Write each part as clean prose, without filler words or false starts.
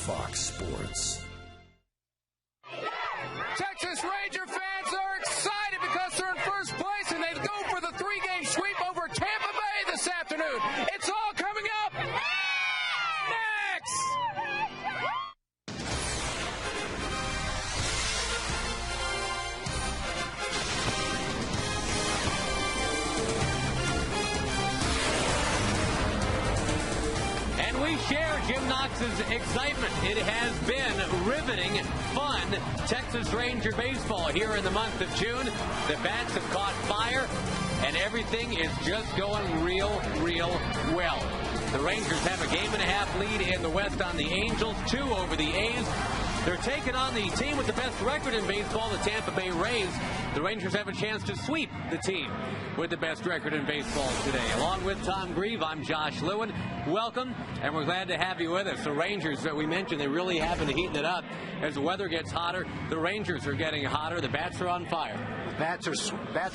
Fox Sports. Texas Ranger fans are excited because they're in first place and they go for the three-game sweep over Tampa Bay this afternoon. It's all coming up next. And we share Jim Knox's excitement. It has been riveting, fun Texas Ranger baseball here in the month of June. The bats have caught fire, and everything is just going real well. The Rangers have a game-and-a-half lead in the West on the Angels, 2 over the A's. They're taking on the team with the best record in baseball, the Tampa Bay Rays. The Rangers have a chance to sweep the team with the best record in baseball today. Along with Tom Grieve, I'm Josh Lewin. Welcome, and we're glad to have you with us. The Rangers that we mentioned, they really have been heating it up. As the weather gets hotter, the Rangers are getting hotter. The bats are on fire. Bats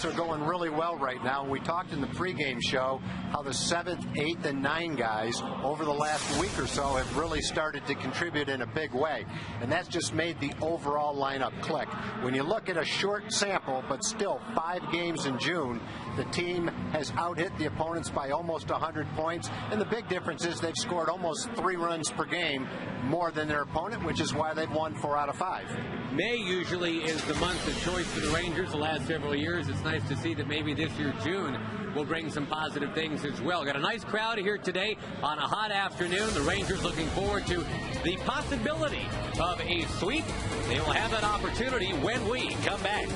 are going really well right now. We talked in the pregame show how the 7th, 8th, and 9 guys over the last week or so have really started to contribute in a big way. And that's just made the overall lineup click. When you look at a short sample, but still 5 games in June, the team has out-hit the opponents by almost 100 points. And the big difference is they've scored almost 3 runs per game more than their opponent, which is why they've won 4 out of 5. May usually is the month of choice for the Rangers the last several years. It's nice to see that maybe this year, June, will bring some positive things as well. Got a nice crowd here today on a hot afternoon. The Rangers looking forward to the possibility of a sweep. They will have that opportunity when we come back.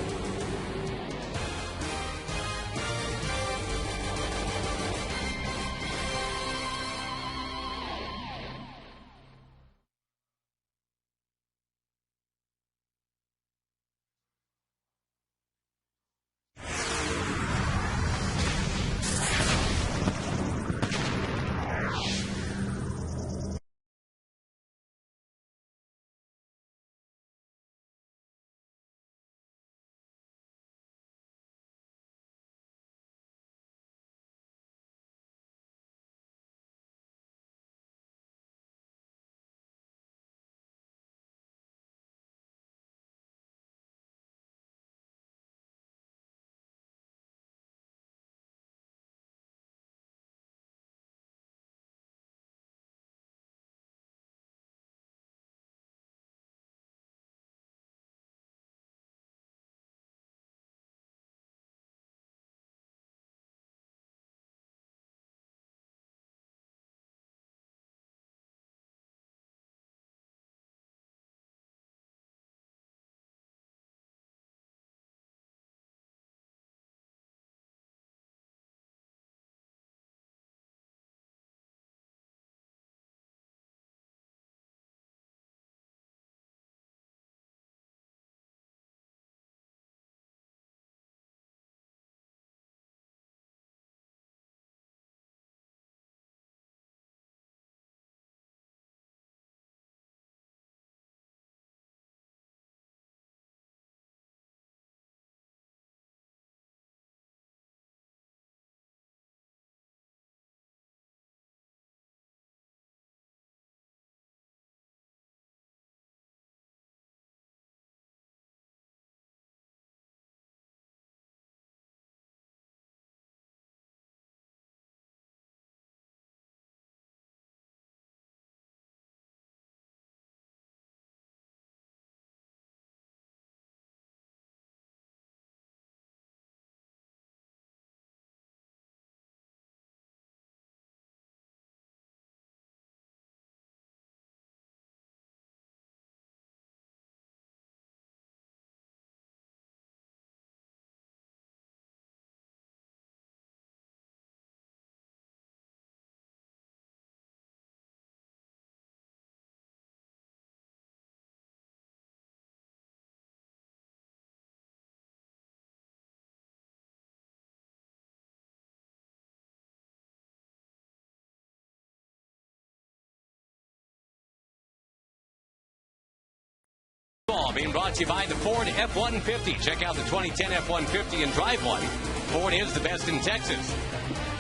Being brought to you by the Ford F-150. Check out the 2010 F-150 and drive one. Ford is the best in Texas.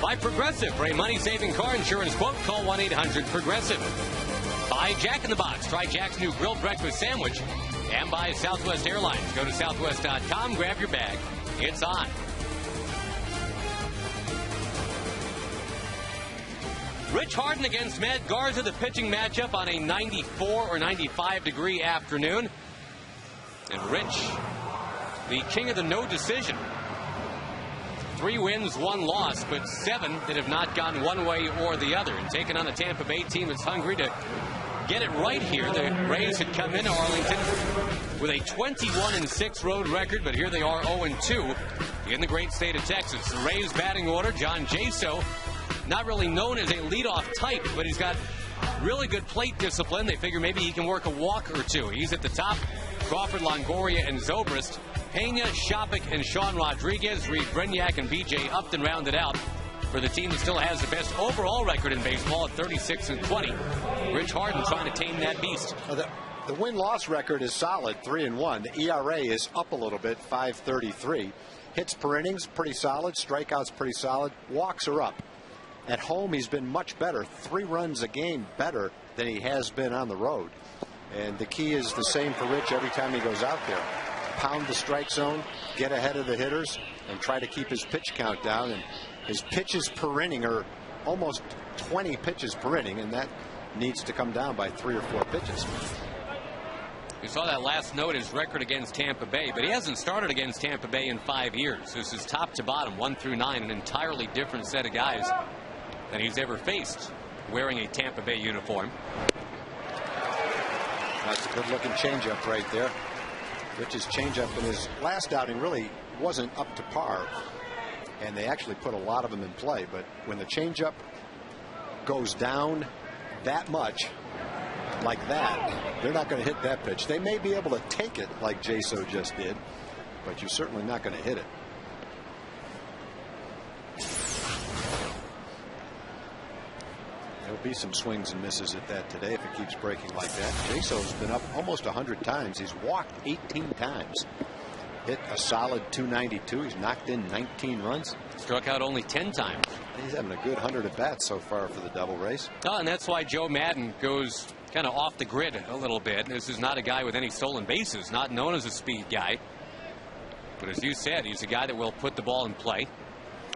By Progressive. For a money-saving car insurance quote, call 1-800-PROGRESSIVE. By Jack in the Box. Try Jack's new grilled breakfast sandwich. And by Southwest Airlines. Go to southwest.com, grab your bag. It's on. Rich Harden against Matt Garza, the pitching matchup on a 94 or 95 degree afternoon. And Rich, the king of the no decision. 3 wins, 1 loss, but 7 that have not gone one way or the other. And taking on a Tampa Bay team that's hungry to get it right here. The Rays had come into Arlington with a 21-6 road record, but here they are 0-2 in the great state of Texas. The Rays batting order, John Jaso, not really known as a leadoff type, but he's got really good plate discipline. They figure maybe he can work a walk or 2. He's at the top. Crawford, Longoria, and Zobrist. Pena, Shopik, and Sean Rodriguez. Reed Brignac and B.J. Upton rounded out for the team that still has the best overall record in baseball at 36-20. Rich Harden trying to tame that beast. The win-loss record is solid, 3-1. The ERA is up a little bit, 5.33. Hits per innings, pretty solid. Strikeouts, pretty solid. Walks are up. At home, he's been much better. 3 runs a game better than he has been on the road. And the key is the same for Rich every time he goes out there. Pound the strike zone, get ahead of the hitters, and try to keep his pitch count down. And his pitches per inning are almost 20 pitches per inning, and that needs to come down by 3 or 4 pitches. You saw that last note, his record against Tampa Bay, but he hasn't started against Tampa Bay in 5 years. This is top to bottom, 1 through 9, an entirely different set of guys than he's ever faced wearing a Tampa Bay uniform. That's a good-looking changeup right there. Rich's changeup in his last outing really wasn't up to par, and they actually put a lot of them in play. But when the changeup goes down that much, like that, they're not going to hit that pitch. They may be able to take it like Jaso just did, but you're certainly not going to hit it. There'll be some swings and misses at that today if it keeps breaking like that. Jaso's been up almost 100 times. He's walked 18 times. Hit a solid 292. He's knocked in 19 runs. Struck out only 10 times. He's having a good 100 at bats so far for the Devil Rays. Oh, and that's why Joe Madden goes kind of off the grid a little bit. This is not a guy with any stolen bases, not known as a speed guy. But as you said, he's a guy that will put the ball in play.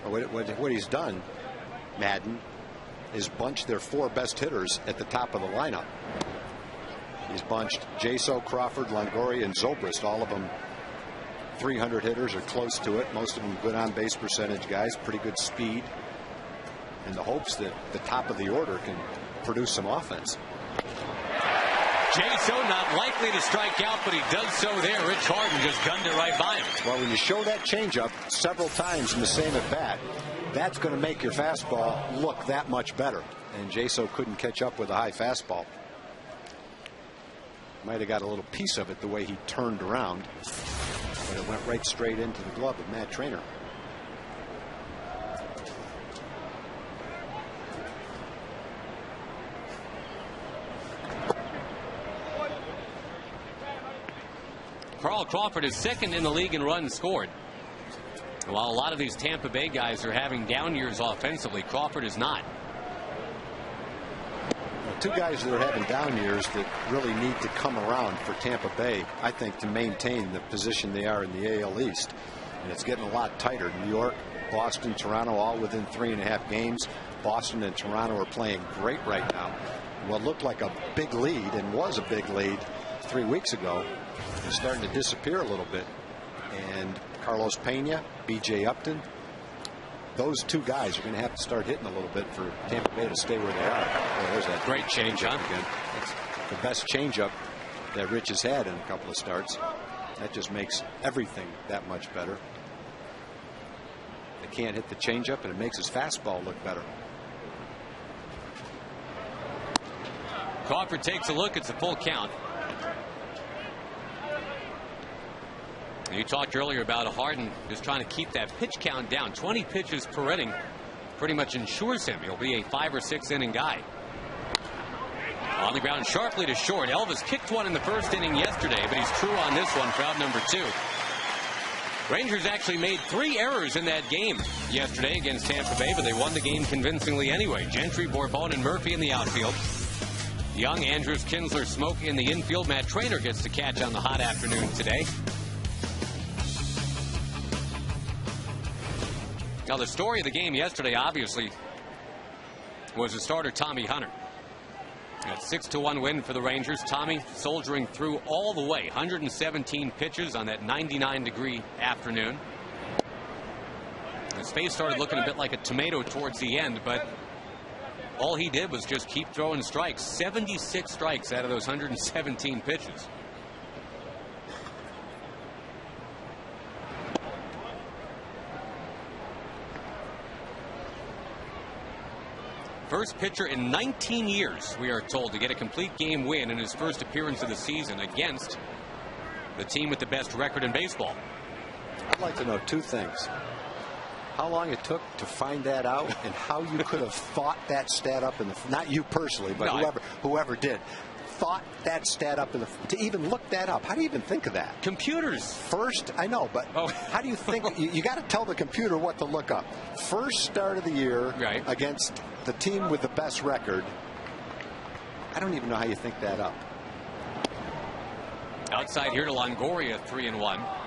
What he's done, Madden, is bunched their 4 best hitters at the top of the lineup. He's bunched Jaso, Crawford, Longoria, and Zobrist, all of them 300 hitters or close to it. Most of them good on base percentage guys, pretty good speed, in the hopes that the top of the order can produce some offense. Jaso not likely to strike out, but he does so there. Rich Harden just gunned it right by him. Well, when you show that changeup several times in the same at bat, that's going to make your fastball look that much better. And Jaso couldn't catch up with a high fastball. Might have got a little piece of it the way he turned around, but it went right straight into the glove of Matt Trainer. Carl Crawford is second in the league in runs scored. While a lot of these Tampa Bay guys are having down years offensively, Crawford is not. Well, 2 guys that are having down years that really need to come around for Tampa Bay, I think, to maintain the position they are in the AL East. And it's getting a lot tighter. New York, Boston, Toronto, all within 3.5 games. Boston and Toronto are playing great right now. What looked like a big lead, and was a big lead 3 weeks ago, is starting to disappear a little bit. And Carlos Pena, B.J. Upton, those 2 guys are going to have to start hitting a little bit for Tampa Bay to stay where they are. Oh, there's that great change up again. That's the best changeup that Rich has had in a couple of starts. That just makes everything that much better. They can't hit the changeup, and it makes his fastball look better. Crawford takes a look. It's a full count. You talked earlier about Harden just trying to keep that pitch count down. 20 pitches per inning pretty much ensures him he'll be a 5 or 6 inning guy. On the ground sharply to short. Elvis kicked one in the first inning yesterday, but he's true on this one for out number 2. Rangers actually made 3 errors in that game yesterday against Tampa Bay, but they won the game convincingly anyway. Gentry, Bourbon, and Murphy in the outfield. Young, Andrews, Kinsler, Smoke in the infield. Matt Trainer gets to catch on the hot afternoon today. Now, the story of the game yesterday, obviously, was the starter Tommy Hunter. A 6-1 win for the Rangers. Tommy soldiering through all the way. 117 pitches on that 99-degree afternoon. His face started looking a bit like a tomato towards the end, but all he did was just keep throwing strikes. 76 strikes out of those 117 pitches. First pitcher in 19 years, we are told, to get a complete game win in his first appearance of the season against the team with the best record in baseball. I'd like to know two things. How long it took to find that out, and how you could have thought that stat up in the, not you personally, but No, whoever did, thought that stat up in the, to even look that up. How do you even think of that? Computers. First, I know, but how do you think? You got to tell the computer what to look up. First start of the year against the team with the best record. I don't even know how you think that up. Outside here to Longoria, 3-1.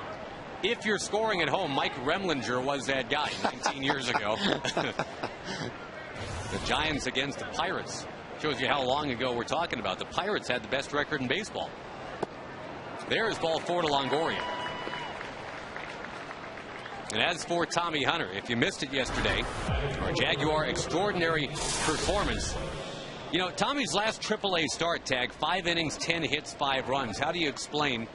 If you're scoring at home, Mike Remlinger was that guy 19 years ago. The Giants against the Pirates. Shows you how long ago we're talking about. The Pirates had the best record in baseball. There's ball 4 to Longoria. And as for Tommy Hunter, if you missed it yesterday, our Jaguar extraordinary performance. You know, Tommy's last AAA start, Tag, 5 innings, 10 hits, 5 runs. How do you explain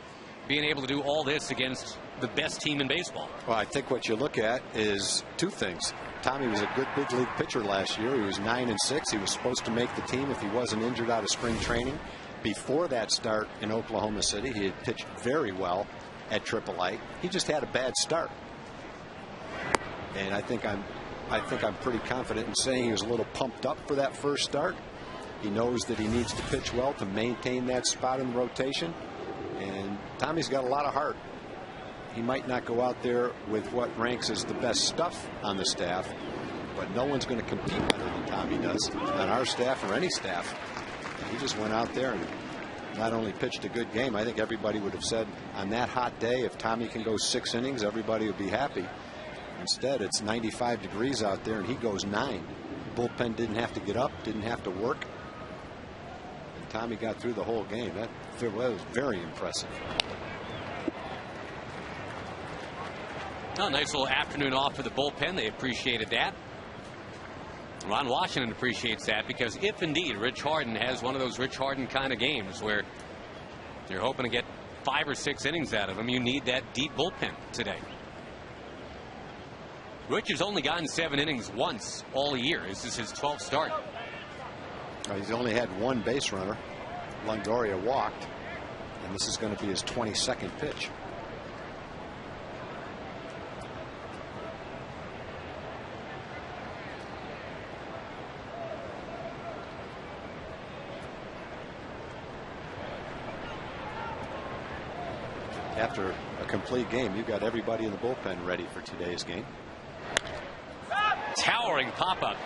being able to do all this against the best team in baseball? Well, I think what you look at is two things. Tommy was a good big league pitcher last year. He was 9-6. He was supposed to make the team if he wasn't injured out of spring training. Before that start in Oklahoma City, he had pitched very well at AAA. He just had a bad start. And I think I'm pretty confident in saying he was a little pumped up for that first start. He knows that he needs to pitch well to maintain that spot in the rotation. And Tommy's got a lot of heart. He might not go out there with what ranks as the best stuff on the staff, but no one's going to compete better than Tommy does on our staff or any staff. He just went out there and not only pitched a good game. I think everybody would have said on that hot day, if Tommy can go 6 innings, everybody would be happy. Instead, it's 95 degrees out there and he goes 9. Bullpen didn't have to get up, didn't have to work. And Tommy got through the whole game. That was very impressive. Oh, nice little afternoon off for the bullpen. They appreciated that. Ron Washington appreciates that, because if indeed Rich Harden has one of those Rich Harden kind of games where you're hoping to get 5 or 6 innings out of him, you need that deep bullpen today. Rich has only gotten 7 innings once all year. This is his 12th start. He's only had 1 base runner. Longoria walked, and this is going to be his 22nd pitch. After a complete game, you've got everybody in the bullpen ready for today's game. Towering pop-up.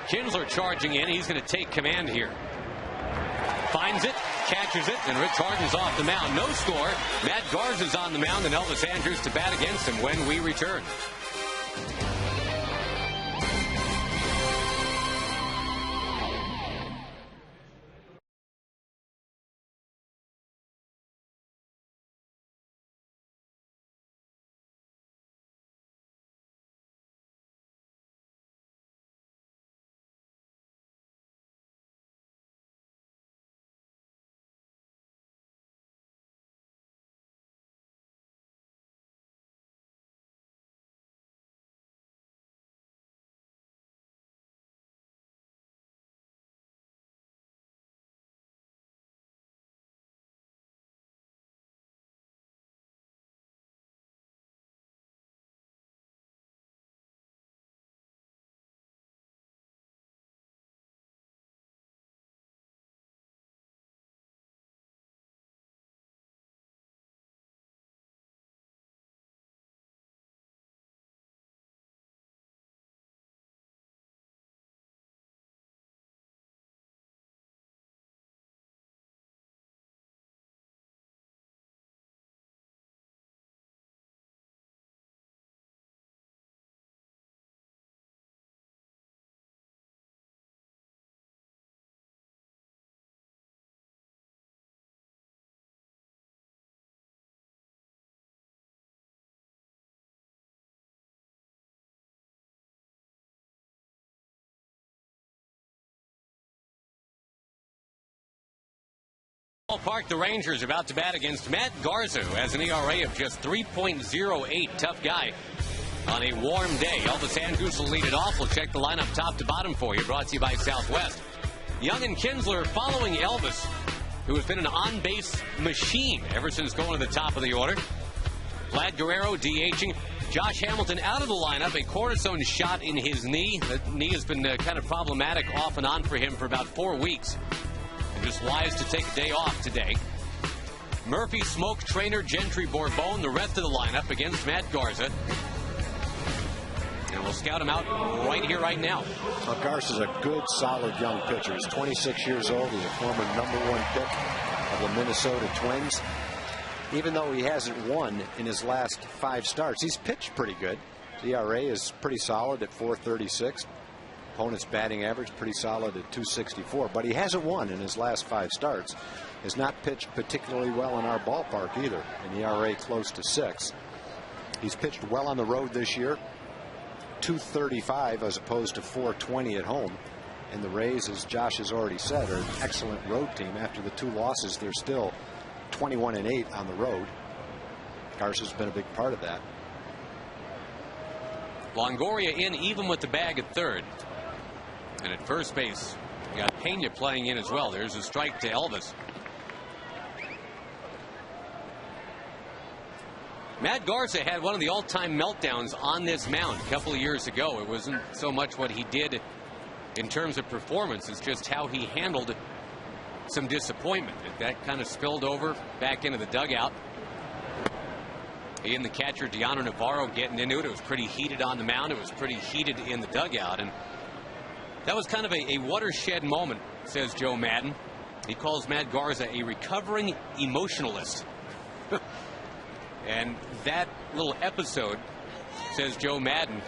Kinsler charging in. He's going to take command here. Finds it, catches it, and Rich Harden's off the mound. No score. Matt Garza's on the mound, and Elvis Andrews to bat against him when we return. Ballpark, the Rangers about to bat against Matt Garza, who has an ERA of just 3.08. Tough guy on a warm day. Elvis Andrews will lead it off. We'll check the lineup top to bottom for you. Brought to you by Southwest. Young and Kinsler following Elvis, who has been an on-base machine ever since going to the top of the order. Vlad Guerrero DHing. Josh Hamilton out of the lineup, a cortisone shot in his knee. The knee has been kind of problematic off and on for him for about 4 weeks. And just wise to take a day off today. Murphy, Smoke, Trainer, Gentry, Bourbon, the rest of the lineup against Matt Garza. And we'll scout him out right here, right now. Well, Garza's a good, solid young pitcher. He's 26 years old. He's a former #1 pick of the Minnesota Twins. Even though he hasn't won in his last 5 starts, he's pitched pretty good. The ERA is pretty solid at 4.36. Opponent's batting average pretty solid at 2.64. But he hasn't won in his last 5 starts. Has not pitched particularly well in our ballpark either. An ERA close to 6. He's pitched well on the road this year. 2.35 as opposed to 4.20 at home. And the Rays, as Josh has already said, are an excellent road team. After the 2 losses, they're still 21-8 on the road. Garza's been a big part of that. Longoria in even with the bag at third. And at first base, you got Pena playing in as well. There's a strike to Elvis. Matt Garza had one of the all-time meltdowns on this mound a couple of years ago. It wasn't so much what he did in terms of performance. It's just how he handled some disappointment. That kind of spilled over back into the dugout. He and the catcher, Deano Navarro, getting into it. It was pretty heated on the mound. It was pretty heated in the dugout. And that was kind of a watershed moment, says Joe Madden. He calls Matt Garza a recovering emotionalist. And that little episode, says Joe Madden,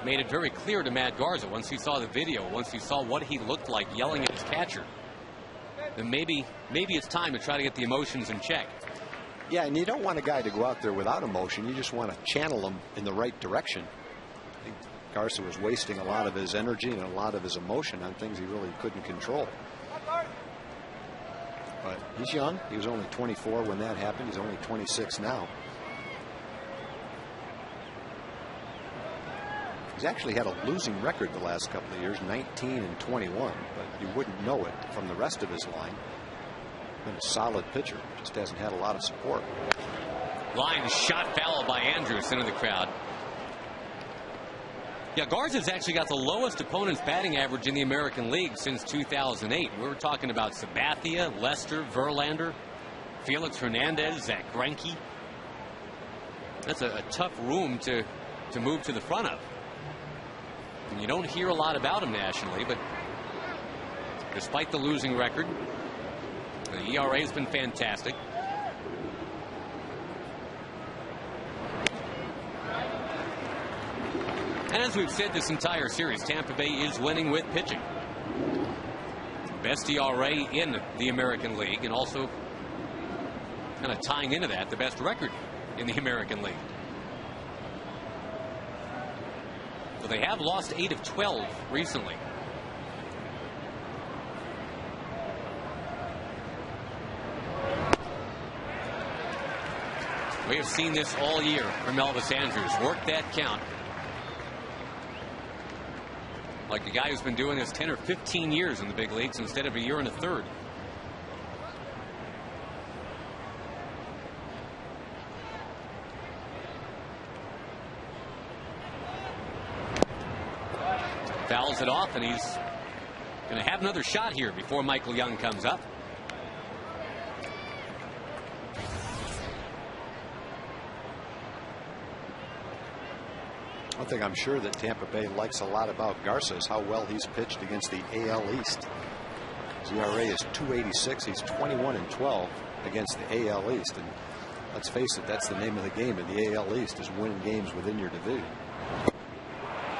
made it very clear to Matt Garza once he saw the video, once he saw what he looked like yelling at his catcher, then maybe it's time to try to get the emotions in check. Yeah, and you don't want a guy to go out there without emotion. You just want to channel him in the right direction. I think Garza was wasting a lot of his energy and a lot of his emotion on things he really couldn't control. But he's young. He was only 24 when that happened. He's only 26 now. He's actually had a losing record the last couple of years, 19-21, but you wouldn't know it from the rest of his line. Been a solid pitcher, just hasn't had a lot of support. Line shot foul by Andrews into the crowd. Yeah, Garza's actually got the lowest opponent's batting average in the American League since 2008. We were talking about Sabathia, Lester, Verlander, Felix Hernandez, Zach Greinke. That's a tough room to move to the front of. And you don't hear a lot about him nationally, but despite the losing record, the ERA has been fantastic. And as we've said this entire series, Tampa Bay is winning with pitching. Best ERA in the American League, and also kind of tying into that, the best record in the American League. Well, they have lost 8 of 12 recently. We have seen this all year from Elvis Andrews. Work that count. Like a guy who's been doing this 10 or 15 years in the big leagues instead of a year and a third. Fouls it off, and he's going to have another shot here before Michael Young comes up. One thing I'm sure that Tampa Bay likes a lot about Garza is how well he's pitched against the AL East. His ERA is 2.86. He's 21-12 against the AL East. And let's face it, that's the name of the game in the AL East, is winning games within your division.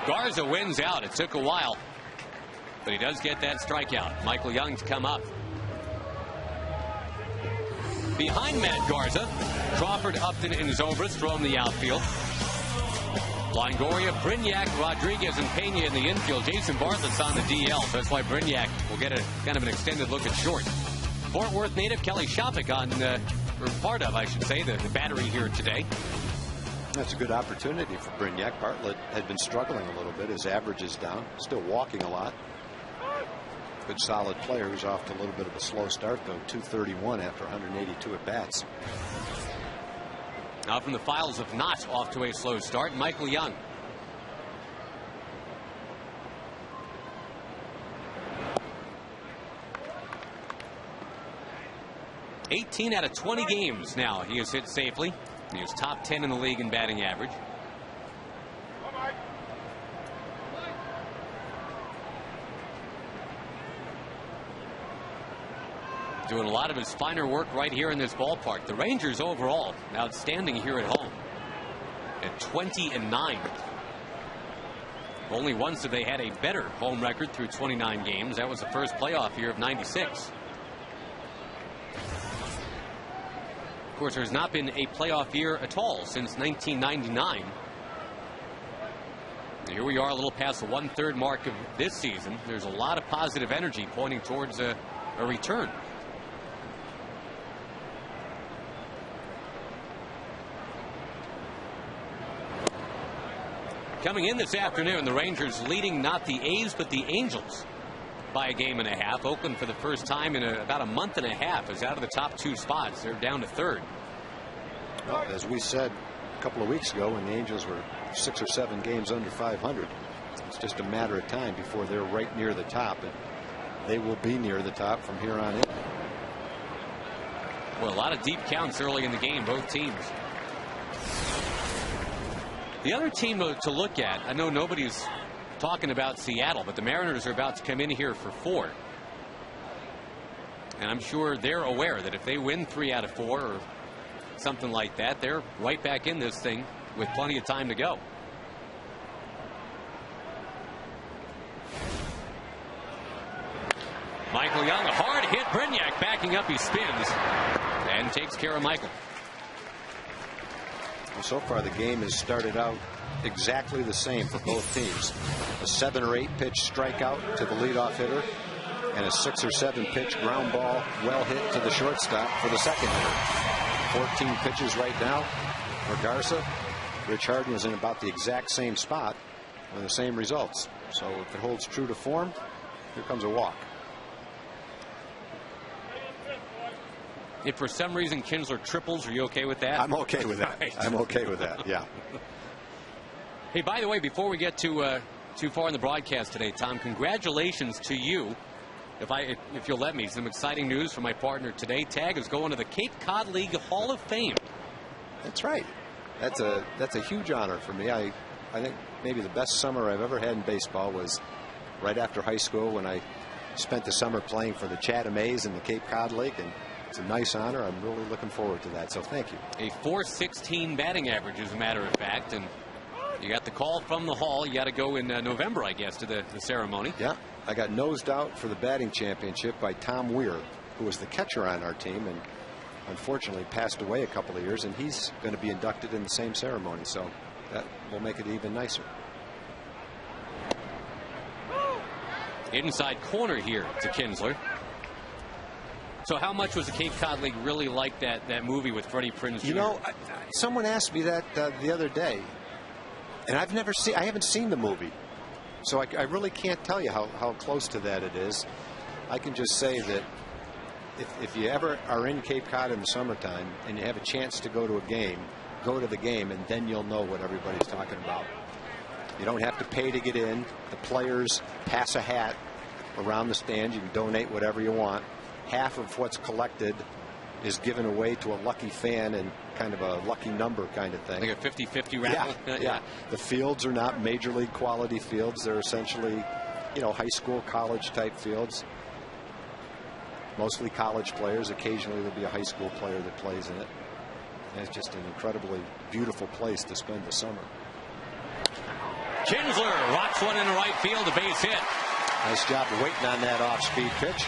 Garza wins out. It took a while, but he does get that strikeout. Michael Young to come up. Behind Matt Garza, Crawford, Upton, and Zobrist from the outfield. Longoria, Brignac, Rodriguez, and Pena in the infield. Jason Bartlett's on the DL, so that's why Brignac will get a kind of an extended look at short. Fort Worth native Kelly Shopik on, or part of, I should say, the battery here today. That's a good opportunity for Brignac. Bartlett had been struggling a little bit. His average is down. Still walking a lot. Good solid player who's off to a little bit of a slow start, though. 231 after 182 at bats. Now from the files of not off to a slow start, Michael Young. "18 out of 20 games now he has hit safely. He is top 10 in the league in batting average. Doing a lot of his finer work right here in this ballpark. The Rangers overall outstanding here at home at 20-9. Only once have they had a better home record through 29 games. That was the first playoff year of '96. Of course, there's not been a playoff year at all since 1999. Here we are, a little past the 1/3 mark of this season. There's a lot of positive energy pointing towards a return. Coming in this afternoon, the Rangers leading not the A's but the Angels by a game and a half. Oakland for the first time in about a month and a half is out of the top 2 spots. They're down to 3rd. Well, as we said a couple of weeks ago when the Angels were 6 or 7 games under 500, it's just a matter of time before they're right near the top, and they will be near the top from here on in. Well, a lot of deep counts early in the game, both teams. The other team to look at, I know nobody's talking about Seattle, but the Mariners are about to come in here for 4. And I'm sure they're aware that if they win 3 out of 4 or something like that, they're right back in this thing with plenty of time to go. Michael Young, a hard hit. Brignac backing up. He spins and takes care of Michael. Well, so far the game has started out exactly the same for both teams. A 7 or 8 pitch strikeout to the leadoff hitter, and a 6 or 7 pitch ground ball well hit to the shortstop for the second hitter. 14 pitches right now for Garza. Rich Harden is in about the exact same spot with the same results. So if it holds true to form, here comes a walk. If for some reason Kinsler triples, are you okay with that? I'm okay with that. Right. I'm okay with that. Yeah. Hey, by the way, before we get too far in the broadcast today, Tom, congratulations to you. If you'll let me, some exciting news from my partner today. Tag is going to the Cape Cod League Hall of Fame. That's right. That's a huge honor for me. I think maybe the best summer I've ever had in baseball was right after high school when I spent the summer playing for the Chatham A's in the Cape Cod League, and it's a nice honor. I'm really looking forward to that, so thank you. A .416 batting average, as a matter of fact, and you got the call from the Hall. You got to go in November, I guess, to the ceremony. Yeah, I got nosed out for the batting championship by Tom Weir, who was the catcher on our team and unfortunately passed away a couple of years, and he's going to be inducted in the same ceremony, so that will make it even nicer. Inside corner here to Kinsler. So how much was the Cape Cod League really like that movie with Freddie Prinze Jr.? You know, someone asked me that the other day, and I haven't seen the movie, so I really can't tell you how close to that it is. I can just say that if you ever are in Cape Cod in the summertime and you have a chance to go to a game, go to the game, and then you'll know what everybody's talking about. You don't have to pay to get in. The players pass a hat around the stand. You can donate whatever you want. Half of what's collected is given away to a lucky fan and kind of a lucky number kind of thing. Like a 50-50 raffle? Yeah. The fields are not major league quality fields. They're essentially, high school, college type fields. Mostly college players. Occasionally there'll be a high school player that plays in it. And it's just an incredibly beautiful place to spend the summer. Kinsler rocks one into right field, a base hit. Nice job waiting on that off-speed pitch.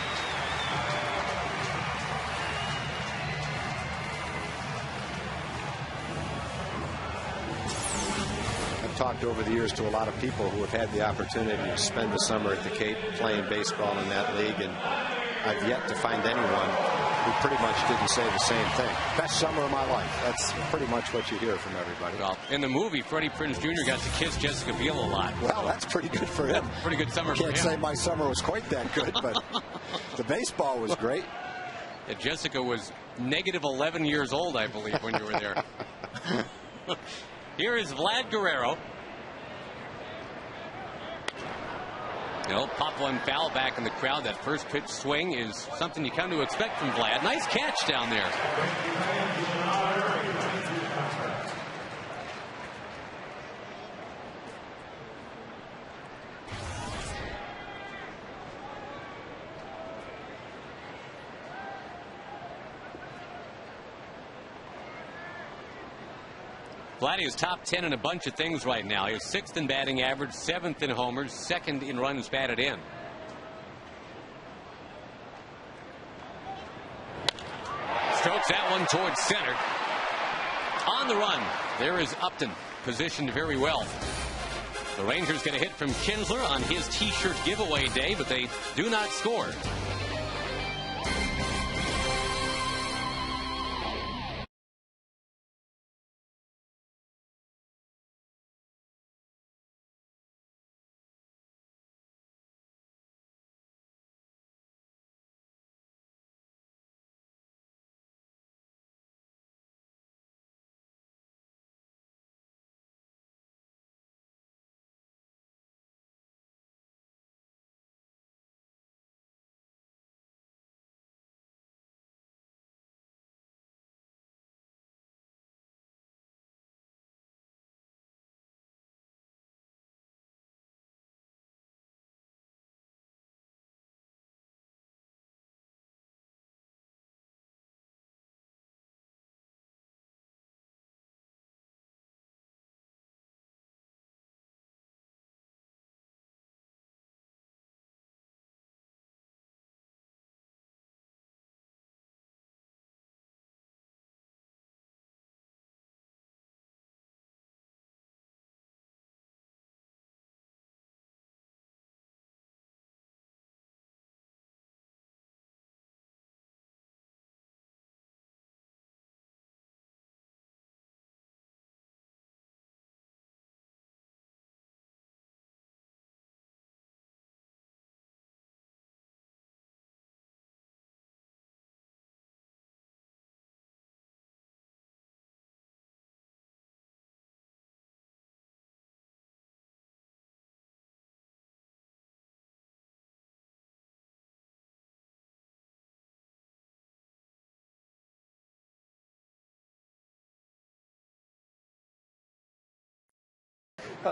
I've talked over the years to a lot of people who have had the opportunity to spend the summer at the Cape playing baseball in that league, and I've yet to find anyone who pretty much didn't say the same thing. Best summer of my life. That's pretty much what you hear from everybody. Well, in the movie, Freddie Prinze Jr. got to kiss Jessica Biel a lot. Well, that's pretty good for him. Pretty good summer for him. Can't say my summer was quite that good, but the baseball was great. Yeah, Jessica was negative 11 years old, I believe, when you were there. Here is Vlad Guerrero. Pop one foul back in the crowd. That first pitch swing is something you come to expect from Vlad. Nice catch down there. Vladdy is top 10 in a bunch of things right now. He is 6th in batting average, 7th in homers, 2nd in runs batted in. Strokes that one towards center. On the run, there is Upton, positioned very well. The Rangers get a hit from Kinsler on his T-shirt giveaway day, but they do not score.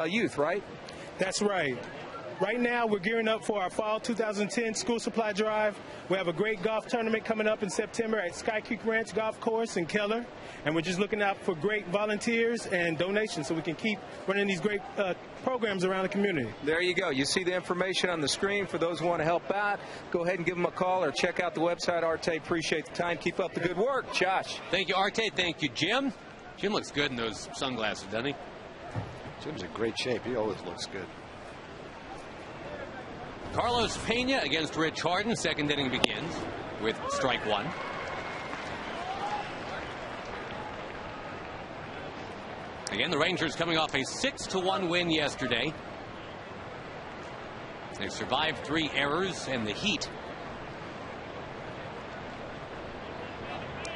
Youth, right? That's right. Right now, we're gearing up for our fall 2010 school supply drive. We have a great golf tournament coming up in September at Sky Creek Ranch Golf Course in Keller. And we're just looking out for great volunteers and donations so we can keep running these great programs around the community. There you go. You see the information on the screen for those who want to help out. Go ahead and give them a call or check out the website. Arte, appreciate the time. Keep up the good work. Josh. Thank you, Arte. Thank you, Jim. Jim looks good in those sunglasses, doesn't he? Jim's in great shape. He always looks good. Carlos Pena against Rich Harden. Second inning begins with strike one. Again, the Rangers coming off a 6-1 win yesterday. They survived 3 errors and the heat.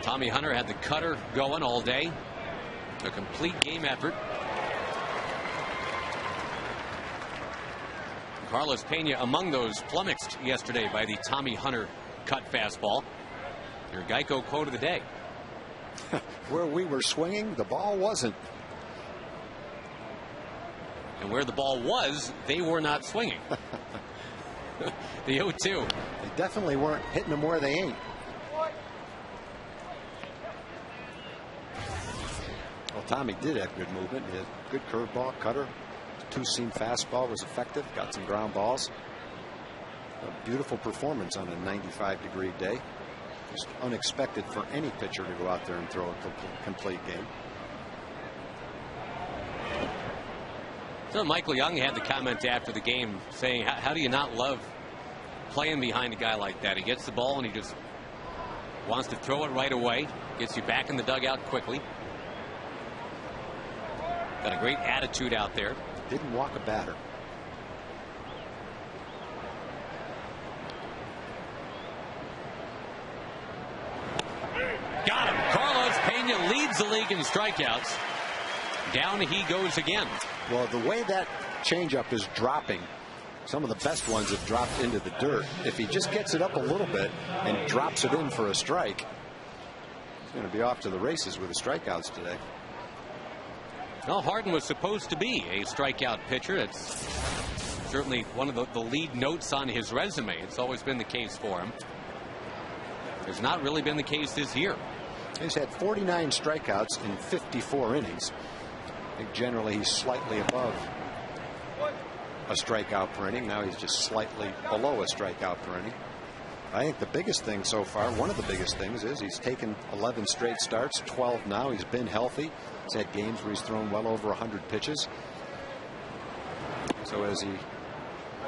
Tommy Hunter had the cutter going all day. A complete game effort. Carlos Pena among those flummoxed yesterday by the Tommy Hunter cut fastball. Your Geico quote of the day. Where we were swinging, the ball wasn't. And where the ball was, they were not swinging. The 0-2. They definitely weren't hitting them where they ain't. Well, Tommy did have good movement. He had good curveball, cutter. Two-seam fastball was effective. Got some ground balls. A beautiful performance on a 95-degree day. Just unexpected for any pitcher to go out there and throw a complete game. So Michael Young had the comment after the game saying, how do you not love playing behind a guy like that. He gets the ball and he just wants to throw it right away. Gets you back in the dugout quickly. Got a great attitude out there. Didn't walk a batter. Got him. Carlos Pena leads the league in strikeouts. Down he goes again. Well, the way that changeup is dropping, some of the best ones have dropped into the dirt. If he just gets it up a little bit and drops it in for a strike, he's going to be off to the races with the strikeouts today. Well, Harden was supposed to be a strikeout pitcher. It's certainly one of the lead notes on his resume. It's always been the case for him. It's not really been the case this year. He's had 49 strikeouts in 54 innings. I think generally he's slightly above a strikeout per inning. Now he's just slightly below a strikeout per inning. I think the biggest thing so far, one of the biggest things, is he's taken 11 straight starts, 12 now. He's been healthy. He's had games where he's thrown well over 100 pitches. So as he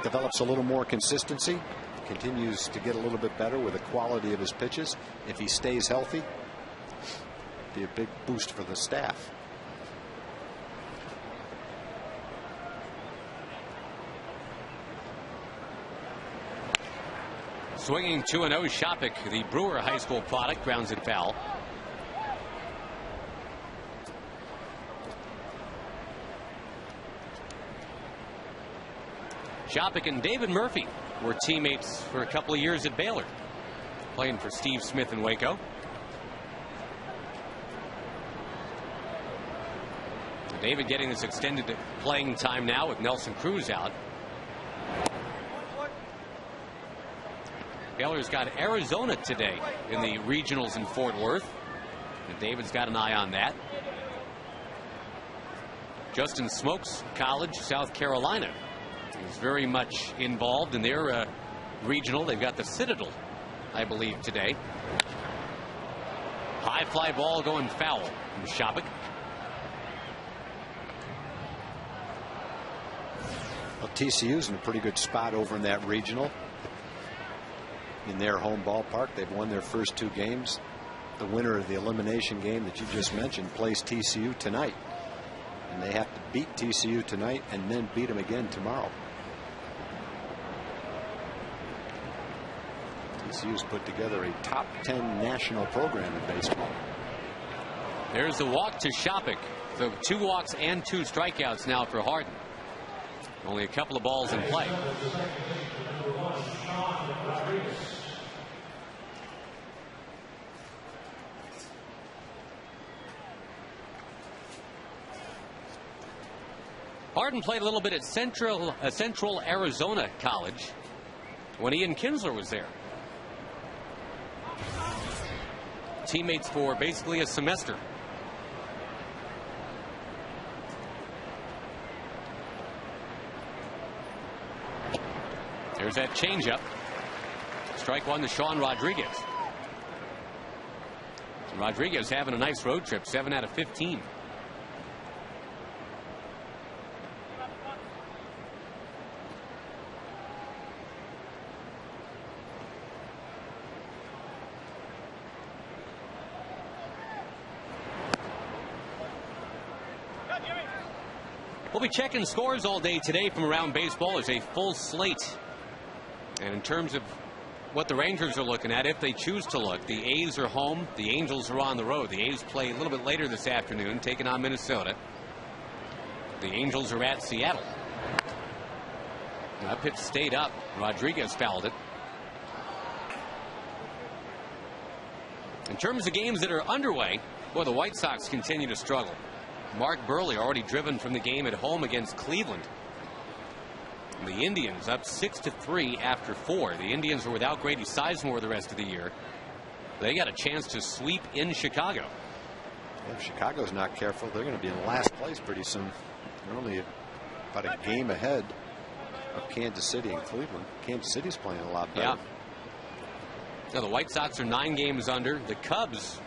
develops a little more consistency, continues to get a little bit better with the quality of his pitches, if he stays healthy, be a big boost for the staff. Swinging 2-0, Shopik, the Brewer High School product, grounds it foul. Shopik and David Murphy were teammates for a couple of years at Baylor, playing for Steve Smith in Waco. David getting this extended playing time now with Nelson Cruz out. Baylor's got Arizona today in the regionals in Fort Worth, and David's got an eye on that. Justin Smoke's college, South Carolina, is very much involved in their regional. They've got the Citadel, I believe, today. High fly ball going foul from Shopik. Well, TCU's in a pretty good spot over in that regional. In their home ballpark, they've won their first 2 games. The winner of the elimination game that you just mentioned plays TCU tonight, and they have to beat TCU tonight and then beat them again tomorrow. TCU's put together a top 10 national program in baseball. There's the walk to Shopik. So 2 walks and 2 strikeouts now for Harden. Only a couple of balls in play. Harden played a little bit at Central Arizona College when Ian Kinsler was there. Teammates for basically a semester. There's that changeup. Strike 1 to Sean Rodriguez. And Rodriguez having a nice road trip, 7 out of 15. We'll be checking scores all day today from around baseball. It's a full slate. And in terms of what the Rangers are looking at, if they choose to look, the A's are home, the Angels are on the road. The A's play a little bit later this afternoon, taking on Minnesota. The Angels are at Seattle. That pitch stayed up. Rodriguez fouled it. In terms of games that are underway, well, the White Sox continue to struggle. Mark Burley already driven from the game at home against Cleveland. The Indians up 6-3 after 4. The Indians were without Grady Sizemore the rest of the year. They got a chance to sweep in Chicago. If Chicago's not careful, they're going to be in last place pretty soon. They're only about a game ahead of Kansas City and Cleveland. Kansas City's playing a lot better. Yeah. Now the White Sox are 9 games under. The Cubs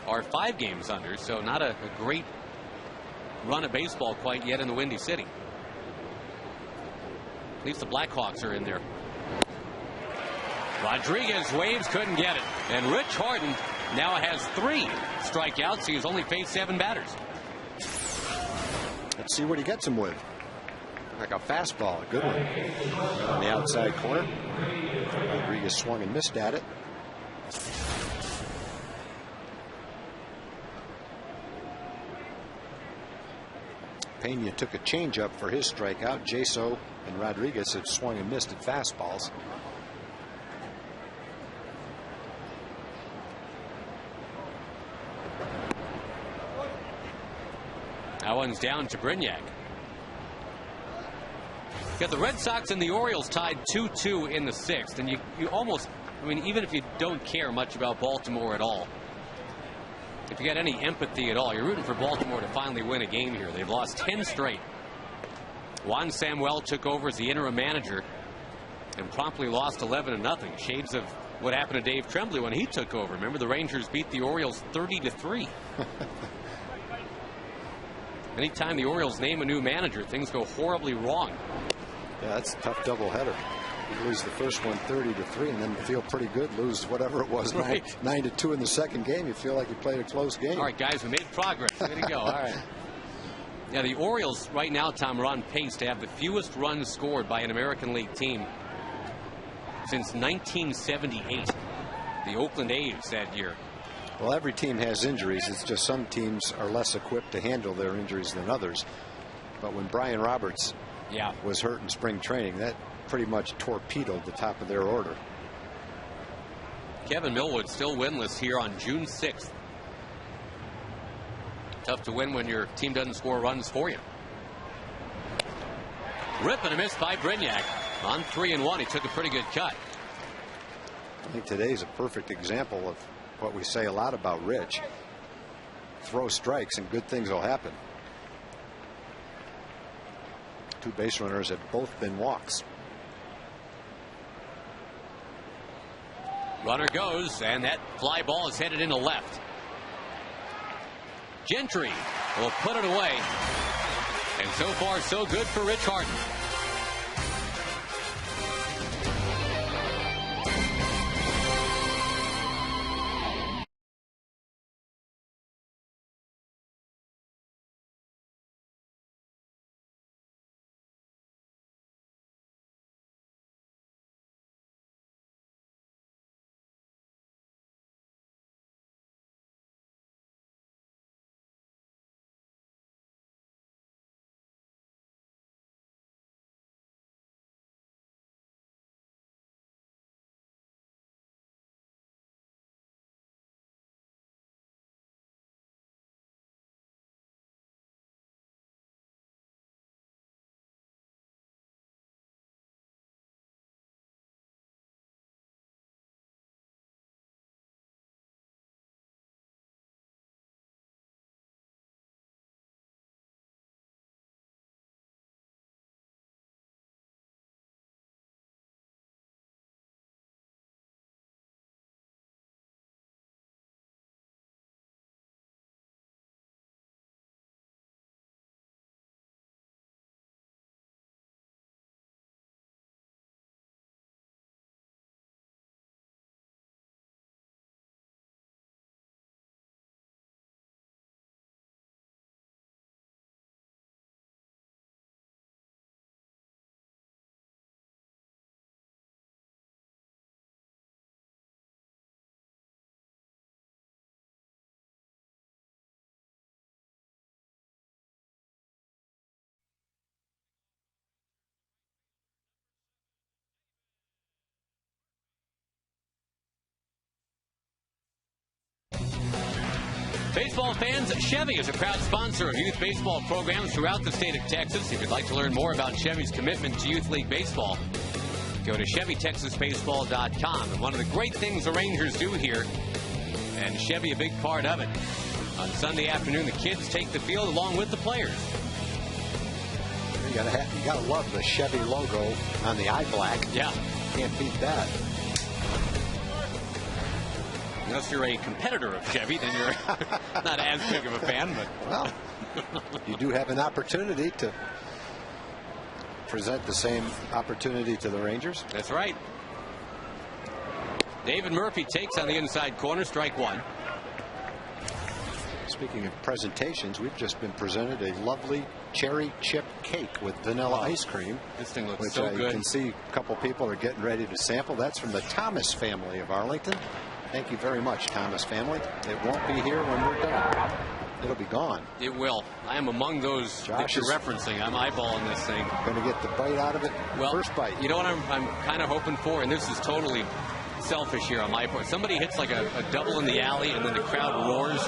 are 5 games under. So not a great run of baseball quite yet in the Windy City. At least the Blackhawks are in there. Rodriguez waves, couldn't get it. And Rich Harden now has 3 strikeouts. He has only faced 7 batters. Let's see what he gets him with. Like a fastball, a good one. On the outside corner. Rodriguez swung and missed at it. Pena took a changeup for his strikeout. Jaso and Rodriguez have swung and missed at fastballs. That one's down to Brignac. Got the Red Sox and the Orioles tied 2-2 in the 6th. And you almost, I mean, even if you don't care much about Baltimore at all, if you got any empathy at all, you're rooting for Baltimore to finally win a game here. They've lost 10 straight. Juan Samuel took over as the interim manager and promptly lost 11-0. Shades of what happened to Dave Tremblay when he took over. Remember, the Rangers beat the Orioles 30-3. Anytime the Orioles name a new manager, things go horribly wrong. Yeah, that's a tough doubleheader. You lose the first one 30-3 and then feel pretty good. Lose whatever it was, right. 9-2 in the second game. You feel like you played a close game. All right, guys, we made progress. Way to go. All right. Yeah, the Orioles right now, Tom, are on pace to have the fewest runs scored by an American League team since 1978. The Oakland A's that year. Well, every team has injuries. It's just some teams are less equipped to handle their injuries than others. But when Brian Roberts was hurt in spring training, that pretty much torpedoed the top of their order. Kevin Millwood still winless here on June 6th. Tough to win when your team doesn't score runs for you. Rip and a miss by Brignac. On 3-1, he took a pretty good cut. I think today's a perfect example of what we say a lot about Rich. Throw strikes and good things will happen. 2 base runners have both been walks. Runner goes, and that fly ball is headed into left. Gentry will put it away. And so far, so good for Rich Harden. Baseball fans, Chevy is a proud sponsor of youth baseball programs throughout the state of Texas. If you'd like to learn more about Chevy's commitment to youth league baseball, go to ChevyTexasBaseball.com. And one of the great things the Rangers do here, and Chevy a big part of it, on Sunday afternoon, the kids take the field along with the players. You gotta love the Chevy logo on the eye black. Yeah. Can't beat that. Unless you're a competitor of Chevy, then you're not as big of a fan. But well, you do have an opportunity to present the same opportunity to the Rangers. That's right. David Murphy takes on the inside corner, strike one. Speaking of presentations, we've just been presented a lovely cherry chip cake with vanilla ice cream. This thing looks which so I good. can see a couple people are getting ready to sample. That's from the Thomas family of Arlington. Thank you very much, Thomas family. It won't be here when we're done. It'll be gone. It will. I am among those that you're referencing. I'm eyeballing this thing. Going to get the bite out of it. Well, first bite. You know what I'm kind of hoping for, and this is totally selfish here on my part. Somebody hits like a double in the alley, and then the crowd roars.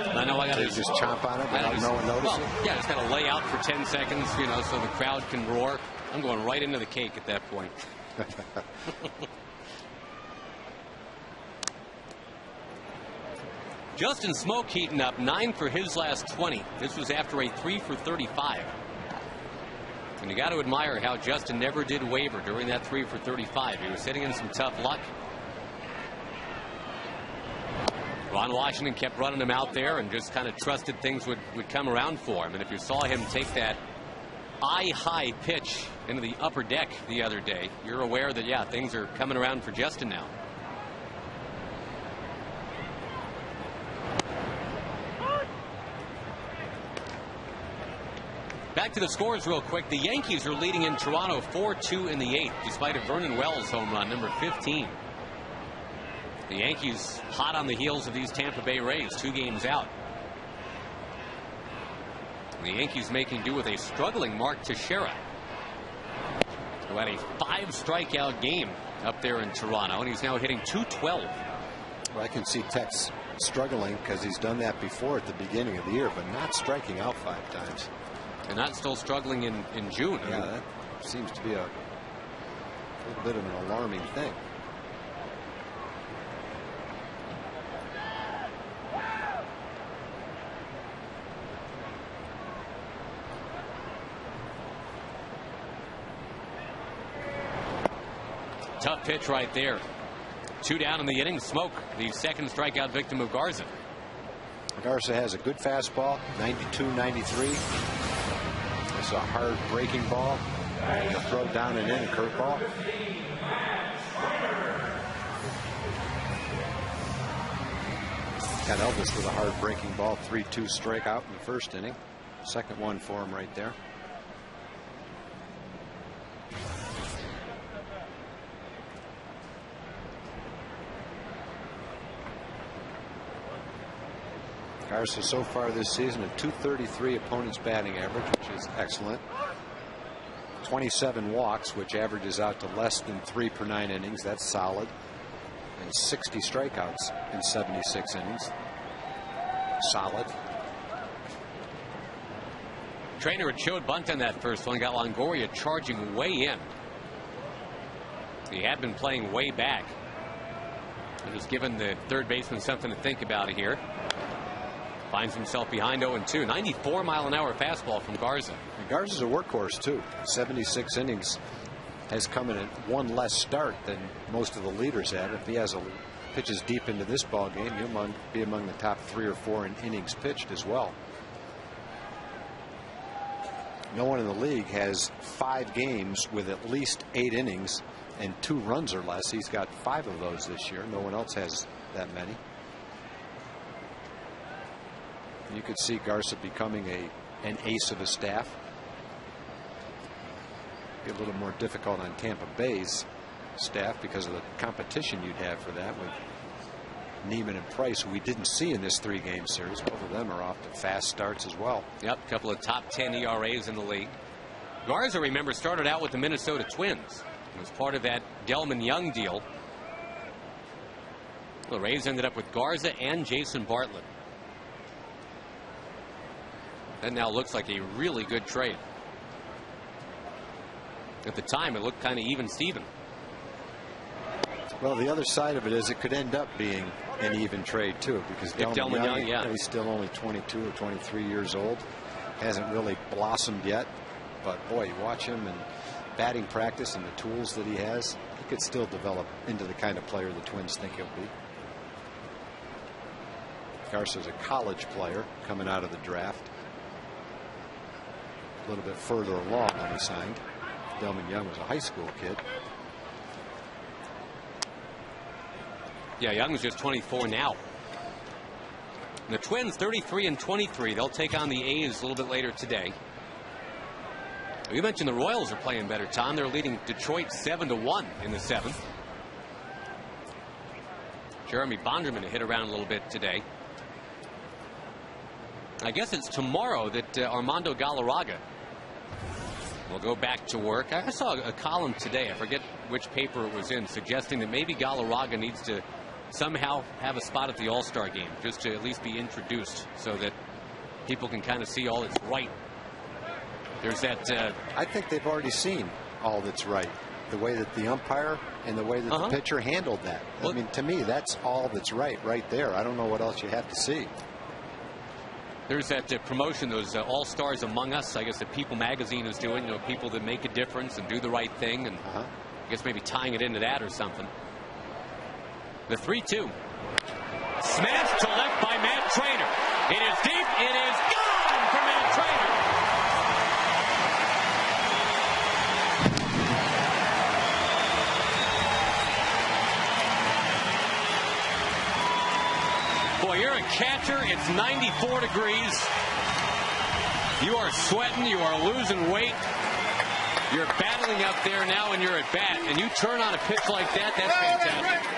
And I know I got to just chomp on it without no one noticing. Well, yeah, just got to lay out for 10 seconds, you know, so the crowd can roar. I'm going right into the cake at that point. Justin Smoke heating up, 9 for his last 20. This was after a 3 for 35. And you got to admire how Justin never did waver during that 3 for 35. He was hitting in some tough luck. Ron Washington kept running him out there and just kind of trusted things would come around for him. And if you saw him take that eye-high pitch into the upper deck the other day, you're aware that, yeah, things are coming around for Justin now. Back to the scores real quick. The Yankees are leading in Toronto 4-2 in the 8th, despite a Vernon Wells home run, number 15. The Yankees hot on the heels of these Tampa Bay Rays, 2 games out. The Yankees making do with a struggling Mark Teixeira, who had a 5 strikeout game up there in Toronto, and he's now hitting .212. Well, I can see Tex struggling because he's done that before at the beginning of the year, but not striking out 5 times. And not still struggling in June. Yeah, that seems to be a little bit of an alarming thing. Tough pitch right there. 2 down in the inning. Smoke, the second strikeout victim of Garza. Garza has a good fastball, 92-93. It's a hard breaking ball. He'll throw down and in a curveball. Got Elvis with a hard breaking ball, 3-2 strikeout in the first inning. Second one for him right there. Garza so far this season a .233 opponent's batting average, which is excellent. 27 walks, which averages out to less than 3 per 9 innings. That's solid. And 60 strikeouts in 76 innings. Solid. Trainer had showed bunt on that first one, got Longoria charging way in. He had been playing way back. And just giving the third baseman something to think about here. Finds himself behind 0-2. 94-mile-an-hour fastball from Garza. And Garza's a workhorse, too. 76 innings has come in at 1 less start than most of the leaders had. If he has pitches deep into this ball game, he'll be among the top 3 or 4 in innings pitched as well. No one in the league has 5 games with at least 8 innings and 2 runs or less. He's got 5 of those this year. No one else has that many. You could see Garza becoming an ace of a staff. Be a little more difficult on Tampa Bay's staff because of the competition you'd have for that with Neiman and Price, who we didn't see in this 3-game series. Both of them are off to fast starts as well. Yep, a couple of top 10 ERAs in the league. Garza, remember, started out with the Minnesota Twins. It was part of that Delman Young deal. The Rays ended up with Garza and Jason Bartlett. That now looks like a really good trade. At the time, it looked kind of even Steven. Well, the other side of it is it could end up being an even trade, too, because Delman Young, yeah. He's still only 22 or 23 years old. Hasn't really blossomed yet. But, boy, you watch him in batting practice and the tools that he has, he could still develop into the kind of player the Twins think he'll be. Garza's a college player coming out of the draft. A little bit further along when he signed. Delman Young was a high school kid. Yeah, Young's just 24 now. And the Twins 33-23. They'll take on the A's a little bit later today. You mentioned the Royals are playing better, Tom. They're leading Detroit 7-1 in the 7th. Jeremy Bonderman hit around a little bit today. I guess it's tomorrow that Armando Galarraga will go back to work. I saw a column today, I forget which paper it was in, suggesting that maybe Galarraga needs to somehow have a spot at the All-Star game, just to at least be introduced so that people can kind of see all that's right. There's that. I think they've already seen all that's right. The way that the umpire and the way that the pitcher handled that. I mean, to me, that's all that's right there. I don't know what else you have to see. There's that promotion, those All-Stars Among Us, I guess, that People Magazine is doing, people that make a difference and do the right thing, and I guess maybe tying it into that or something. The 3-2. Smashed to left by Matt Trainer. It is deep. It is gone for Matt Trainer. Boy, you're a catcher. It's 94 degrees. You are sweating. You are losing weight. You're battling up there now, and you're at bat. And you turn on a pitch like that, that's fantastic.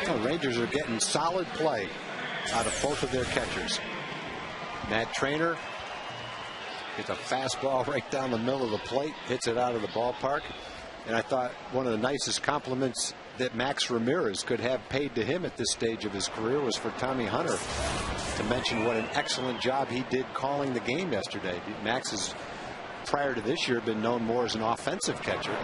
The Rangers are getting solid play out of both of their catchers. Matt Trainer gets a fastball right down the middle of the plate, hits it out of the ballpark. And I thought one of the nicest compliments that Max Ramirez could have paid to him at this stage of his career was for Tommy Hunter to mention what an excellent job he did calling the game yesterday. Max has, prior to this year, been known more as an offensive catcher,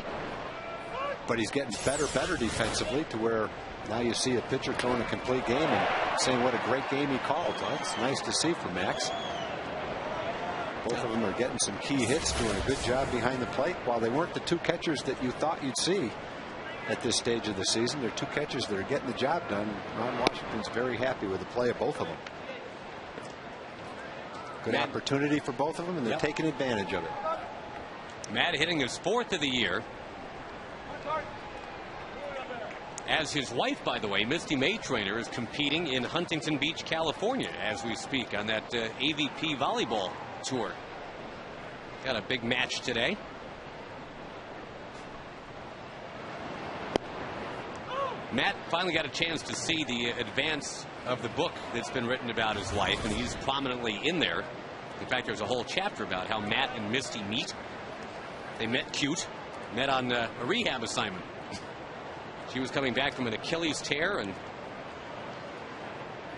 but he's getting better defensively to where now you see a pitcher throwing a complete game and saying what a great game he called. Well, that's nice to see from Max. Both of them are getting some key hits, doing a good job behind the plate. While they weren't the two catchers that you thought you'd see at this stage of the season, they're two catchers that are getting the job done. Ron Washington's very happy with the play of both of them. Good opportunity for both of them, and they're taking advantage of it. Matt hitting his 4th of the year. As his wife, by the way, Misty May Trainer, is competing in Huntington Beach, California, as we speak, on that AVP volleyball tour. Got a big match today. Matt finally got a chance to see the advance of the book that's been written about his life, and he's prominently in there. In fact, there's a whole chapter about how Matt and Misty meet. They met cute, met on a rehab assignment. She was coming back from an Achilles tear, and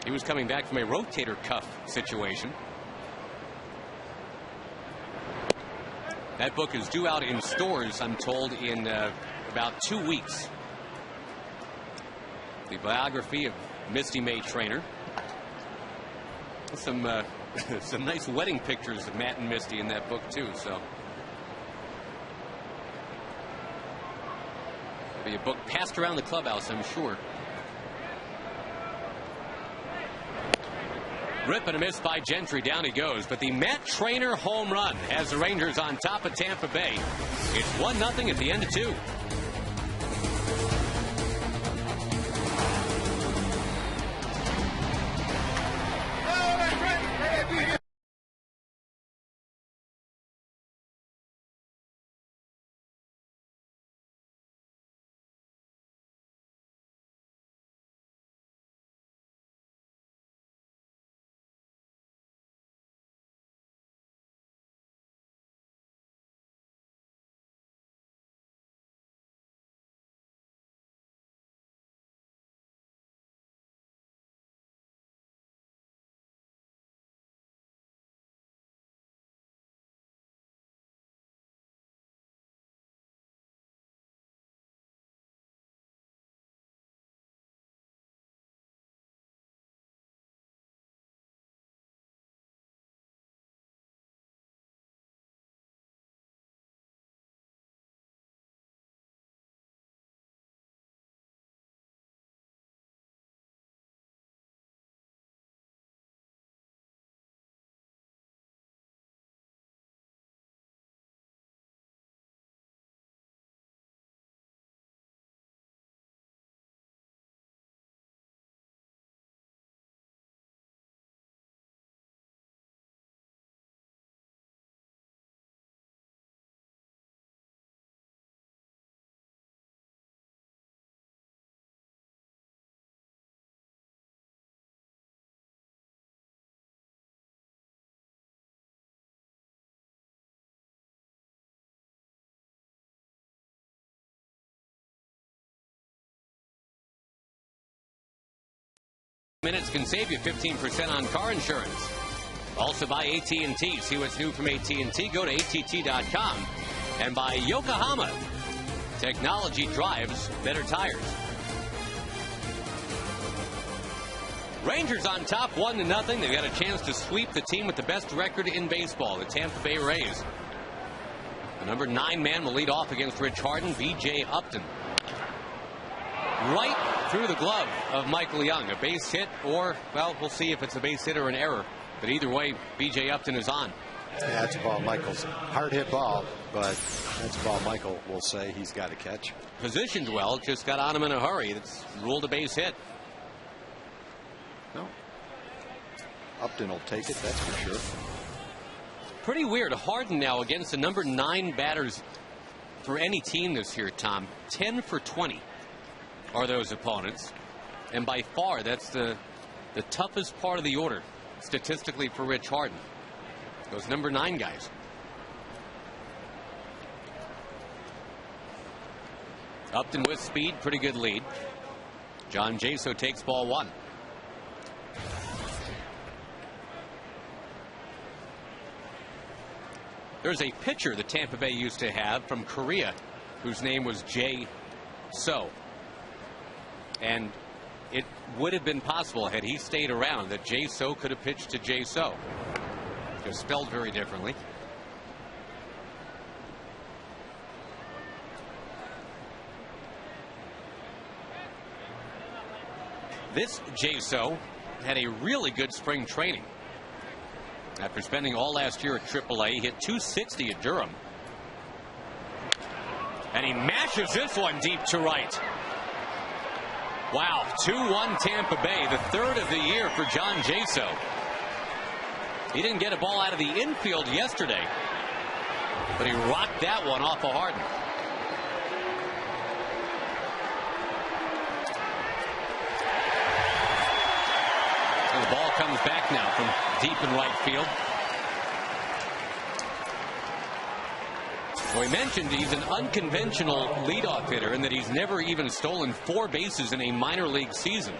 he was coming back from a rotator cuff situation. That book is due out in stores, I'm told, in about 2 weeks. The biography of Misty May Trainer. Some nice wedding pictures of Matt and Misty in that book, too. So be a book passed around the clubhouse, I'm sure. Rip and a miss by Gentry. Down he goes. But the Matt Trainer home run has the Rangers on top of Tampa Bay. It's 1-0 at the end of 2. Minutes can save you 15% on car insurance. Also by AT&T. See what's new from AT&T. Go to att.com. And by Yokohama. Technology drives better tires. Rangers on top 1-0. They've got a chance to sweep the team with the best record in baseball, the Tampa Bay Rays. The number 9 man will lead off against Rich Harden, B.J. Upton. Right through the glove of Michael Young. A base hit, or, well, we'll see if it's a base hit or an error. But either way, B.J. Upton is on. Yeah, that's a ball Michael's hard hit ball, but that's a ball Michael will say he's got to catch. Positioned well, just got on him in a hurry. It's ruled a base hit. No. Upton will take it, that's for sure. Pretty weird. Harden now against the number 9 batters for any team this year, Tom. 10 for 20 are those opponents. And by far, that's the toughest part of the order, statistically, for Rich Harden. Those number 9 guys. Upton with speed, pretty good lead. John Jaso takes ball 1. There's a pitcher that Tampa Bay used to have from Korea whose name was Jay So. And it would have been possible had he stayed around that Jay So could have pitched to Jay So. Just spelled very differently. This Jay So had a really good spring training. After spending all last year at AAA, he hit 260 at Durham. And he mashes this one deep to right. Wow, 2-1 Tampa Bay, the third of the year for John Jaso. He didn't get a ball out of the infield yesterday, but he rocked that one off of Harden. And the ball comes back now from deep in right field. Well, we mentioned he's an unconventional leadoff hitter in that he's never even stolen 4 bases in a minor league season.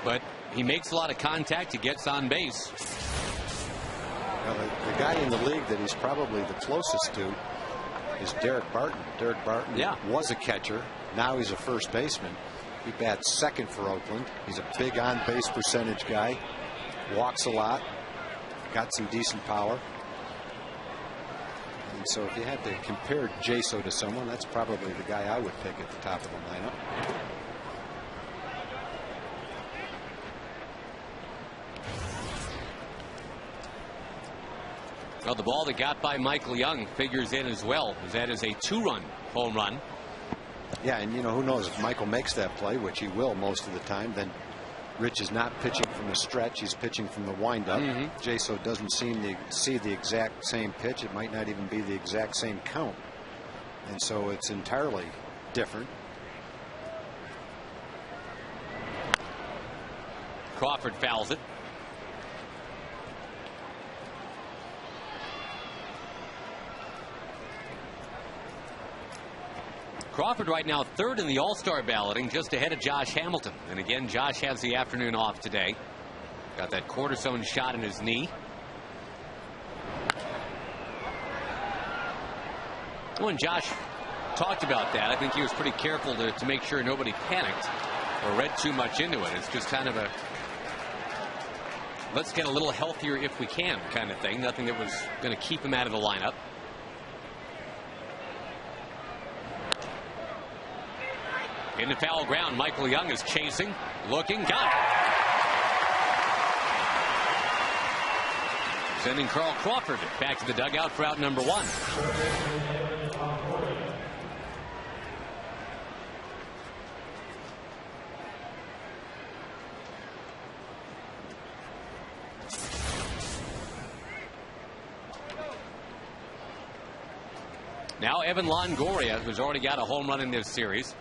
But he makes a lot of contact. He gets on base. Now, the guy in the league that he's probably the closest to is Derek Barton. Derek Barton was a catcher. Now he's a first baseman. He bats second for Oakland. He's a big on-base percentage guy. Walks a lot. Got some decent power. And so if you had to compare Jaso to someone, that's probably the guy I would pick at the top of the lineup. Well, the ball that got by Michael Young figures in as well, as that is a 2-run home run. Yeah, and you know, who knows, if Michael makes that play, which he will most of the time, then Rich is not pitching from the stretch. He's pitching from the windup. Jaso doesn't seem to see the exact same pitch. It might not even be the exact same count. And so it's entirely different. Crawford fouls it. Crawford right now third in the All-Star balloting, just ahead of Josh Hamilton. And again, Josh has the afternoon off today. Got that cortisone shot in his knee. When Josh talked about that, I think he was pretty careful to make sure nobody panicked or read too much into it. It's just kind of a let's get a little healthier if we can kind of thing. Nothing that was going to keep him out of the lineup. In the foul ground, Michael Young is chasing, looking, got it. Sending Carl Crawford back to the dugout for out number 1. Now Evan Longoria, who's already got a home run in this series.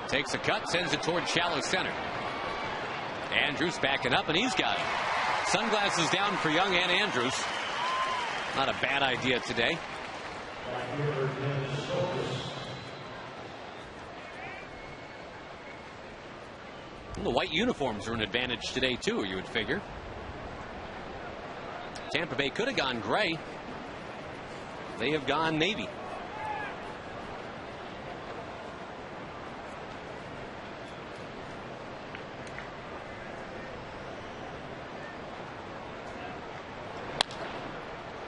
Takes a cut, sends it toward shallow center. Andrews backing up, and he's got it. Sunglasses down for Young and Andrews. Not a bad idea today. And the white uniforms are an advantage today, too, you would figure. Tampa Bay could have gone gray. They have gone navy.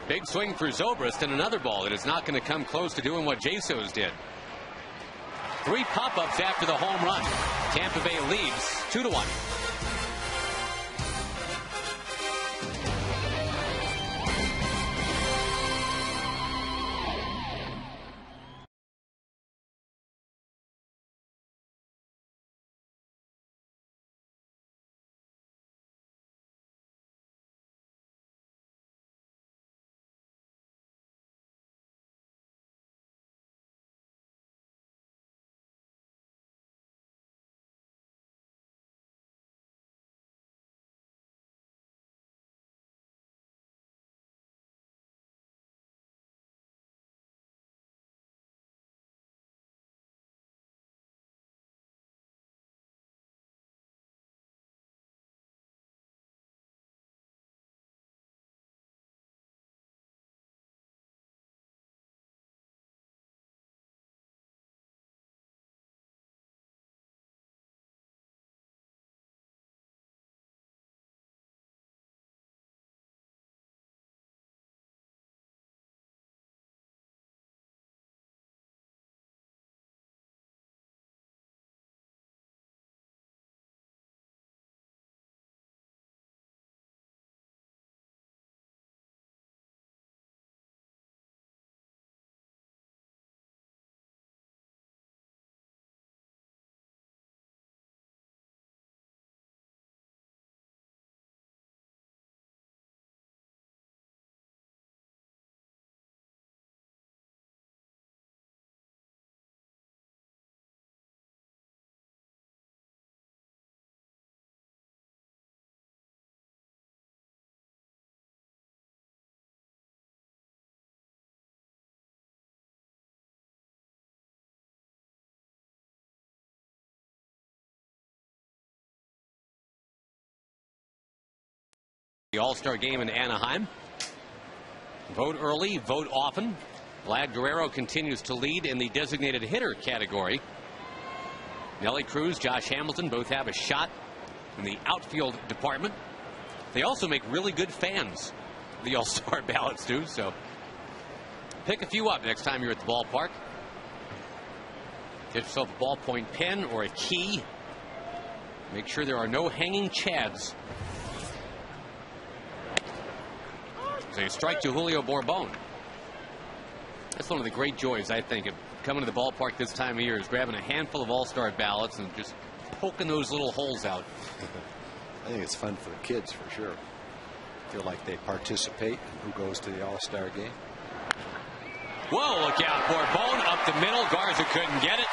Big swing for Zobrist, and another ball that is not going to come close to doing what Jesus did. 3 pop-ups after the home run. Tampa Bay leads 2-1. The All-Star game in Anaheim. Vote early, vote often. Vlad Guerrero continues to lead in the designated hitter category. Nelly Cruz, Josh Hamilton both have a shot in the outfield department. They also make really good fans, the All-Star ballots do, so pick a few up next time you're at the ballpark. Get yourself a ballpoint pen or a key. Make sure there are no hanging chads. A strike to Julio Bourbon. That's one of the great joys, I think, of coming to the ballpark this time of year, is grabbing a handful of All-Star ballots and just poking those little holes out. I think it's fun for the kids, for sure. Feel like they participate in who goes to the All-Star game. Whoa, look out. Bourbon up the middle. Garza couldn't get it.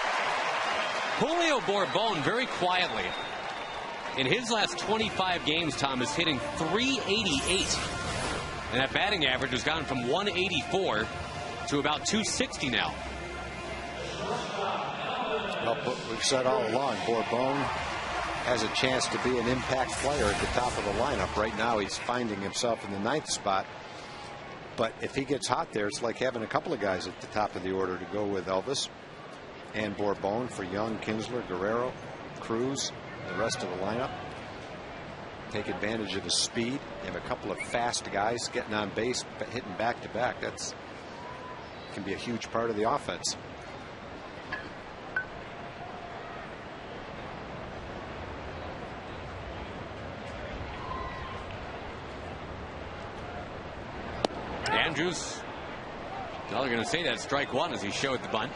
Julio Bourbon, very quietly, in his last 25 games, Tom, is hitting .388. And that batting average has gone from 184 to about 260 now. Well, we've said all along, Bourbon has a chance to be an impact player at the top of the lineup. Right now, he's finding himself in the 9th spot. But if he gets hot there, it's like having a couple of guys at the top of the order to go with Elvis and Bourbon for Young, Kinsler, Guerrero, Cruz, the rest of the lineup. Take advantage of his speed. You have a couple of fast guys getting on base, but hitting back to back. That's can be a huge part of the offense. Andrews, well, they're going to say that strike one as he showed the bunt.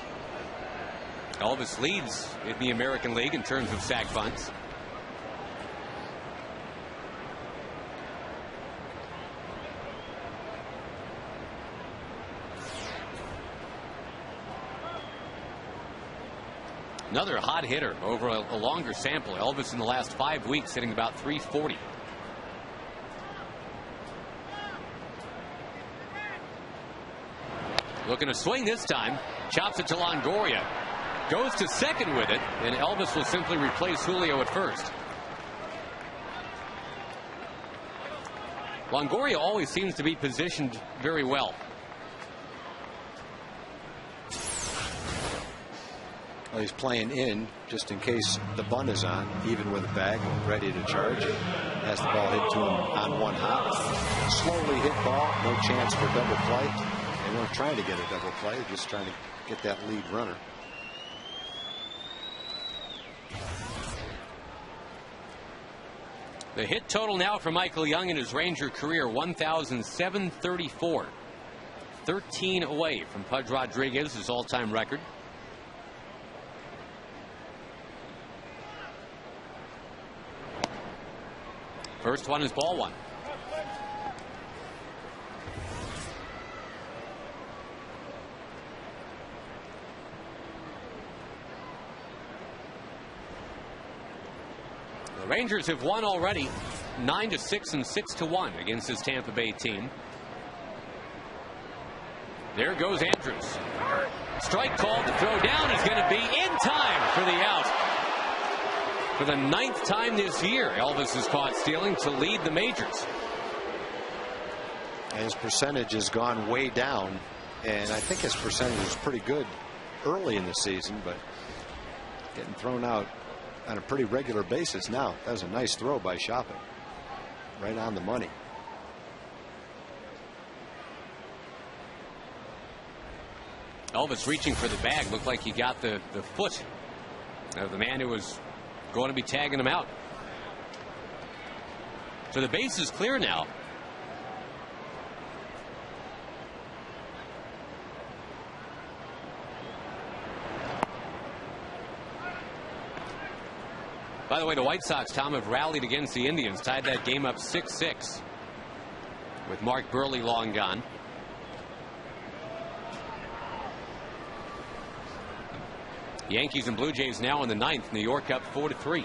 Elvis leads in the American League in terms of sack bunts. Another hot hitter over a longer sample. Elvis in the last 5 weeks hitting about .340. Looking to swing this time. Chops it to Longoria. Goes to second with it, and Elvis will simply replace Julio at first. Longoria always seems to be positioned very well. Well, he's playing in just in case the bunt is on, even with a bag, ready to charge. Has the ball hit to him on one hop. Slowly hit ball, no chance for double play. They weren't trying to get a double play, just trying to get that lead runner. The hit total now for Michael Young in his Ranger career, 1,734. 13 away from Pudge Rodriguez, his all-time record. First one is ball one. The Rangers have won already 9-6 and 6-1 against this Tampa Bay team. There goes Andrews. Strike called to throw down is going to be in time for the out. For the 9th time this year, Elvis is caught stealing to lead the majors. And his percentage has gone way down, and I think his percentage was pretty good early in the season, but getting thrown out on a pretty regular basis now. That was a nice throw by Shopping. Right on the money. Elvis reaching for the bag. Looked like he got the foot of the man who was going to be tagging him out. So the base is clear now. By the way, the White Sox, Tom, have rallied against the Indians, tied that game up 6-6 with Mark Burley long gone. Yankees and Blue Jays now in the 9th. New York up 4-3.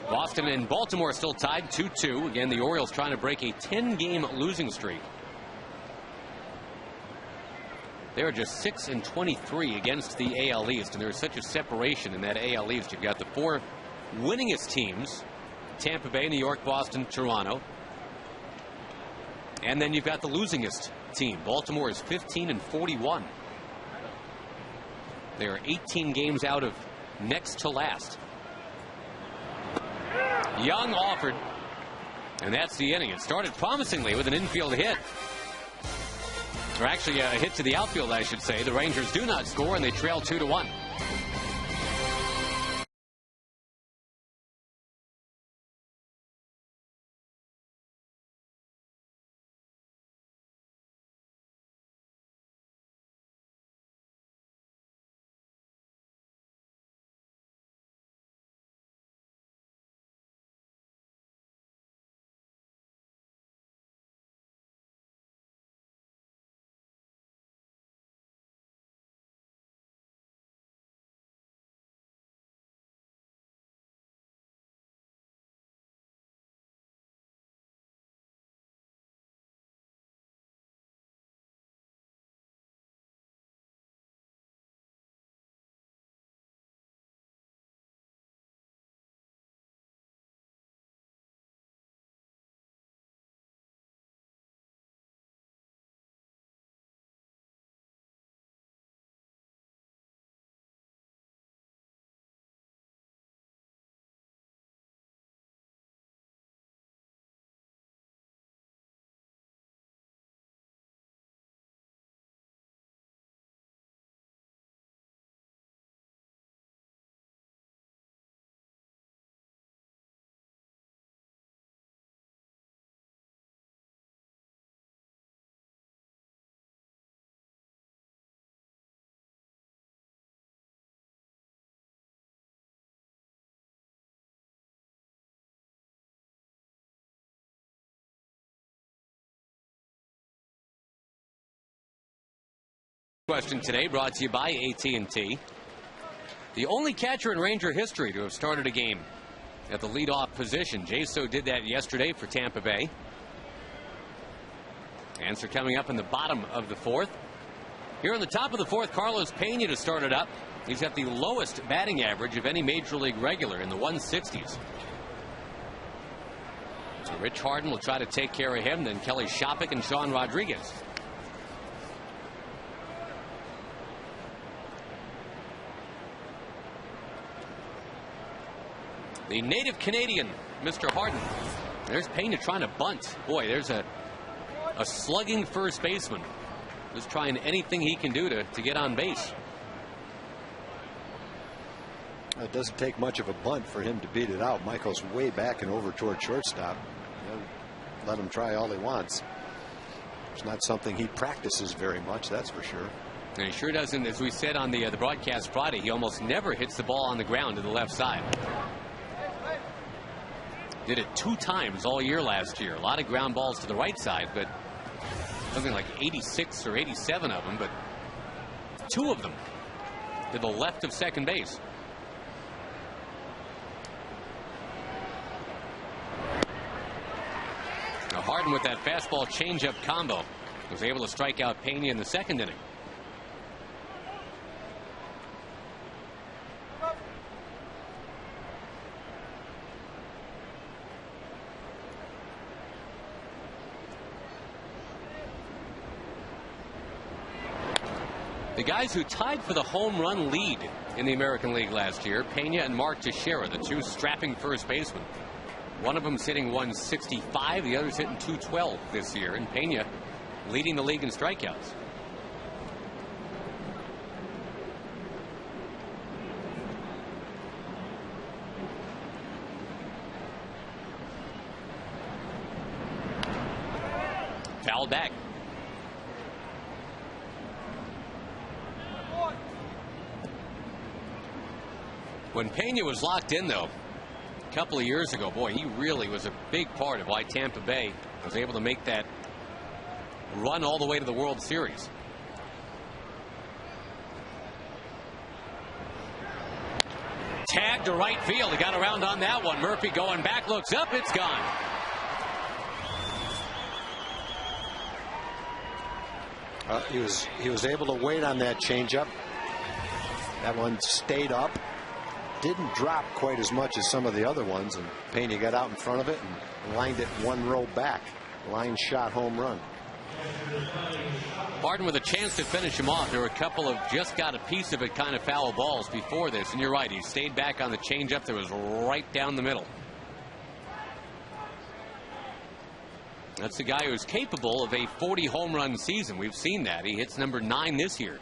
Boston and Baltimore still tied 2-2. Again, the Orioles trying to break a 10-game losing streak. They're just 6-23 against the AL East, and there's such a separation in that AL East. You've got the 4 winningest teams: Tampa Bay, New York, Boston, Toronto. And then you've got the losingest team. Baltimore is 15-41. They are 18 games out of next to last. Young offered, and that's the inning. It started promisingly with an infield hit. Or actually a hit to the outfield, I should say. The Rangers do not score, and they trail 2-1. Question today brought to you by AT&T. The only catcher in Ranger history to have started a game at the leadoff position. Jaso did that yesterday for Tampa Bay. Answer coming up in the bottom of the 4th. Here in the top of the 4th, Carlos Pena to start it up. He's got the lowest batting average of any major league regular in the 160s. So Rich Harden will try to take care of him, then Kelly Shopik and Sean Rodriguez. The native Canadian, Mr. Harden. There's Pena trying to bunt. Boy, there's a slugging first baseman. Just trying anything he can do to get on base. It doesn't take much of a bunt for him to beat it out. Michael's way back and over toward shortstop. Let him try all he wants. It's not something he practices very much, that's for sure. And he sure doesn't, as we said on the broadcast Friday, he almost never hits the ball on the ground to the left side. Did it 2 times all year last year. A lot of ground balls to the right side, but something like 86 or 87 of them, but 2 of them to the left of second base. Now Harden with that fastball changeup combo was able to strike out Pena in the second inning. The guys who tied for the home run lead in the American League last year, Pena and Mark Teixeira, the 2 strapping first basemen. One of them's hitting 165, the other's hitting 212 this year, and Pena leading the league in strikeouts. Foul back. When Pena was locked in, though, a couple of years ago, boy, he really was a big part of why Tampa Bay was able to make that run all the way to the World Series. Tag to right field. He got around on that one. Murphy going back, looks up, it's gone. He was able to wait on that changeup. That one stayed up. Didn't drop quite as much as some of the other ones, and Pena got out in front of it and lined it 1 row back. Line shot home run. Harden with a chance to finish him off. There were a couple of just got a piece of it kind of foul balls before this, and you're right, he stayed back on the changeup that was right down the middle. That's the guy who's capable of a 40 home run season. We've seen that. He hits number 9 this year.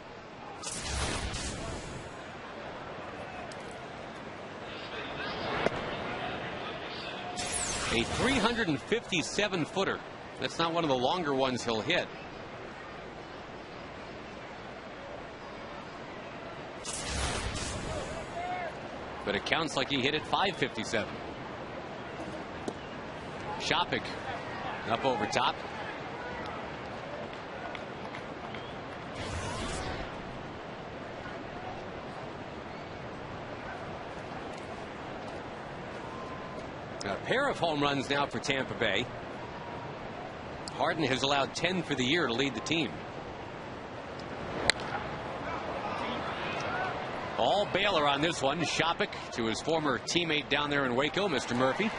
A 357-footer. That's not one of the longer ones he'll hit. But it counts like he hit it 557. Shopik up over top. A pair of home runs now for Tampa Bay. Harden has allowed 10 for the year to lead the team. All Baylor on this one. Shopik to his former teammate down there in Waco, Mr. Murphy.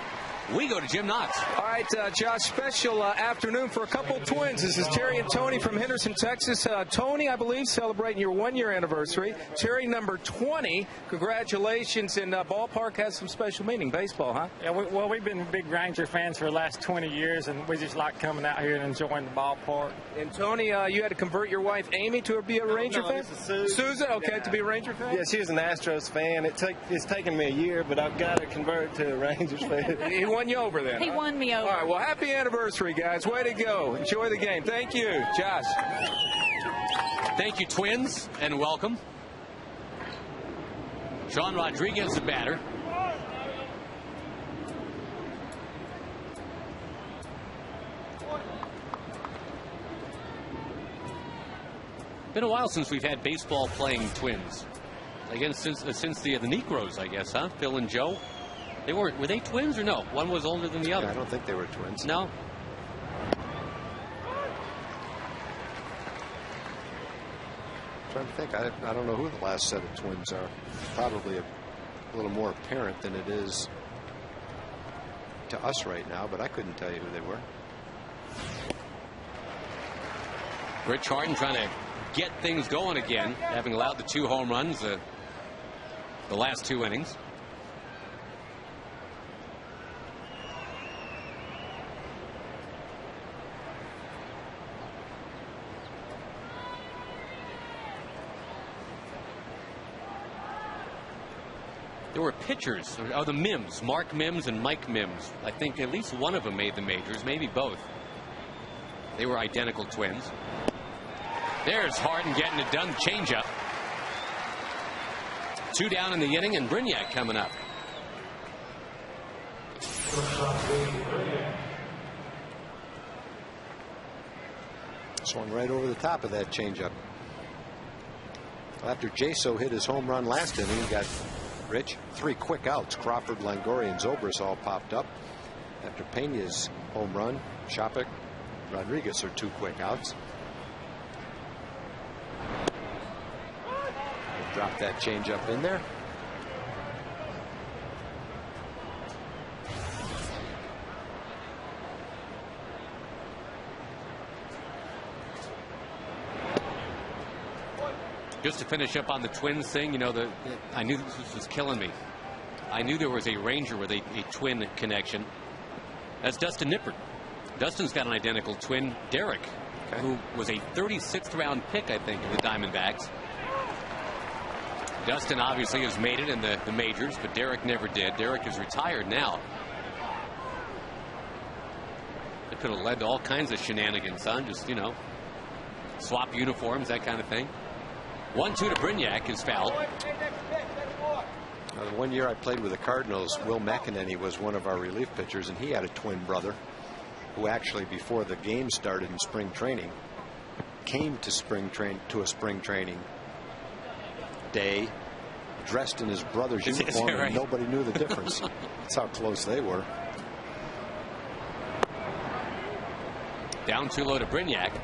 We go to Jim Knox. All right, Josh, special afternoon for a couple twins. This is Terry and Tony from Henderson, Texas. Tony, I believe, celebrating your 1-year anniversary. Terry, number 20. Congratulations. And ballpark has some special meaning. Baseball, huh? Yeah, we've been big Ranger fans for the last 20 years, and we just like coming out here and enjoying the ballpark. And Tony, you had to convert your wife, Amy, to be a Ranger fan? This is Susan, okay, to be a Ranger fan? Yeah, she was an Astros fan. It's taken me a year, but I've got to convert to a Rangers fan. He won you over then. He won me over. All right, well, happy anniversary, guys. Way to go. Enjoy the game. Thank you, Josh. Thank you, twins, and welcome. Sean Rodriguez, the batter. Been a while since we've had baseball playing twins. Again, since the Negroes, I guess, huh? Phil and Joe. Were they twins or no? One was older than the other. Yeah, I don't think they were twins. No. trying to think. I don't know who the last set of twins are. Probably a little more apparent than it is to us right now, but I couldn't tell you who they were. Rich Harden trying to get things going again, having allowed the 2 home runs the last 2 innings. There were pitchers, the Mims, Mark Mims and Mike Mims. I think at least one of them made the majors, maybe both. They were identical twins. There's Harden getting it done, changeup. 2 down in the inning, and Brignac coming up. Swung right over the top of that changeup. After Jaso hit his home run last inning, he got Rich 3 quick outs. Crawford, Longoria, and Zobrist all popped up. After Pena's home run, Shopik, Rodriguez are 2 quick outs. We'll drop that changeup in there. Just to finish up on the Twins thing, you know, I knew this was killing me. I knew there was a Ranger with a twin connection. That's Dustin Nippert. Dustin's got an identical twin, Derek, who was a 36th round pick, I think, of the Diamondbacks. Dustin obviously has made it in the majors, but Derek never did. Derek is retired now. It could have led to all kinds of shenanigans, son. Just, you know, swap uniforms, that kind of thing. 1-2 to Brignac is fouled. The one year I played with the Cardinals, Will McEnany was one of our relief pitchers, and he had a twin brother who actually, before the game started in spring training, came to a spring training day dressed in his brother's uniform, right? And nobody knew the difference. That's how close they were. Down 2 low to Brignac.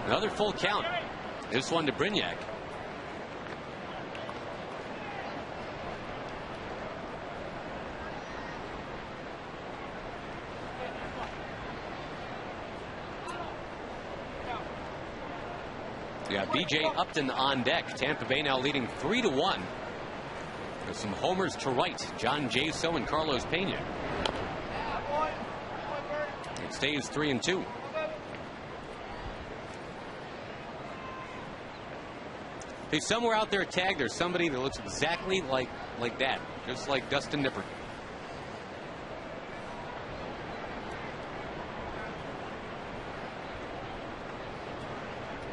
Another full count. This one to Brignac. Yeah, B.J. Upton on deck. Tampa Bay now leading 3-1. There's some homers to right. John Jaso and Carlos Pena. It stays 3-2. Hey, somewhere out there tagged, there's somebody that looks exactly like that, just like Dustin Nippert.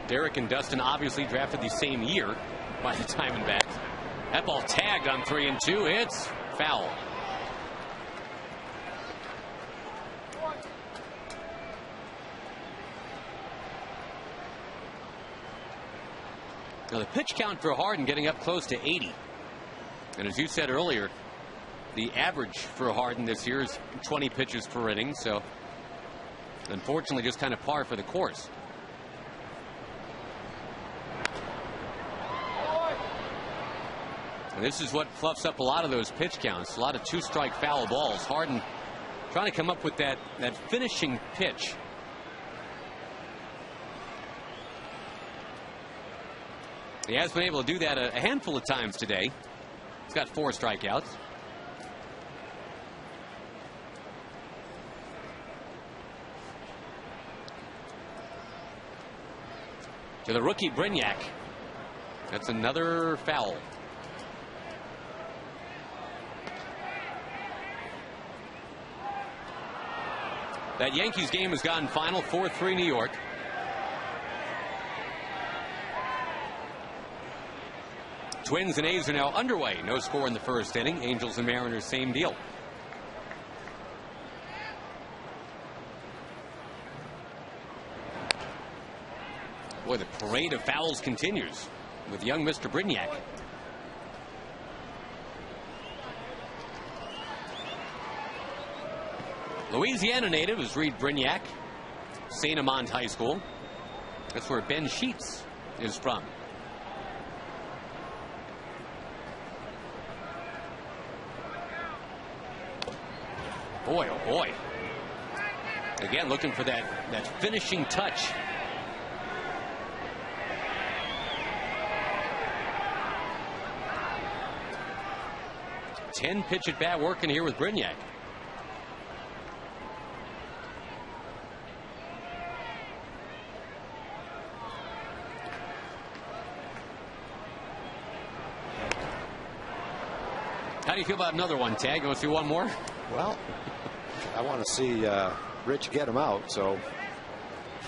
Derek and Dustin obviously drafted the same year by the Diamondbacks. That ball tagged on 3-2. It's foul. Now the pitch count for Harden getting up close to 80. And as you said earlier, the average for Harden this year is 20 pitches per inning. So unfortunately just kind of par for the course. And this is what fluffs up a lot of those pitch counts. A lot of 2-strike foul balls. Harden trying to come up with that finishing pitch. He has been able to do that a handful of times today. He's got 4 strikeouts. To the rookie Brignac. That's another foul. That Yankees game has gone final, 4-3 New York. Twins and A's are now underway. No score in the first inning. Angels and Mariners, same deal. Boy, the parade of fouls continues with young Mr. Brignac. Louisiana native is Reed Brignac, St. Amant High School. That's where Ben Sheets is from. Boy, oh boy. Again, looking for that finishing touch. Ten pitch at bat working here with Brignac. How do you feel about another one, Tag? You want to see one more? Well, I want to see Rich get him out. So,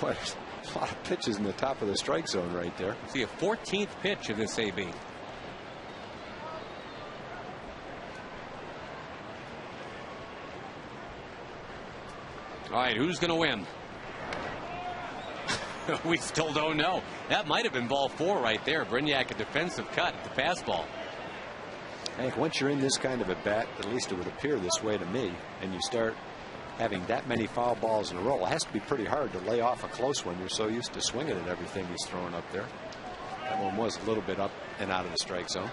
a lot of pitches in the top of the strike zone right there. See a 14th pitch of this AB. All right, who's going to win? We still don't know. That might have been ball 4 right there. Brignac, a defensive cut at the fastball. Hank, once you're in this kind of a bat, at least it would appear this way to me, and you start having that many foul balls in a row, it has to be pretty hard to lay off a close one. You're so used to swinging at everything he's throwing up there. That one was a little bit up and out of the strike zone.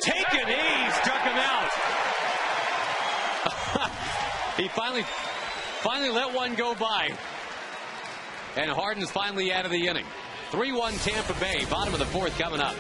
Taken, he struck him out. He finally let one go by. And Harden's finally out of the inning. 3-1 Tampa Bay. Bottom of the 4th coming up.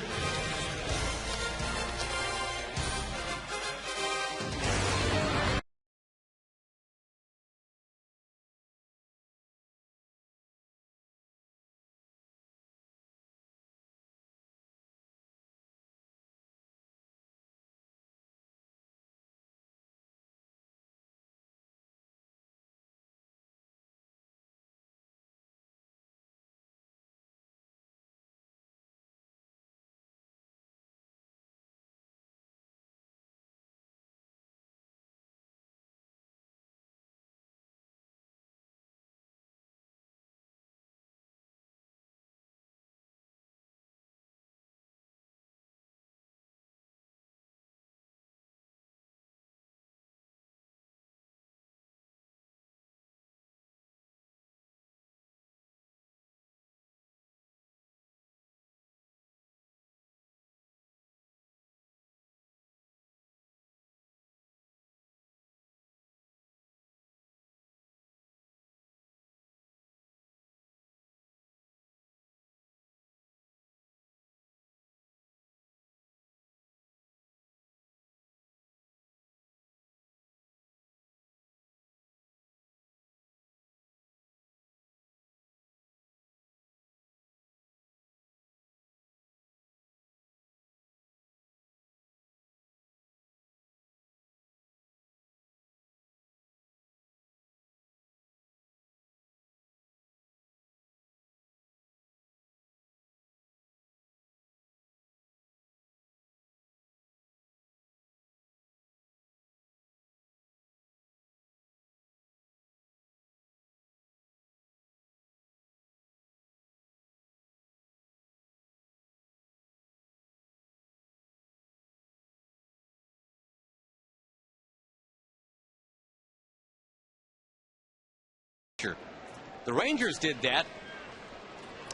The Rangers did that.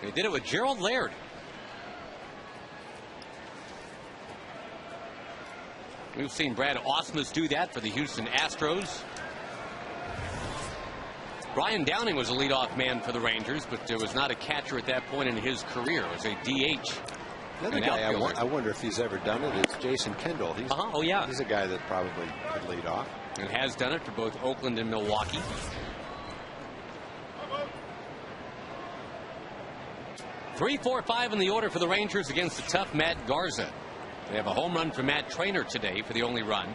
They did it with Gerald Laird. We've seen Brad Ausmus do that for the Houston Astros. Brian Downing was a leadoff man for the Rangers, but there was not a catcher at that point in his career. It was a DH. Another guy I wonder if he's ever done it is Jason Kendall. Oh, yeah. He's a guy that probably could lead off. And has done it for both Oakland and Milwaukee. 3-4-5 in the order for the Rangers against the tough Matt Garza. They have a home run for Matt Trainer today for the only run.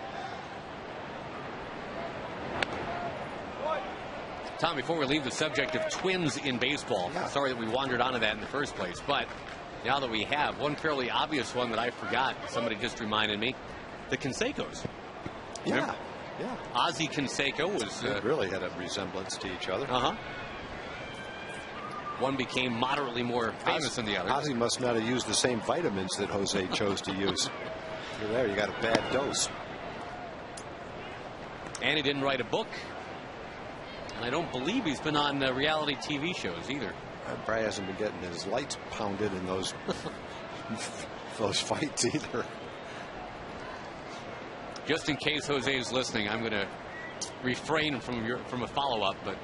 Tom, before we leave the subject of twins in baseball, sorry that we wandered onto that in the first place, but now that we have one fairly obvious one that I forgot, somebody just reminded me, the Cansecos. Yeah. Ozzie Canseco was... They really had a resemblance to each other. One became moderately more famous than the other. Ozzie must not have used the same vitamins that Jose chose to use. There, you got a bad dose. And he didn't write a book. And I don't believe he's been on reality TV shows either. Probably hasn't been getting his lights pounded in those fights either. Just in case Jose is listening, I'm going to refrain from a follow-up, but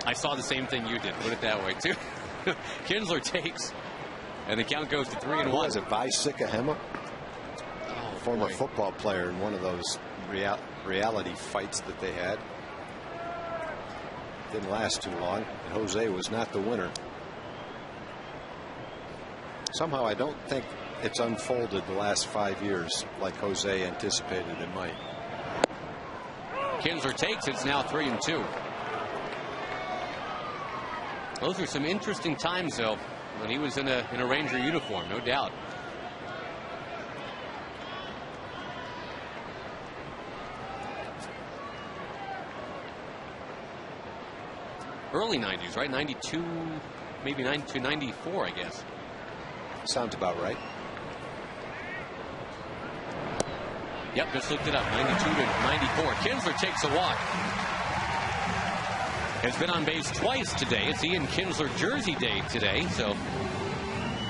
I saw the same thing you did. Put it that way, too. Kinsler takes, and the count goes to 3-1. Was it Vi Sikahema? Oh, former boy. football player in one of those reality fights that they had. Didn't last too long. And Jose was not the winner. Somehow I don't think it's unfolded the last 5 years like Jose anticipated it might. Kinsler takes. It's now 3-2. Those are some interesting times, though, when he was in a Ranger uniform, no doubt. Early 90s, right? 92, maybe 92, 94, I guess. Sounds about right. Yep, just looked it up. 92 to 94. Kinsler takes a walk. Has been on base twice today. It's Ian Kinsler jersey day today, so.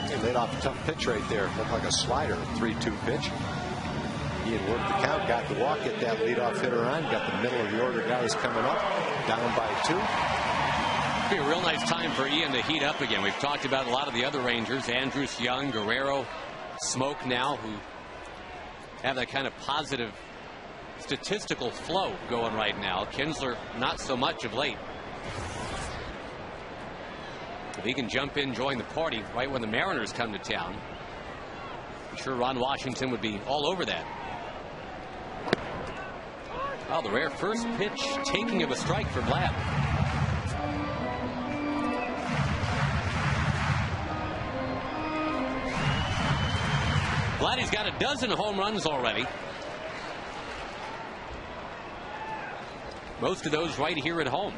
He laid off a tough pitch right there. Looked like a slider, 3-2 pitch. Ian worked the count, got the walk, get that leadoff hitter on, got the middle of the order guys coming up, down by 2. Be a real nice time for Ian to heat up again. We've talked about a lot of the other Rangers, Andrus, Young, Guerrero, Smoke now, who have that kind of positive statistical flow going right now. Kinsler, not so much of late. If he can jump in, join the party right when the Mariners come to town, I'm sure Ron Washington would be all over that. Oh, the rare first pitch taking of a strike for Vlad. Vladdy's got a dozen home runs already. Most of those right here at home.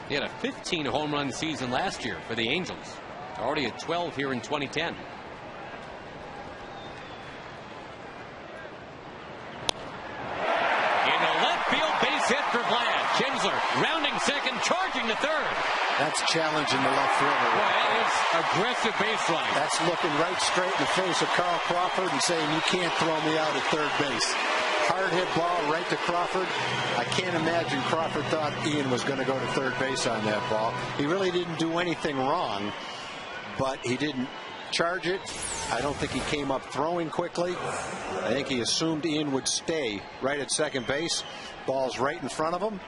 He had a 15 home run season last year for the Angels. Already at 12 here in 2010. In the left field base hit for Vlad. Kinsler rounding second, charging to third. That's challenging the left fielder. Boy, that is aggressive base running. That's looking right straight in the face of Carl Crawford and saying, you can't throw me out at third base. Hard hit ball right to Crawford. I can't imagine Crawford thought Ian was going to go to third base on that ball. He really didn't do anything wrong, but he didn't charge it. I don't think he came up throwing quickly. I think he assumed Ian would stay right at second base. Ball's right in front of him.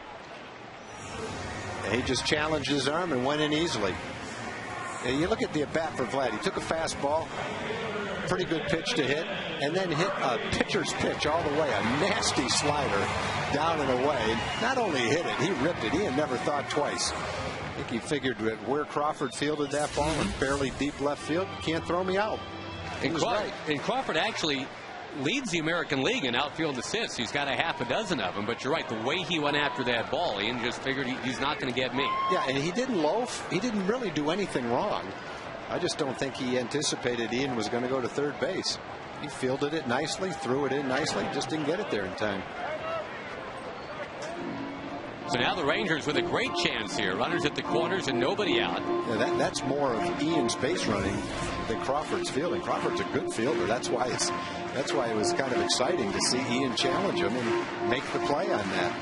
And he just challenged his arm and went in easily. And you look at the at-bat for Vlad. He took a fastball, pretty good pitch to hit, and then hit a pitcher's pitch all the way, a nasty slider down and away. Not only hit it, he ripped it. Ian never thought twice. I think he figured that where Crawford fielded that ball in barely deep left field, can't throw me out. And Crawford actually leads the American League in outfield assists. He's got a half a dozen of them, but you're right, the way he went after that ball, Ian just figured he's not going to get me. Yeah, and he didn't loaf. He didn't really do anything wrong. I just don't think he anticipated Ian was going to go to third base. He fielded it nicely, threw it in nicely, just didn't get it there in time. So now the Rangers with a great chance here. Runners at the corners and nobody out. Yeah, that's more of Ian's base running than Crawford's fielding. Crawford's a good fielder. That's why it was kind of exciting to see Ian challenge him and make the play on that.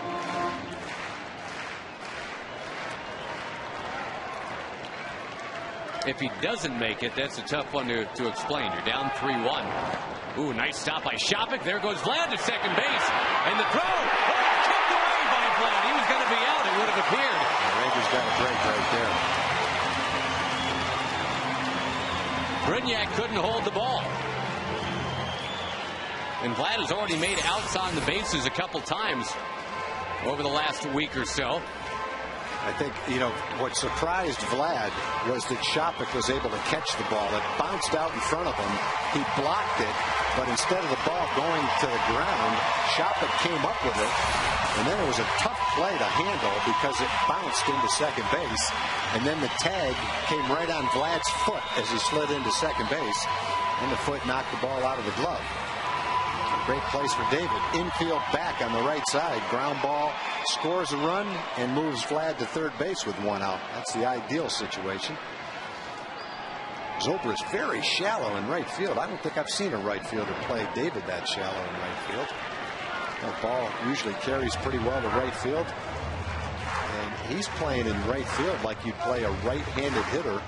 If he doesn't make it, that's a tough one to explain. You're down 3-1. Ooh, nice stop by Shopik. There goes Vlad to second base. And the throw. Oh, kicked away by Vlad. He was going to be out. It would have appeared. The Rangers got a break right there. Brignac couldn't hold the ball. And Vlad has already made outs on the bases a couple times over the last week or so. I think, what surprised Vlad was that Shopik was able to catch the ball. It bounced out in front of him. He blocked it, but instead of the ball going to the ground, Shopik came up with it. And then it was a tough play to handle because it bounced into second base. And then the tag came right on Vlad's foot as he slid into second base. And the foot knocked the ball out of the glove. Great place for David. Infield back on the right side. Ground ball, scores a run, and moves Vlad to third base with one out. That's the ideal situation. Zobrist very shallow in right field. I don't think I've seen a right fielder play David that shallow in right field. The ball usually carries pretty well to right field. And he's playing in right field like you'd play a right-handed hitter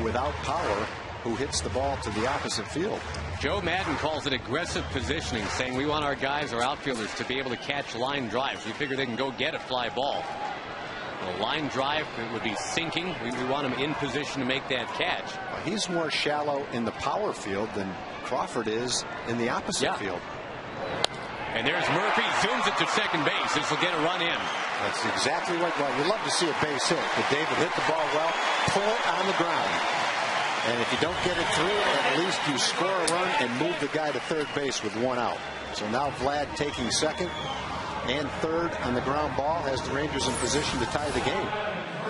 without power who hits the ball to the opposite field. Joe Madden calls it aggressive positioning, saying we want our guys, our outfielders, to be able to catch line drives. We figure they can go get a fly ball. A line drive would be sinking. We want him in position to make that catch. Well, he's more shallow in the power field than Crawford is in the opposite field. And there's Murphy, zooms it to second base. This will get a run in. That's exactly what you love to see a base hit. But David hit the ball well, pull it on the ground. And if you don't get it through, at least you score a run and move the guy to third base with one out. So now Vlad taking second and third on the ground ball has the Rangers in position to tie the game.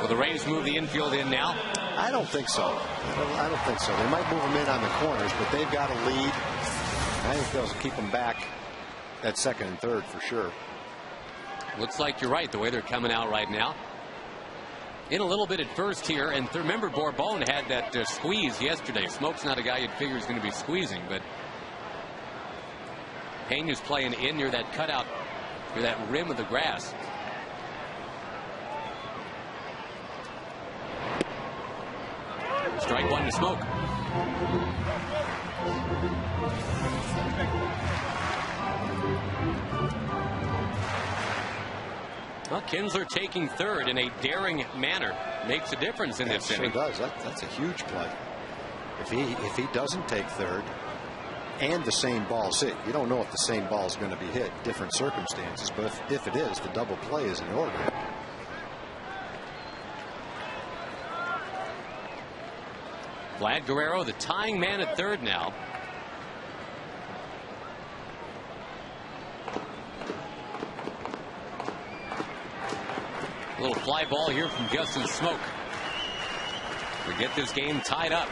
Will the Rays move the infield in now? I don't think so. I don't think so. They might move them in on the corners, but they've got a lead. I think they'll keep them back at second and third for sure. Looks like you're right the way they're coming out right now. In a little bit at first here, and remember Bourbon had that squeeze yesterday. Smoke's not a guy you'd figure is going to be squeezing, but Pena's playing in near that cutout, near that rim of the grass. Strike one to Smoke. Well, Kinsler taking third in a daring manner makes a difference in this inning. Sure does. That's a huge play. If he doesn't take third and the same ball's hit, you don't know if the same ball is going to be hit, different circumstances, but if it is, the double play is in order. Vlad Guerrero, the tying man at third now. A little fly ball here from Justin Smoke to get this game tied up.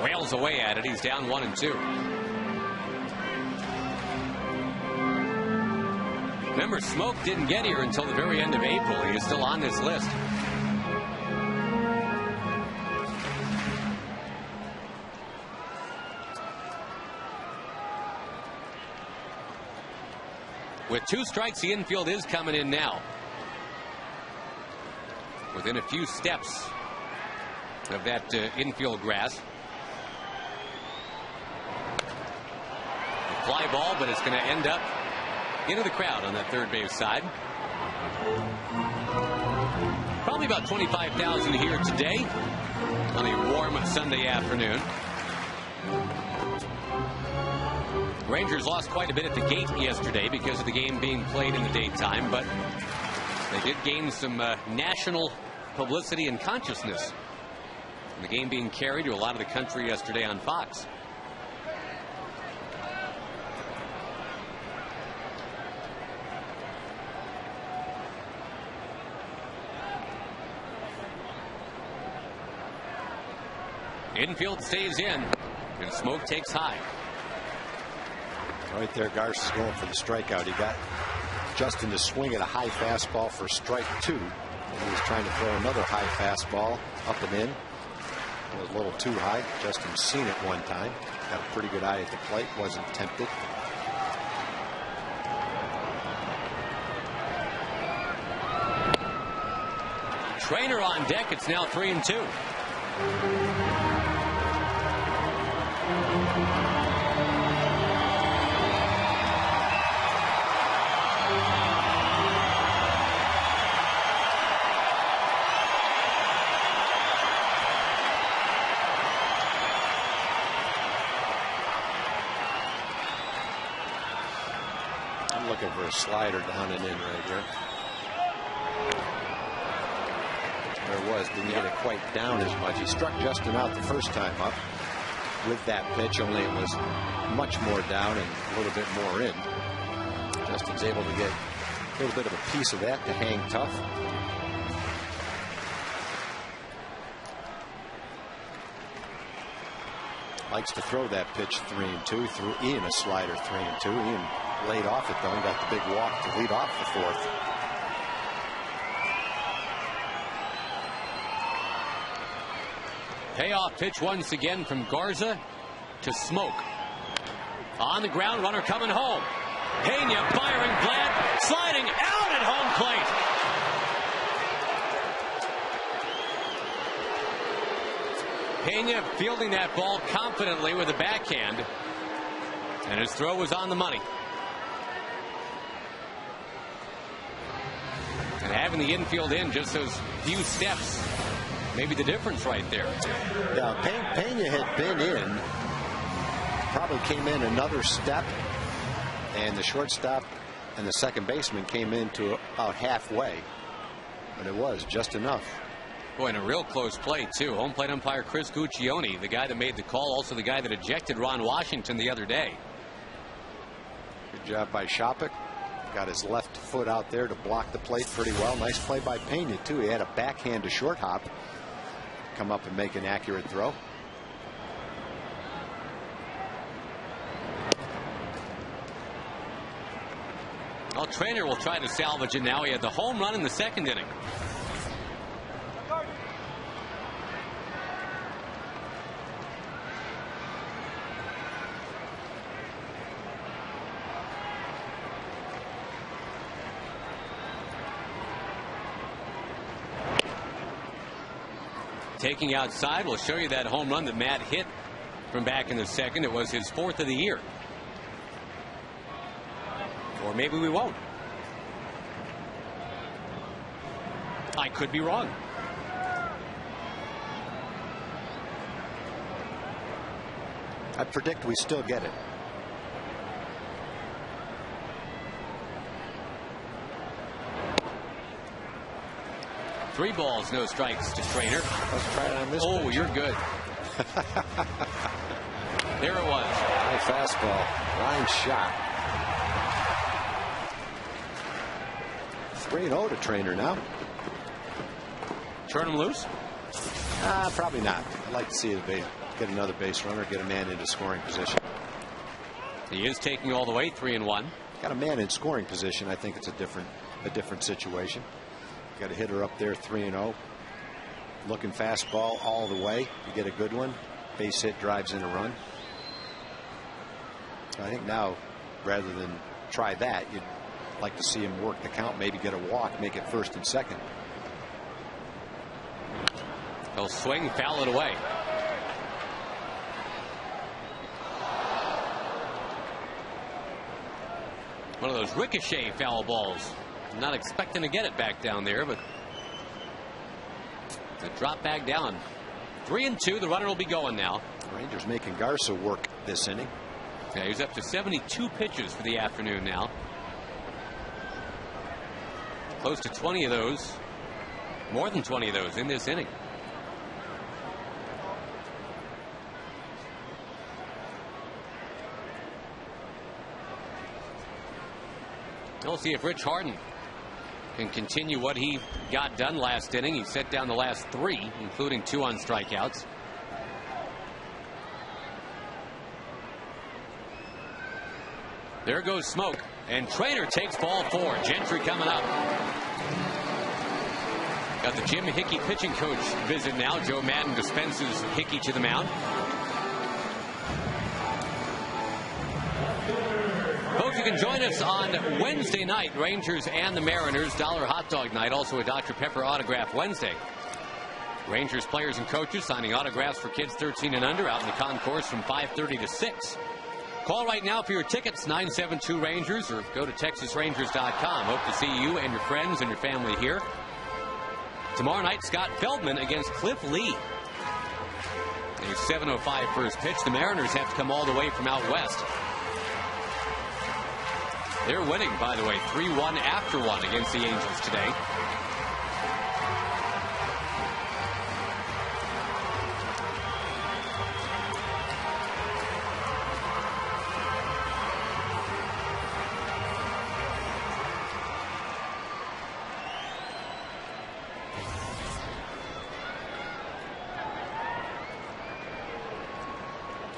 Wails away at it. He's down 1-2. Remember, Smoke didn't get here until the very end of April. He is still on this list. With 2 strikes, the infield is coming in now. Within a few steps of that infield grass. A fly ball, but it's going to end up into the crowd on that third base side. Probably about 25,000 here today on a warm Sunday afternoon. Rangers lost quite a bit at the gate yesterday because of the game being played in the daytime, but they did gain some national publicity and consciousness. The game being carried to a lot of the country yesterday on Fox. Infield stays in, and Smoke takes high. Right there, Garce is going for the strikeout. He got Justin to swing at a high fastball for strike 2. And he was trying to throw another high fastball up and in. It was a little too high. Justin's seen it one time. Got a pretty good eye at the plate. Wasn't tempted. Trainer on deck. It's now 3-2. looking for a slider down and in right here. There was, didn't get it quite down as much. He struck Justin out the first time up with that pitch, only it was much more down and a little bit more in. Justin's able to get a little bit of a piece of that to hang tough. Likes to throw that pitch 3-2. Threw Ian a slider 3-2. Ian laid off it though and got the big walk to lead off the fourth. Payoff pitch once again from Garza to Smoke. On the ground, runner coming home. Pena firing flat, sliding out at home plate. Pena fielding that ball confidently with a backhand, and his throw was on the money. And having the infield in just those few steps, maybe the difference right there. Yeah, Pena had been in, probably came in another step, and the shortstop and the second baseman came in to about halfway, but it was just enough. Boy, and a real close play, too. Home plate umpire Chris Guccione, the guy that made the call, also the guy that ejected Ron Washington the other day. Good job by Shopik. Got his left foot out there to block the plate pretty well. Nice play by Pena, too. He had a backhand to short hop. Come up and make an accurate throw. Well, Trainer will try to salvage it now. He had the home run in the second inning. Taking outside, we'll show you that home run that Matt hit from back in the second. It was his fourth of the year. Or maybe we won't. I could be wrong. I predict we still get it. Three balls, no strikes to Trainer. Let's try it on this. Oh, pitch. you're good. There it was. High fastball. Line shot. 3-0 to Trainer now. Turn him loose? Probably not. I'd like to see the base, get another base runner, get a man into scoring position. He is taking all the way, 3-1. Got a man in scoring position. I think it's a different situation. Got a hitter up there, 3-0. Looking fastball all the way. You get a good one. Base hit drives in a run. So I think now, rather than try that, you'd like to see him work the count, maybe get a walk, make it first and second. He'll swing, foul it away. One of those ricochet foul balls. Not expecting to get it back down there, but the drop back down. 3-2. The runner will be going now. Rangers making Garza work this inning. Yeah, he's up to 72 pitches for the afternoon now. Close to 20 of those, more than 20 of those in this inning. We'll see if Rich Harden can continue what he got done last inning. He set down the last 3, including 2 on strikeouts. There goes Smoke, and Trainer takes ball 4. Gentry coming up. Got the Jim Hickey pitching coach visit now. Joe Madden dispenses Hickey to the mound. Folks, you can join us on Wednesday night, Rangers and the Mariners, dollar hot dog night, also a Dr. Pepper autograph Wednesday. Rangers players and coaches signing autographs for kids 13 and under out in the concourse from 5:30 to 6. Call right now for your tickets, 972 Rangers, or go to TexasRangers.com. Hope to see you and your friends and your family here. Tomorrow night, Scott Feldman against Cliff Lee. A 7:05 first pitch. The Mariners have to come all the way from out west. They're winning, by the way, 3-1 after 1 against the Angels today.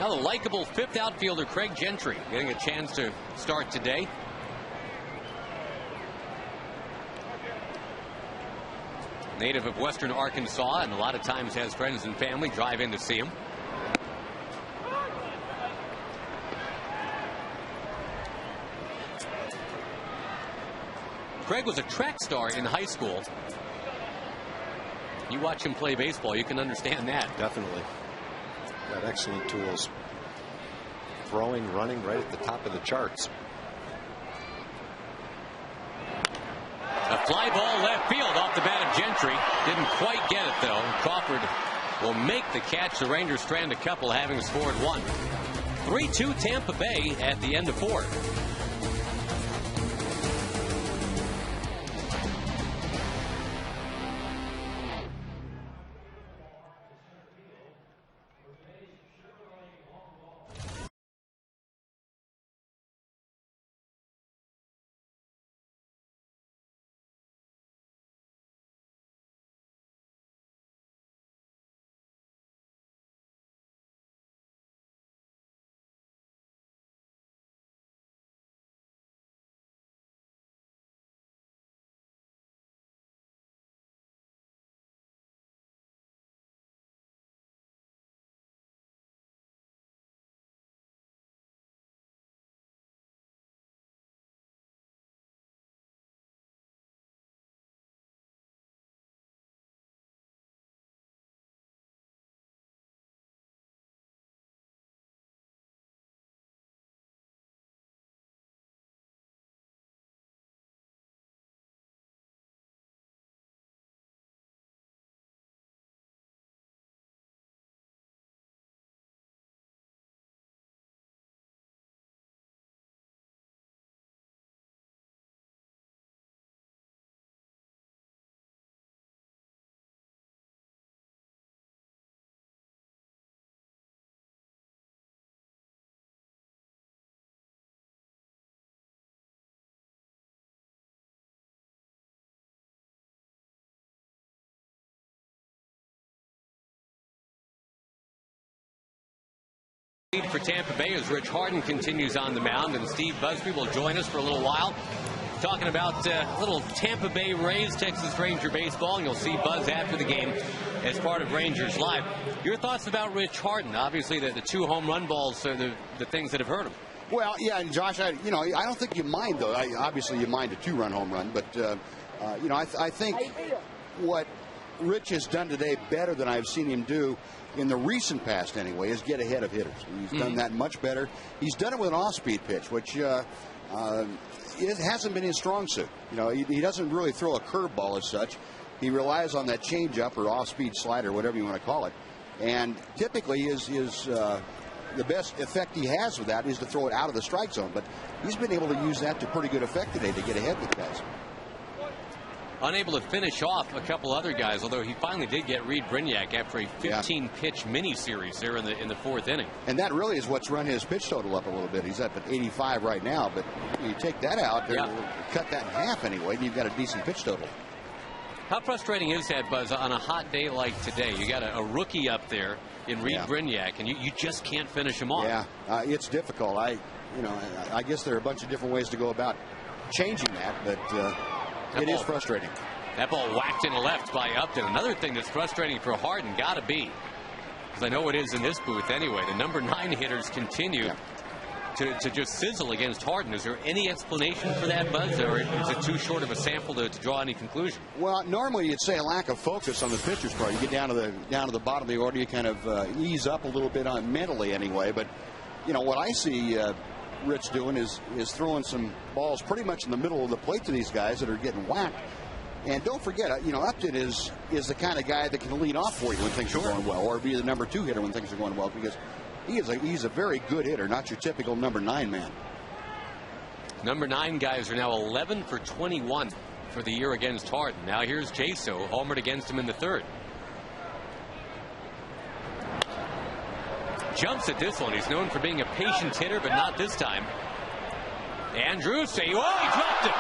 Now the likable fifth outfielder Craig Gentry getting a chance to start today. Native of Western Arkansas, and a lot of times has friends and family drive in to see him. Craig was a track star in high school. You watch him play baseball, you can understand that. Definitely. Got excellent tools. Throwing, running right at the top of the charts. A fly ball left field off the bat of Gentry. Didn't quite get it, though. Crawford will make the catch. The Rangers strand a couple, having scored one. 3-2 Tampa Bay at the end of 4. For Tampa Bay as Rich Harden continues on the mound, and Steve Busby will join us for a little while talking about little Tampa Bay Rays Texas Ranger baseball, and you'll see Buzz after the game as part of Rangers Live. Your thoughts about Rich Harden? Obviously the 2 home run balls are the things that have hurt him. Well, yeah, and Josh, I don't think you mind, though. Obviously you mind a 2-run home run, but I think what Rich has done today better than I've seen him do in the recent past anyway is get ahead of hitters. He's done that much better. He's done it with an off-speed pitch, which it hasn't been his strong suit. He doesn't really throw a curveball as such. He relies on that changeup or off-speed slider, whatever you want to call it. And typically the best effect he has with that is to throw it out of the strike zone. But he's been able to use that to pretty good effect today to get ahead with guys. Unable to finish off a couple other guys, although he finally did get Reed Brignac after a 15-pitch mini-series there in the 4th inning. And that really is what's run his pitch total up a little bit. He's up at 85 right now, but you take that out, cut that in half anyway, and you've got a decent pitch total. How frustrating is that, Buzz, on a hot day like today? You got a rookie up there in Reed Brignac, and you just can't finish him off. Yeah, it's difficult. I guess there are a bunch of different ways to go about changing that, but it is frustrating. That ball whacked in the left by Upton. Another thing that's frustrating for Harden got to be, because I know it is in this booth anyway, the number 9 hitters continue to just sizzle against Harden. Is there any explanation for that, Buzz, or is it too short of a sample to draw any conclusion? Well, normally you'd say a lack of focus on the pitcher's part. You get down to the bottom of the order, you kind of ease up a little bit on mentally anyway. But what I see Rich doing is throwing some balls pretty much in the middle of the plate to these guys that are getting whacked. And don't forget, Upton is the kind of guy that can lead off for you when things are going well, or be the number 2 hitter when things are going well, because he's a very good hitter, not your typical number 9 man. Number 9 guys are now 11 for 21 for the year against Harden. Now here's Jaso, homered against him in the 3rd. Jumps at this one. He's known for being a patient hitter, but not this time. Andrews, he dropped it.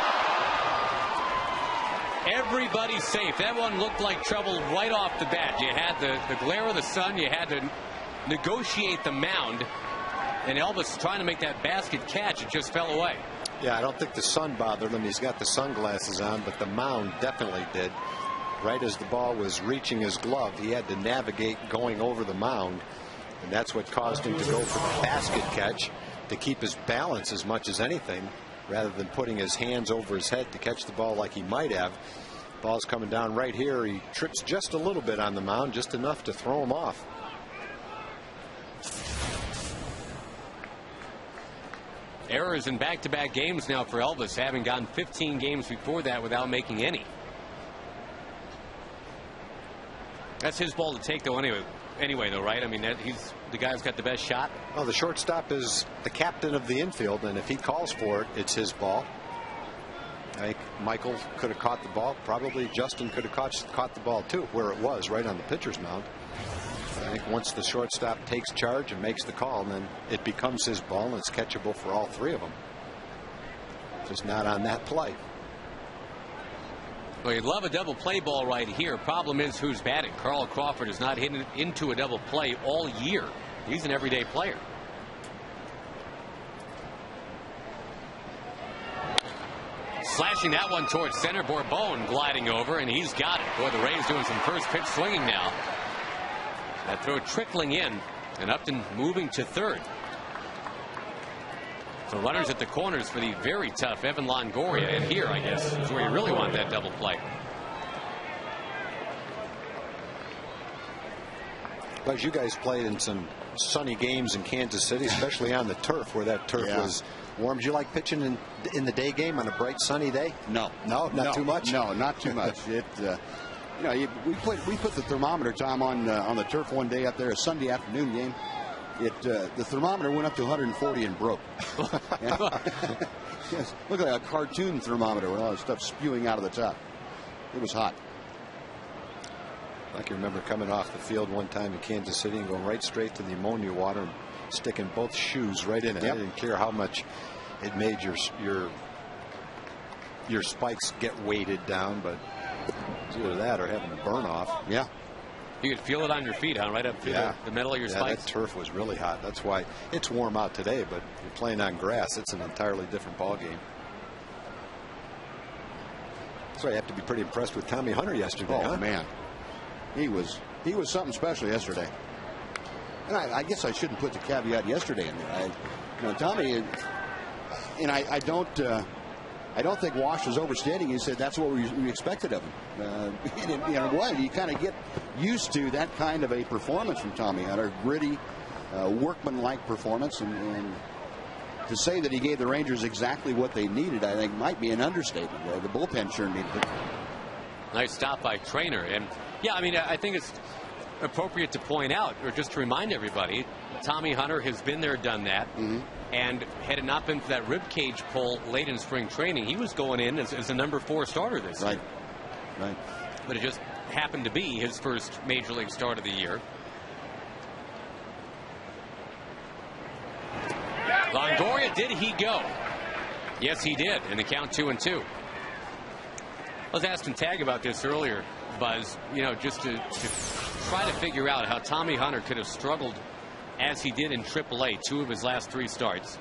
Everybody's safe. That one looked like trouble right off the bat. You had the glare of the sun. You had to negotiate the mound. And Elvis trying to make that basket catch. It just fell away. Yeah, I don't think the sun bothered him. He's got the sunglasses on, but the mound definitely did. Right as the ball was reaching his glove, he had to navigate going over the mound. And that's what caused him to go for the basket catch, to keep his balance as much as anything, rather than putting his hands over his head to catch the ball like he might have. Ball's coming down right here. He trips just a little bit on the mound, just enough to throw him off. Errors in back-to-back games now for Elvis, having gone 15 games before that without making any. That's his ball to take, though, anyway, though, right? I mean, he's the guy who's got the best shot. Well, the shortstop is the captain of the infield, and if he calls for it, it's his ball. I think Michael could have caught the ball. Probably Justin could have caught the ball, too, where it was, right on the pitcher's mound. I think once the shortstop takes charge and makes the call, then it becomes his ball, and it's catchable for all 3 of them. Just not on that play. Well, you'd love a double play ball right here. Problem is who's batting. Carl Crawford has not hit into a double play all year. He's an everyday player. Slashing that one towards center. Bourbon gliding over, and he's got it. Boy, the Rays doing some first pitch swinging now. That throw trickling in, and Upton moving to 3rd. So runners at the corners for the very tough Evan Longoria. And here, I guess, is where you really want that double play. But you guys played in some sunny games in Kansas City, especially on the turf, where that turf was warm. Did you like pitching in the day game on a bright sunny day? No, not too much. No, not too much. We put the thermometer, Tom, on the turf one day up there, a Sunday afternoon game. The thermometer went up to 140 and broke. Yes, looked like a cartoon thermometer with all the stuff spewing out of the top. It was hot. I can remember coming off the field one time in Kansas City and going right straight to the ammonia water and sticking both shoes right in it. I didn't care how much it made your spikes get weighted down, but it's either that or having a burn off. Yeah. You could feel it on your feet, huh? Right up through the middle of your spikes. That turf was really hot. That's why it's warm out today, but you're playing on grass. It's an entirely different ball game. So you have to be pretty impressed with Tommy Hunter yesterday. Oh, man. He was something special yesterday. And I guess I shouldn't put the caveat yesterday in there. Tommy, and I don't think Wash was overstating. He said that's what we expected of him. You kind of get used to that kind of a performance from Tommy Hunter, gritty, workmanlike performance, and to say that he gave the Rangers exactly what they needed, I think, might be an understatement. The bullpen sure needed it. Nice stop by Trainer, and yeah, I mean, I think it's appropriate to point out, or just to remind everybody, Tommy Hunter has been there, done that. And had it not been for that rib cage pull late in spring training, he was going in as a number 4 starter this year. Right. But it just happened to be his first major league start of the year. Longoria, did he go? Yes, he did. And the count 2-2. I was asking Tag about this earlier, Buzz, just to try to figure out how Tommy Hunter could have struggled as he did in AAA 2 of his last 3 starts,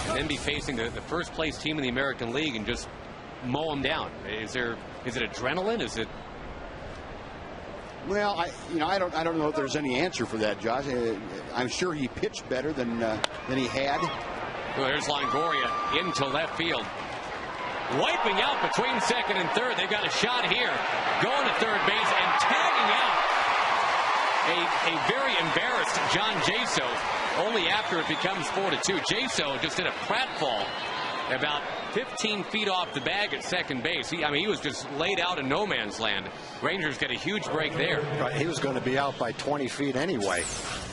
and then be facing the first place team in the American League and just mow them down. Is it adrenaline? Is it? Well, I don't know if there's any answer for that, Josh. I'm sure he pitched better than he had. Well, there's Longoria into left field, wiping out between second and third. They've got a shot here, going to third base and tagging out a very embarrassed John Jaso, only after it becomes 4-2. Jaso just did a pratfall about 15 feet off the bag at second base. He was just laid out in no man's land. Rangers get a huge break there. Right, he was going to be out by 20 feet anyway,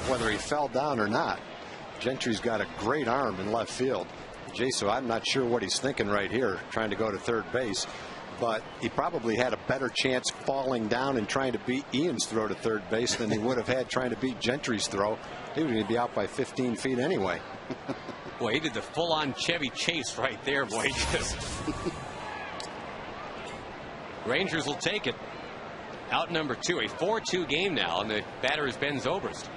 whether he fell down or not. Gentry's got a great arm in left field. Gee, so I'm not sure what he's thinking right here, trying to go to third base. But he probably had a better chance falling down and trying to beat Ian's throw to third base than he would have had trying to beat Gentry's throw. He was going to be out by 15 feet anyway. Boy, he did the full-on Chevy Chase right there, boy. Rangers will take it. Out number 2, a 4-2 game now, and the batter is Ben Zobrist.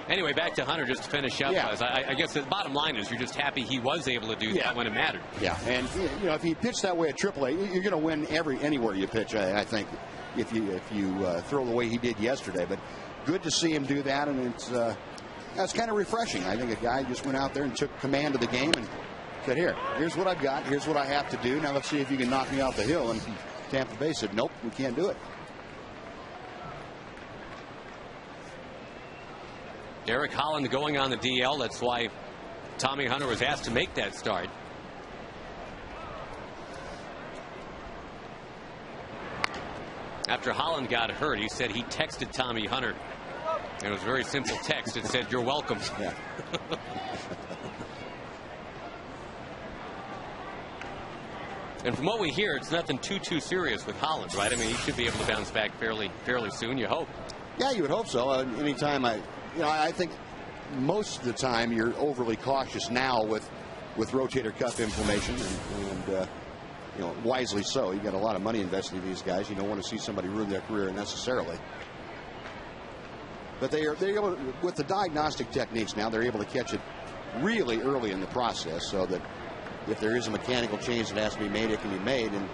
Anyway, back to Hunter just to finish up. Yeah. I guess the bottom line is you're just happy he was able to do that when it mattered. Yeah, and if you pitch that way at AAA, you're going to win anywhere you pitch. I think if you throw the way he did yesterday. But good to see him do that, and that's kind of refreshing. I think a guy just went out there and took command of the game and said, here's what I've got. Here's what I have to do. Now let's see if you can knock me off the hill. And Tampa Bay said, nope, we can't do it. Derek Holland going on the DL. That's why Tommy Hunter was asked to make that start. After Holland got hurt, he said he texted Tommy Hunter. It was a very simple text. It said, "You're welcome." Yeah. And from what we hear, it's nothing too serious with Holland, right? I mean, he should be able to bounce back fairly soon, you hope. Yeah, you would hope so. Anytime I think most of the time you're overly cautious now with rotator cuff inflammation, and wisely so. You got a lot of money invested in these guys. You don't want to see somebody ruin their career necessarily. But they're able to, with the diagnostic techniques now, they're able to catch it really early in the process, so that if there is a mechanical change that has to be made, it can be made, and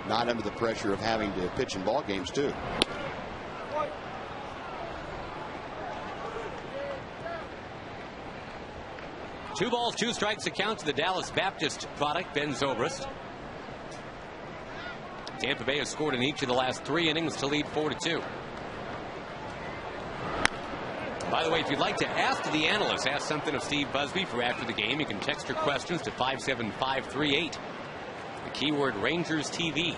not under the pressure of having to pitch in ball games too. Two balls, 2 strikes account to the Dallas Baptist product, Ben Zobrist. Tampa Bay has scored in each of the last 3 innings to lead 4-2. By the way, if you'd like to ask the analysts, ask something of Steve Busby for after the game, you can text your questions to 57538. The keyword Rangers TV.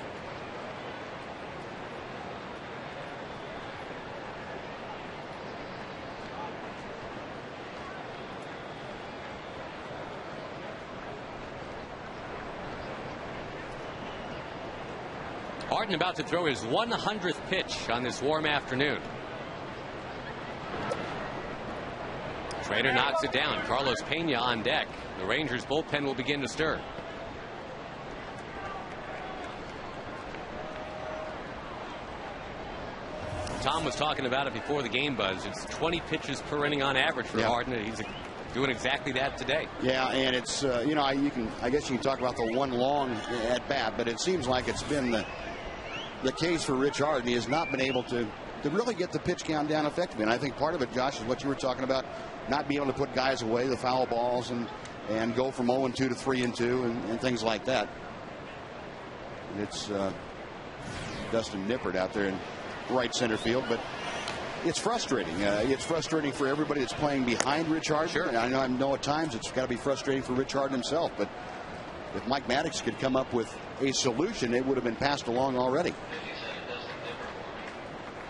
Harden about to throw his 100th pitch on this warm afternoon. Trader knocks it down. Carlos Pena on deck. The Rangers bullpen will begin to stir. Tom was talking about it before the game, Buzz. It's 20 pitches per inning on average for Harden, and he's doing exactly that today. Yeah, and it's I guess you can talk about the one long at bat, but it seems like it's been the case for Rich Harden. He has not been able to really get the pitch count down effectively. And I think part of it, Josh, is what you were talking about, not being able to put guys away, the foul balls, and go from 0-2 to 3-2 and things like that. And it's Dustin Nippert out there in right center field, but it's frustrating. It's frustrating for everybody that's playing behind Rich Harden. Sure. And I know at times it's got to be frustrating for Rich Harden himself, but if Mike Maddox could come up with a solution, it would have been passed along already.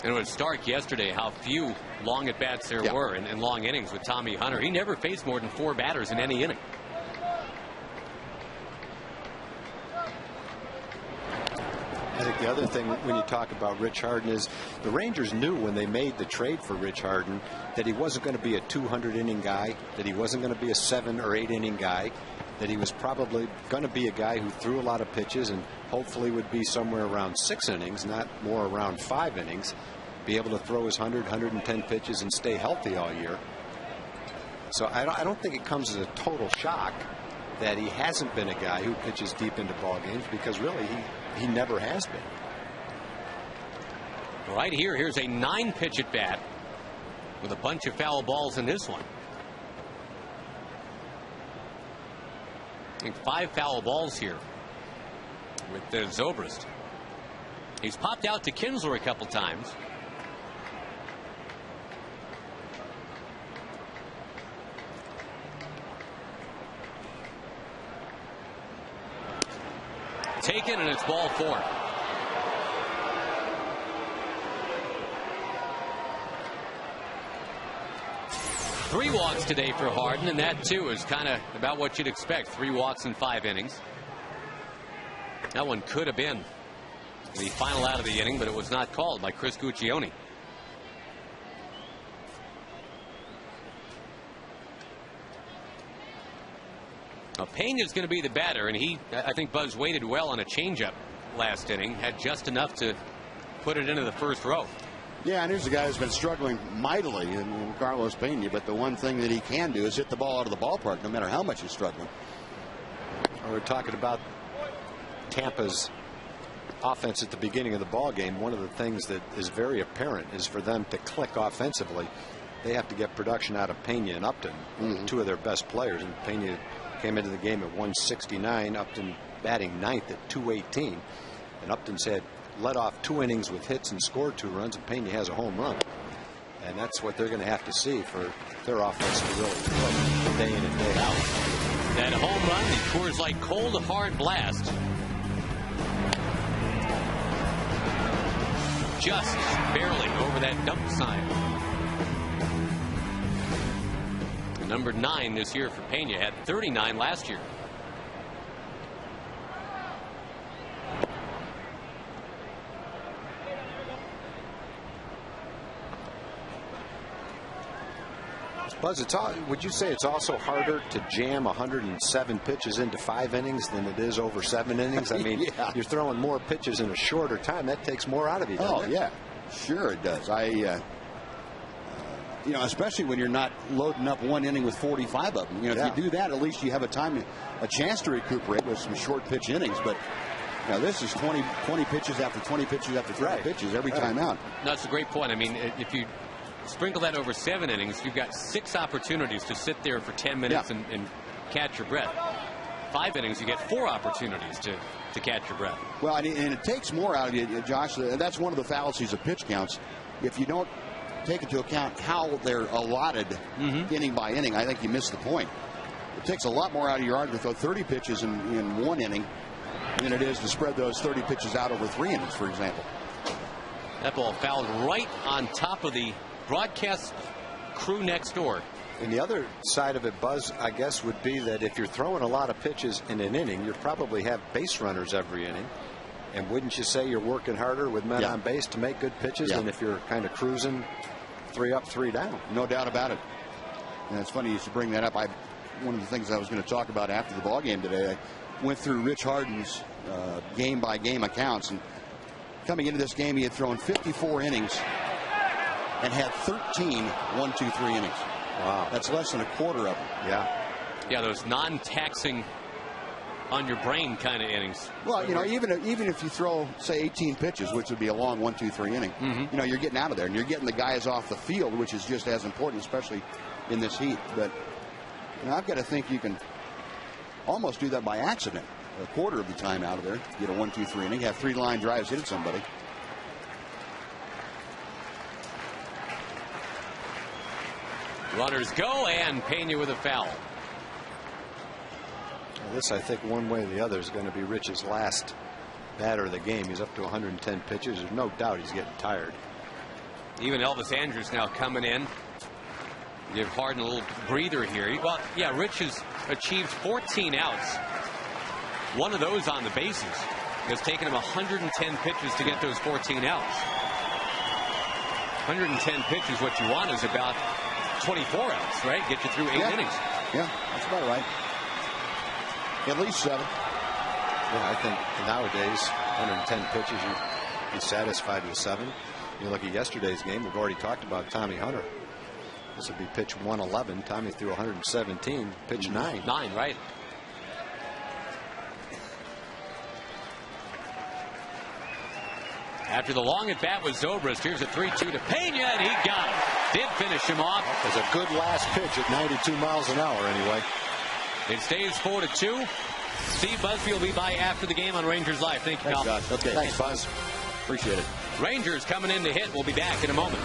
And it was stark yesterday how few long at-bats there were in long innings with Tommy Hunter. He never faced more than 4 batters in any inning. I think the other thing when you talk about Rich Harden is the Rangers knew when they made the trade for Rich Harden that he wasn't going to be a 200-inning guy, that he wasn't going to be a 7- or 8-inning guy, that he was probably going to be a guy who threw a lot of pitches and hopefully would be somewhere around 6 innings, not more around 5 innings, be able to throw his 100, 110 pitches and stay healthy all year. So I don't think it comes as a total shock that he hasn't been a guy who pitches deep into ball games, because really he never has been. Right here's a 9-pitch at bat with a bunch of foul balls in this one. I think 5 foul balls here with Zobrist. He's popped out to Kinsler a couple times. Taken, and it's ball 4. 3 walks today for Harden, and that too is kind of about what you'd expect. 3 walks in 5 innings. That one could have been the final out of the inning, but it was not called by Chris Guccione. Now, Pena's going to be the batter, and I think Buzz waited well on a changeup last inning, had just enough to put it into the first row. Yeah, and here's a guy who's been struggling mightily in Carlos Pena, but the one thing that he can do is hit the ball out of the ballpark no matter how much he's struggling. We're talking about Tampa's offense at the beginning of the ball game. One of the things that is very apparent is for them to click offensively, they have to get production out of Pena and Upton, two of their best players. And Pena came into the game at 169, Upton batting ninth at 218, and Upton's had led off 2 innings with hits and scored 2 runs, and Pena has a home run. And that's what they're going to have to see for their offense to really click day in and day out. That home run, the Coors Light cold hard blast, just barely over that dump sign. Number 9 this year for Pena, had 39 last year. Buzz, would you say it's also harder to jam 107 pitches into 5 innings than it is over 7 innings? I mean, yeah. You're throwing more pitches in a shorter time. That takes more out of you, doesn't it? Yeah, sure it does. Especially when you're not loading up 1 inning with 45 of them. If you do that, at least you have a chance to recuperate with some short pitch innings. But this is 20 pitches after 20 pitches after 20 pitches every time out. No, that's a great point. I mean, if you sprinkle that over 7 innings, you've got 6 opportunities to sit there for 10 minutes and catch your breath. 5 innings, you get 4 opportunities to catch your breath. Well, and it takes more out of you, Josh. That's one of the fallacies of pitch counts. If you don't take into account how they're allotted inning by inning, I think you miss the point. It takes a lot more out of your arm to throw 30 pitches in 1 inning than it is to spread those 30 pitches out over 3 innings, for example. That ball fouled right on top of the broadcast crew next door. And the other side of it, Buzz, I guess, would be that if you're throwing a lot of pitches in an inning, you probably have base runners every inning. And wouldn't you say you're working harder with men on base to make good pitches than if you're kind of cruising 3 up, 3 down? No doubt about it. And it's funny you should bring that up. One of the things I was going to talk about after the ball game today, I went through Rich Harden's game by game accounts, and coming into this game he had thrown 54 innings and had 13 1-2-3 innings. Wow, that's less than a quarter of them. Yeah, those non-taxing on your brain kind of innings. Well, even if you throw, say, 18 pitches, which would be a long 1-2-3 inning, you're getting out of there and you're getting the guys off the field, which is just as important, especially in this heat. But I've got to think you can almost do that by accident. A quarter of the time out of there, get a 1-2-3 inning, have 3 line drives, hit somebody. Runners go, and Pena with a foul. Well, this, I think, one way or the other is going to be Rich's last batter of the game. He's up to 110 pitches. There's no doubt he's getting tired. Even Elvis Andrus now coming in. Give Harden a little breather here. Well, yeah, Rich has achieved 14 outs. One of those on the bases. It's taken him 110 pitches to get those 14 outs. 110 pitches, what you want is about 24 outs, right? Get you through 8 innings. Yeah, that's about right. At least 7. Yeah, I think nowadays, 110 pitches, you'd be satisfied with 7. You look at yesterday's game, we've already talked about Tommy Hunter. This would be pitch 111. Tommy threw 117, pitch 9. 9, right. After the long at bat with Zobrist, here's a 3-2 to Pena, and he got it. Did finish him off. It was a good last pitch at 92 miles an hour anyway. It stays 4-2. Steve Busby will be by after the game on Rangers Live. Thank you, Cal. Okay, thanks, Buzz. Appreciate it. Rangers coming in to hit. We'll be back in a moment.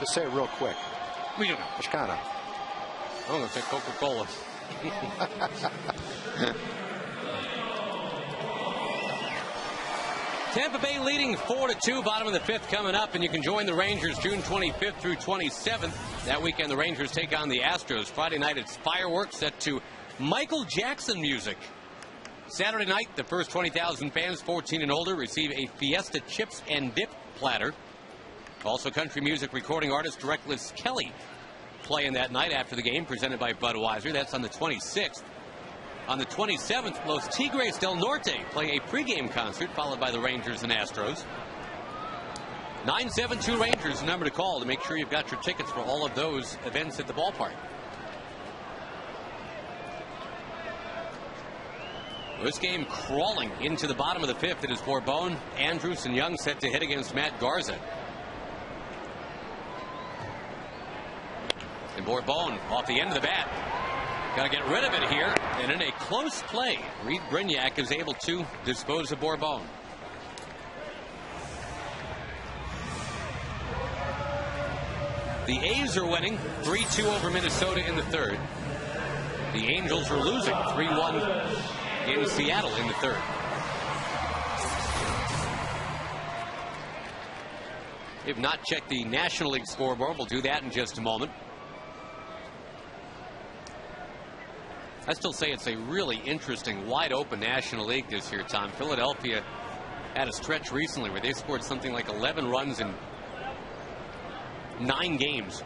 Just say it real quick. Mexicana. I'm going to say Coca-Cola. Tampa Bay leading 4-2, bottom of the 5th coming up, and you can join the Rangers June 25th through 27th. That weekend, the Rangers take on the Astros. Friday night, it's fireworks set to Michael Jackson music. Saturday night, the first 20,000 fans 14 and older receive a Fiesta chips and dip platter. Also, country music recording artist Reckless Kelly playing that night after the game, presented by Budweiser. That's on the 26th. On the 27th, Los Tigres del Norte play a pregame concert, followed by the Rangers and Astros. 972 Rangers, the number to call to make sure you've got your tickets for all of those events at the ballpark. This game crawling into the bottom of the 5th. It is Bourbon, Andrus, and Young set to hit against Matt Garza. And Bourbon off the end of the bat. Got to get rid of it here. And in a close play, Reed Brignac is able to dispose of Bourbon. The A's are winning 3-2 over Minnesota in the 3rd. The Angels are losing 3-1 in Seattle in the 3rd. If not checked the National League scoreboard, we'll do that in just a moment. I still say it's a really interesting, wide-open National League this year, Tom. Philadelphia had a stretch recently where they scored something like 11 runs in 9 games.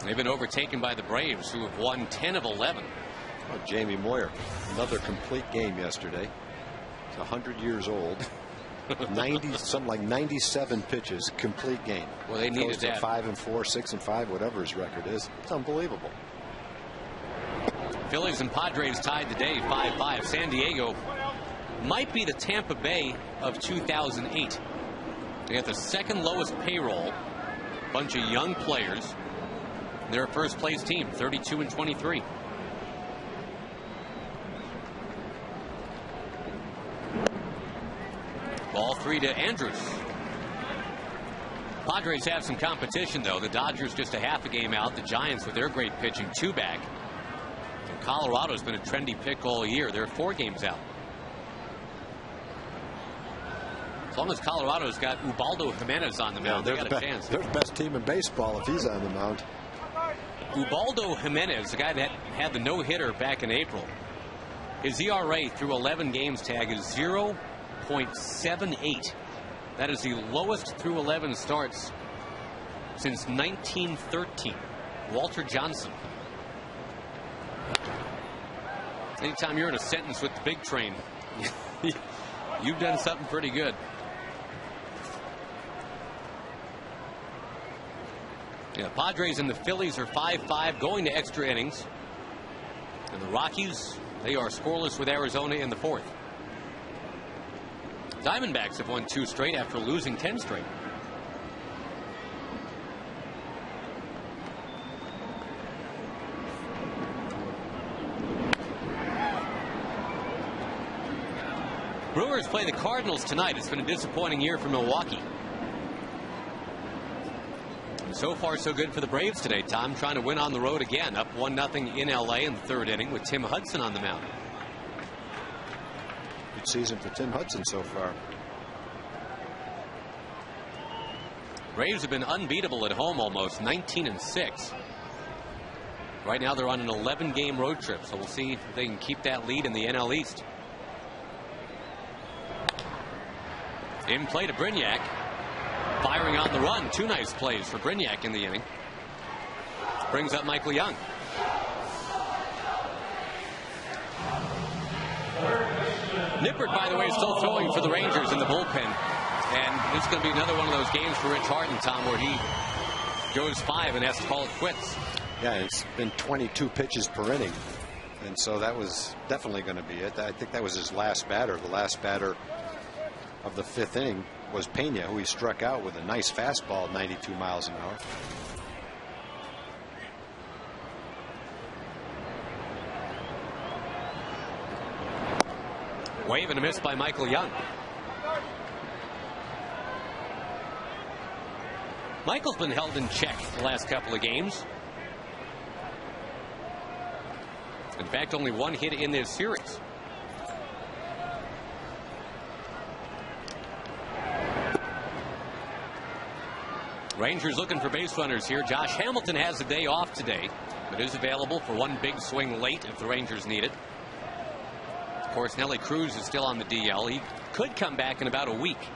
They've been overtaken by the Braves, who have won 10 of 11. Oh, Jamie Moyer, another complete game yesterday. He's 100 years old. 90, something like 97 pitches, complete game. Well, they needed that. 5-4, 6-5, whatever his record is. It's unbelievable. Phillies and Padres tied today, 5-5. San Diego might be the Tampa Bay of 2008. They have the second lowest payroll. Bunch of young players. They're a first place team, 32-23. Ball 3 to Andrus. Padres have some competition, though. The Dodgers just a half a game out. The Giants, with their great pitching, 2 back. And Colorado's been a trendy pick all year. They're 4 games out. As long as Colorado's got Ubaldo Jimenez on the mound, they've got a chance. They're the best team in baseball if he's on the mound. Ubaldo Jimenez, the guy that had the no-hitter back in April, his ERA through 11 games tag is 0.78. That is the lowest through 11 starts since 1913. Walter Johnson. Anytime you're in a sentence with the big train, you've done something pretty good. Yeah, Padres and the Phillies are 5-5 going to extra innings. And the Rockies, they are scoreless with Arizona in the 4th. Diamondbacks have won 2 straight after losing 10 straight. Brewers play the Cardinals tonight. It's been a disappointing year for Milwaukee. So far, so good for the Braves today, Tom. Trying to win on the road again. Up 1-0 in L.A. in the 3rd inning with Tim Hudson on the mound. Good season for Tim Hudson so far. Braves have been unbeatable at home almost, 19-6. Right now they're on an 11-game road trip, so we'll see if they can keep that lead in the NL East. In play to Brignac. Firing on the run. 2 nice plays for Brignac in the inning. Brings up Michael Young. Nippert, by the way, is still throwing for the Rangers in the bullpen. And this is going to be another one of those games for Rich Harden, Tom, where he goes 5 and has to call it quits. Yeah, it's been 22 pitches per inning. And so that was definitely going to be it. I think that was his last batter. The last batter of the 5th inning was Pena, who he struck out with a nice fastball at 92 miles an hour. Wave and a miss by Michael Young. Michael's been held in check the last couple of games. In fact, only one hit in this series. Rangers looking for base runners here. Josh Hamilton has a day off today, but is available for one big swing late if the Rangers need it. Of course, Nelly Cruz is still on the DL. He could come back in about a week.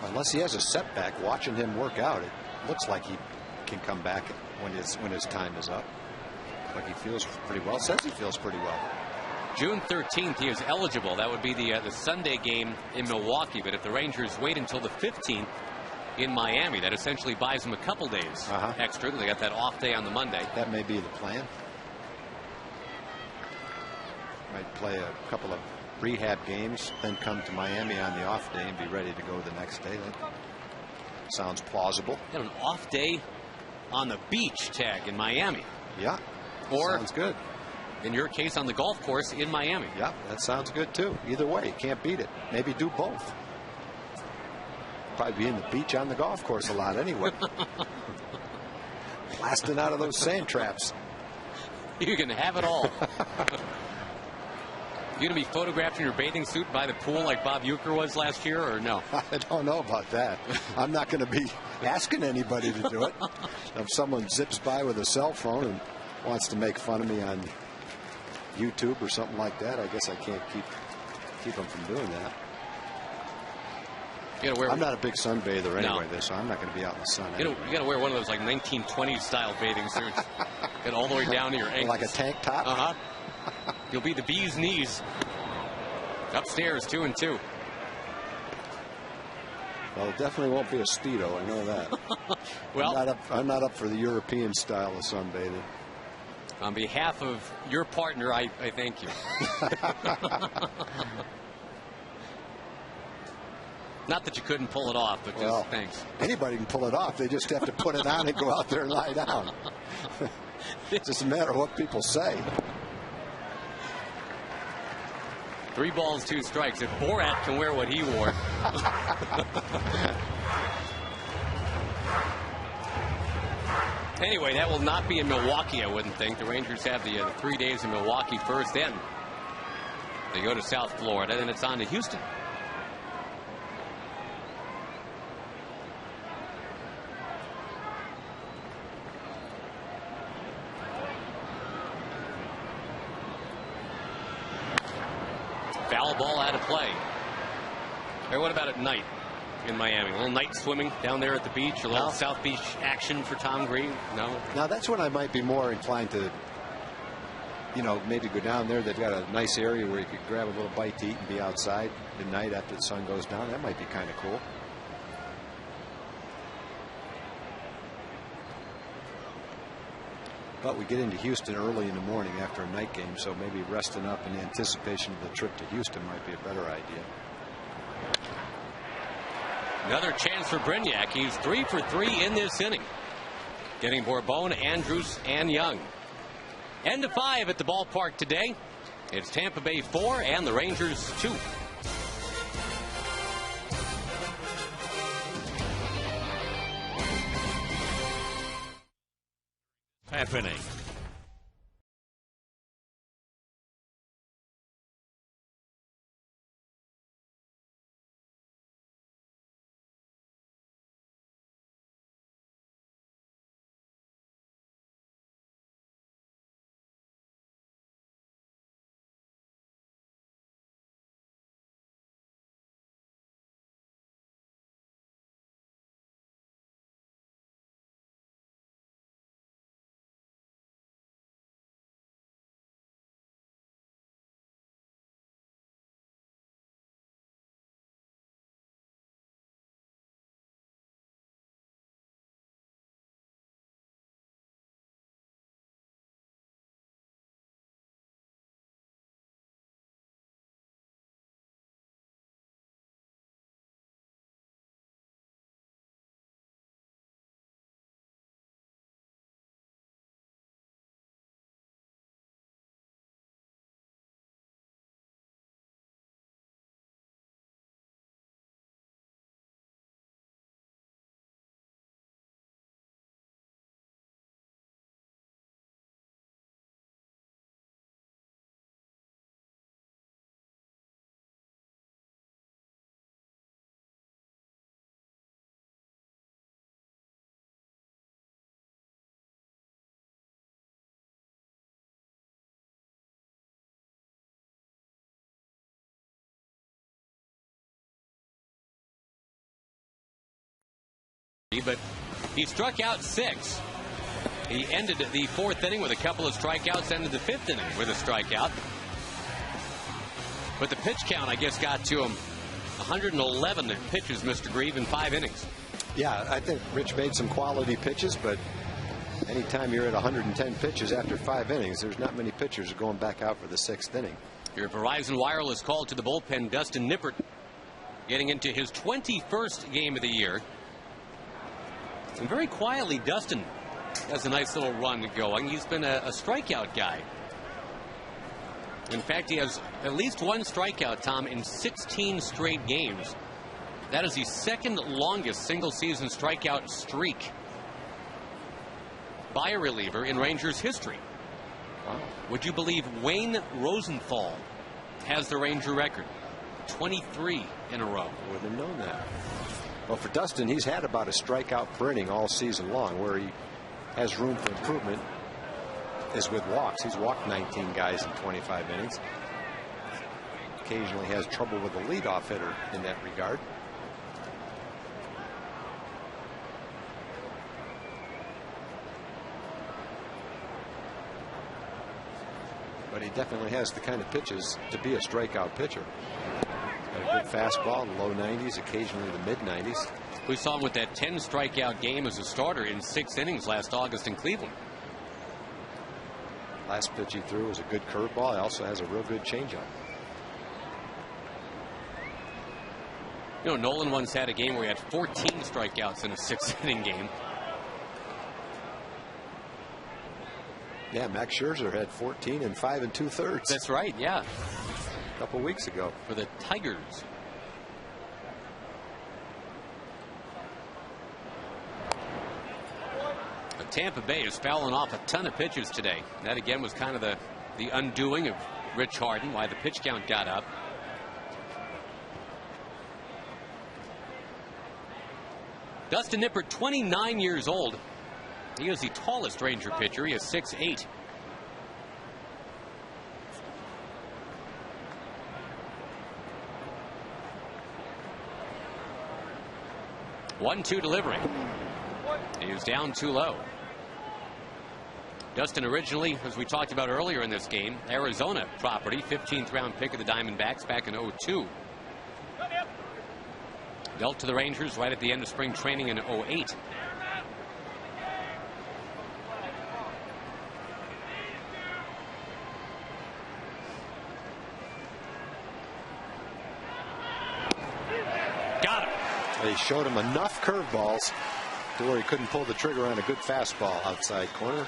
Unless he has a setback, watching him work out, it looks like he can come back when his time is up. Like he feels pretty well. Says he feels pretty well. June 13th, he is eligible. That would be the Sunday game in Milwaukee. But if the Rangers wait until the 15th in Miami, that essentially buys them a couple days extra. They got that off day on the Monday. That may be the plan. Might play a couple of rehab games, then come to Miami on the off day and be ready to go the next day. That sounds plausible. Got an off day on the beach tag in Miami. Yeah. Or sounds good. In your case, on the golf course in Miami. Yeah, that sounds good too. Either way, you can't beat it. Maybe do both. Probably be in the beach on the golf course a lot anyway. Blasting out of those sand traps. You can have it all. You going to be photographed in your bathing suit by the pool like Bob Uecker was last year, or no? I don't know about that. I'm not going to be asking anybody to do it. If someone zips by with a cell phone and wants to make fun of me on YouTube or something like that, I guess I can't keep them from doing that. I'm not a big sunbather anyway, so I'm not going to be out in the sun. You got to wear one of those like 1920s style bathing suits. Get all the way down to your ankles. Like a tank top? You'll be the bee's knees. Upstairs, 2-2. Well, it definitely won't be a Speedo, I know that. Well, I'm not up for the European style of sunbathing. On behalf of your partner, I thank you. Not that you couldn't pull it off, but just thanks. Anybody can pull it off. They just have to put it on and go out there and lie down. It's just a matter of what people say. 3 balls, 2 strikes. If Borat can wear what he wore. Anyway, that will not be in Milwaukee, I wouldn't think. The Rangers have the 3 days in Milwaukee first. Then they go to South Florida. Then it's on to Houston. Foul ball out of play. Hey, what about at night in Miami? A little night swimming down there at the beach, a little South Beach action for Tom Green? No? Now, that's when I might be more inclined to, maybe go down there. They've got a nice area where you could grab a little bite to eat and be outside at night after the sun goes down. That might be kind of cool. But we get into Houston early in the morning after a night game, so maybe resting up in anticipation of the trip to Houston might be a better idea. Another chance for Brignac. He's 3 for 3 in this inning. Getting Bourbon, Andrews, and Young. End of 5 at the ballpark today. It's Tampa Bay 4 and the Rangers 2. Happening. but he struck out 6. He ended the 4th inning with a couple of strikeouts, ended the 5th inning with a strikeout. But the pitch count, I guess, got to him. 111 pitches, Mr. Grieve, in 5 innings. Yeah, I think Rich made some quality pitches, but anytime you're at 110 pitches after 5 innings, there's not many pitchers going back out for the 6th inning. Your Verizon Wireless called to the bullpen, Dustin Nippert, getting into his 21st game of the year. And very quietly, Dustin has a nice little run going. He's been a strikeout guy. In fact, he has at least 1 strikeout, Tom, in 16 straight games. That is the 2nd longest single-season strikeout streak by a reliever in Rangers history. Wow. Would you believe Wayne Rosenthal has the Ranger record? 23 in a row. Wouldn't have known that. Well, for Dustin, he's had about a strikeout per inning all season long. Where he has room for improvement is with walks. He's walked 19 guys in 25 innings. Occasionally has trouble with the leadoff hitter in that regard. But he definitely has the kind of pitches to be a strikeout pitcher. Got a good fastball, low 90s, occasionally the mid 90s. We saw him with that 10 strikeout game as a starter in 6 innings last August in Cleveland. Last pitch he threw was a good curveball. He also has a real good changeup. You know, Nolan once had a game where he had 14 strikeouts in a 6-inning game. Yeah, Max Scherzer had 14 in 5 2/3. That's right, yeah. A couple weeks ago. For the Tigers. Tampa Bay is fouling off a ton of pitches today. That again was kind of the undoing of Rich Harden, why the pitch count got up. Dustin Nippert, 29 years old. He is the tallest Ranger pitcher. He is 6'8". One-two delivery. He was down too low. Dustin originally, as we talked about earlier in this game, Arizona property, 15th round pick of the Diamondbacks back in 2002. Dealt to the Rangers right at the end of spring training in 2008. Got him. They showed him enough curveballs to where he couldn't pull the trigger on a good fastball outside corner.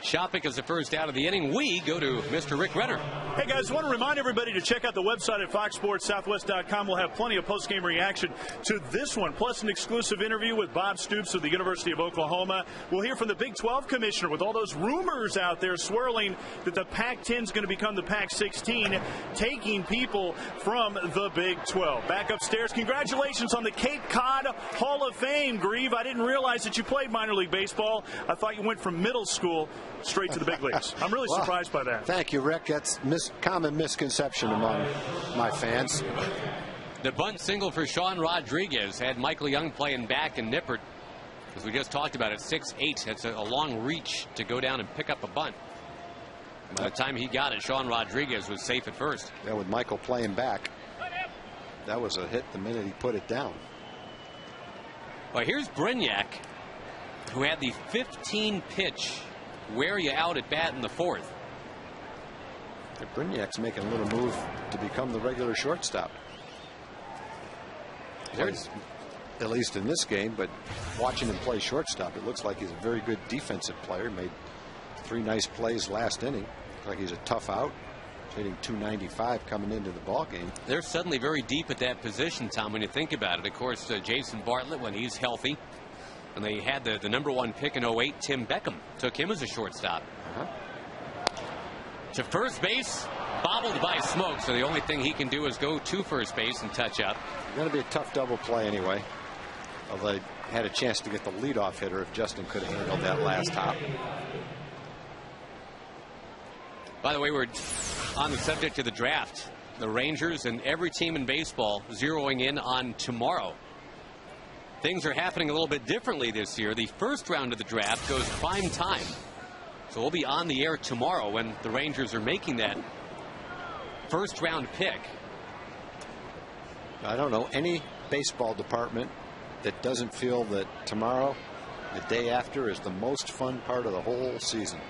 Shopik is the first out of the inning. We go to Mr. Rick Renner. Hey, guys, I want to remind everybody to check out the website at foxsportssouthwest.com. We'll have plenty of post-game reaction to this one, plus an exclusive interview with Bob Stoops of the University of Oklahoma. We'll hear from the Big 12 commissioner with all those rumors out there swirling that the Pac-10 is going to become the Pac-16, taking people from the Big 12. Back upstairs, congratulations on the Cape Cod Hall of Fame, Grieve. I didn't realize that you played minor league baseball. I thought you went from middle school straight to the big leagues. I'm really surprised by that. Thank you, Rick. That's common misconception among my fans. The bunt single for Sean Rodriguez had Michael Young playing back, and Nippert, as we just talked about, at 6'8". That's a long reach to go down and pick up a bunt. By the time he got it, Sean Rodriguez was safe at first. Yeah, with Michael playing back, that was a hit the minute he put it down. Well, here's Brignac, who had the 15-pitch wear you out at bat in the 4th. Brignac's making a little move to become the regular shortstop. At least in this game, but watching him play shortstop, it looks like he's a very good defensive player. Made 3 nice plays last inning. Looks like he's a tough out. Hitting .295 coming into the ball game. They're suddenly very deep at that position, Tom, when you think about it. Of course, Jason Bartlett, when he's healthy, and they had the number 1 pick in 2008, Tim Beckham, took him as a shortstop. To first base, bobbled by Smoke, so the only thing he can do is go to first base and touch up. It's going to be a tough double play anyway. Although they had a chance to get the leadoff hitter if Justin could have handled that last hop. By the way, we're on the subject of the draft. The Rangers and every team in baseball zeroing in on tomorrow. things are happening a little bit differently this year. The first round of the draft goes prime time. So we'll be on the air tomorrow when the Rangers are making that first round pick. I don't know any baseball department that doesn't feel that tomorrow, the day after, is the most fun part of the whole season.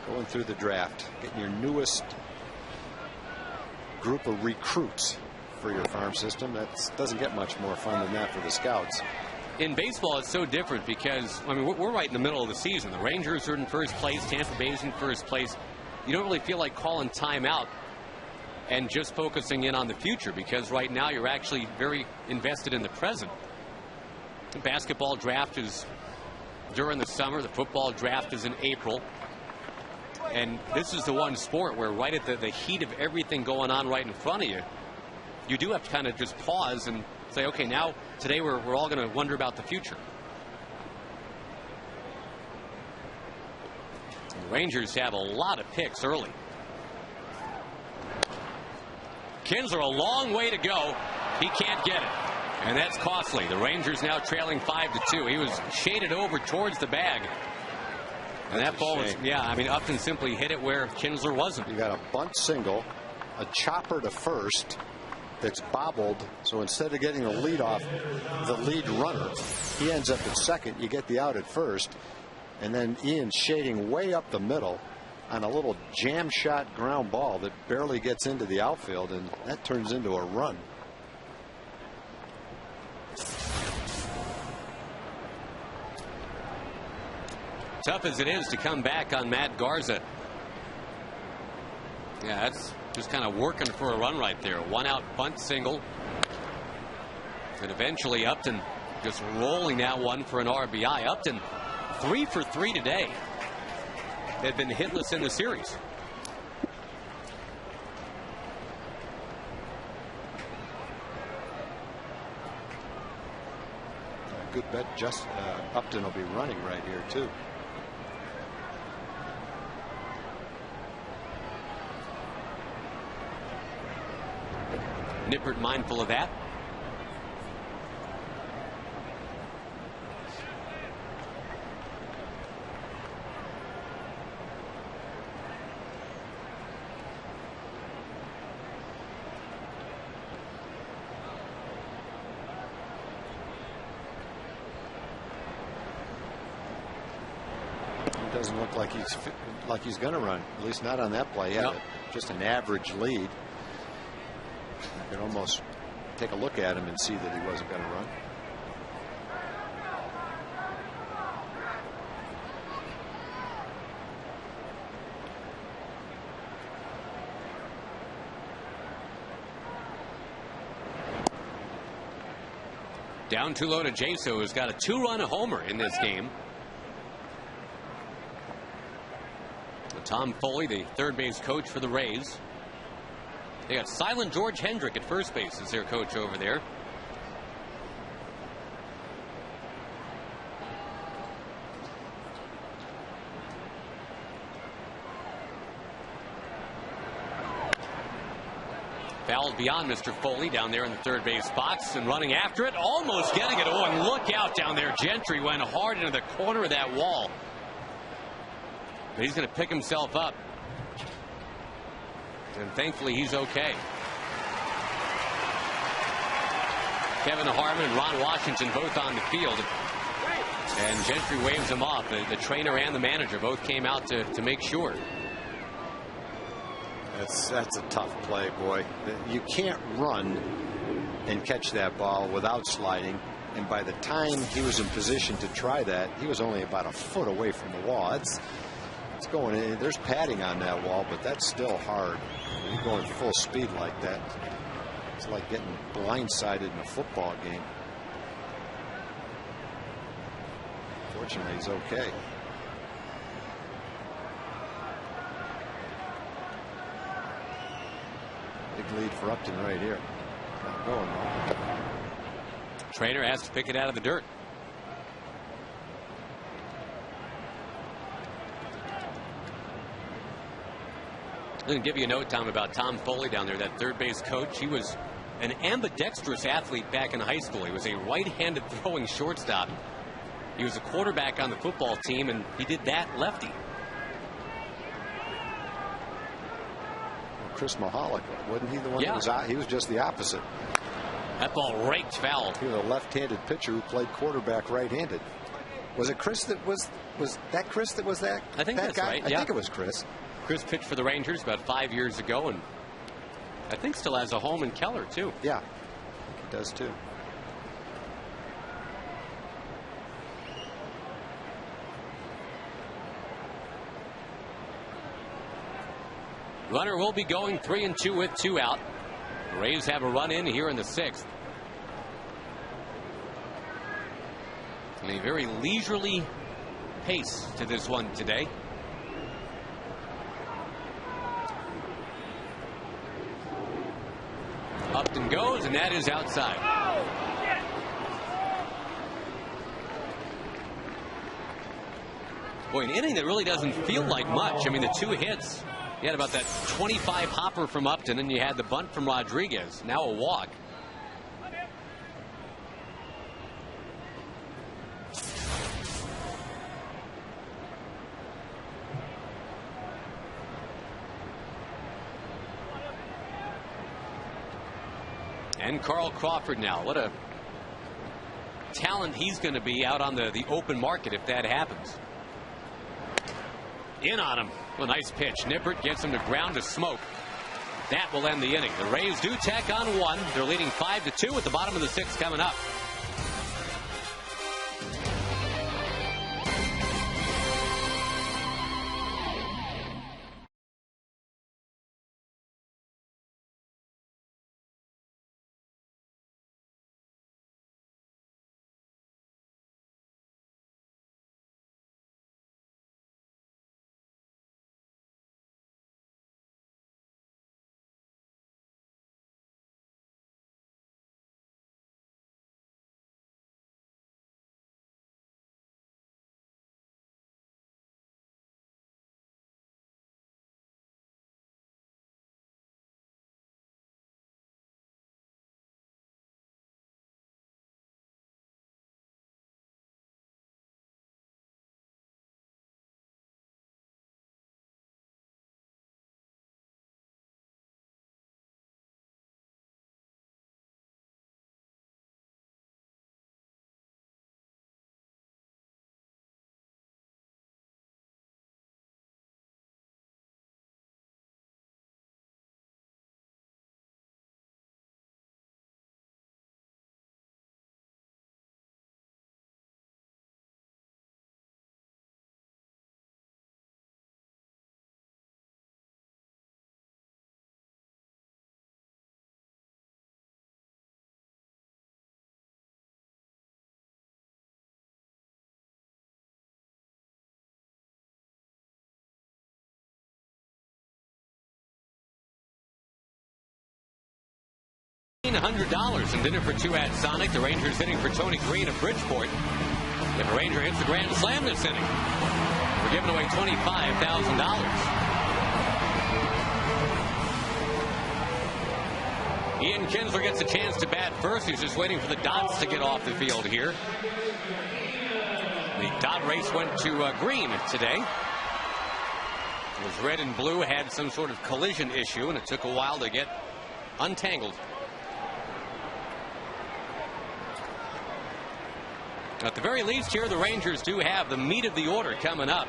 Going through the draft, getting your newest group of recruits for your farm system. That doesn't get much more fun than that for the scouts. In baseball, it's so different because, I mean, we're right in the middle of the season. The Rangers are in first place. Tampa Bay's in first place. You don't really feel like calling timeout and just focusing in on the future, because right now you're actually very invested in the present. The basketball draft is during the summer. The football draft is in April. And this is the one sport where right at the heat of everything going on right in front of you, you do have to kind of just pause and say, okay, now today we're all going to wonder about the future. The Rangers have a lot of picks early. Kinsler a long way to go. He can't get it. And that's costly. The Rangers now trailing 5-2. He was shaded over towards the bag. And that ball was, yeah, I mean, Upton simply hit it where Kinsler wasn't. You got a bunt single, a chopper to first that's bobbled. So instead of getting the lead off, the lead runner, he ends up at second. You get the out at first. And then Ian shading way up the middle on a little jam shot ground ball that barely gets into the outfield, and that turns into a run. Tough as it is to come back on Matt Garza. Yeah, that's just kind of working for a run right there. One out bunt single. And eventually Upton just rolling that one for an RBI. Upton 3 for 3 today. They've been hitless in the series. Good bet. Just Upton will be running right here too. Nippert mindful of that. Doesn't look like he's going to run, at least not on that play. He had just an average lead. You could almost take a look at him and see that he wasn't going to run. Down too low to Jaso, who's got a 2-run homer in this game. Tom Foley, the third base coach for the Rays. They got silent George Hendrick at first base as their coach over there. Fouled beyond Mr. Foley down there in the third base box, and running after it, almost getting it. Oh, and look out down there. Gentry went hard into the corner of that wall. But he's going to pick himself up. And thankfully he's okay. Kevin Harmon and Ron Washington both on the field. And Gentry waves him off. The trainer and the manager both came out to make sure. That's a tough play, boy. You can't run and catch that ball without sliding. And by the time he was in position to try that, he was only about a foot away from the wall. It's going in. There's padding on that wall, but that's still hard. When you're going full speed like that, it's like getting blindsided in a football game. Fortunately, he's okay. Big lead for Upton right here. Not going well. Trainer has to pick it out of the dirt. I'm going to give you a note, Tom, about Tom Foley down there, that third base coach. He was an ambidextrous athlete back in high school. He was a right-handed throwing shortstop. He was a quarterback on the football team, and he did that lefty. Chris Mahalik, wasn't he the one Yeah. that was out? He was just the opposite. That ball raked foul. He was a left-handed pitcher who played quarterback right-handed. Was it Chris that was that Chris that was that? I think that that's guy? right. I Yeah. think it was Chris. Chris pitched for the Rangers about 5 years ago, and I think still has a home in Keller, too. Yeah, he does, too. Runner will be going 3-2 with 2 out. The Rays have a run in here in the 6th. And a very leisurely pace to this one today. Upton goes, and that is outside. Boy, an inning that really doesn't feel like much. I mean, the 2 hits. You had about that 25 hopper from Upton, and you had the bunt from Rodriguez. Now a walk. And Carl Crawford now. What a talent he's going to be out on the open market if that happens. In on him. A nice pitch. Nippert gets him to ground to smoke. That will end the inning. The Rays do tack on 1. They're leading 5-2 at the bottom of the 6th coming up. $100 in dinner for 2 at Sonic. The Rangers hitting for Tony Green of Bridgeport. If a Ranger hits the grand slam this inning, we're giving away $25,000. Ian Kinsler gets a chance to bat first. He's just waiting for the dots to get off the field here. The dot race went to green today. It was red and blue, had some sort of collision issue, and it took a while to get untangled. At the very least here, the Rangers do have the meat of the order coming up.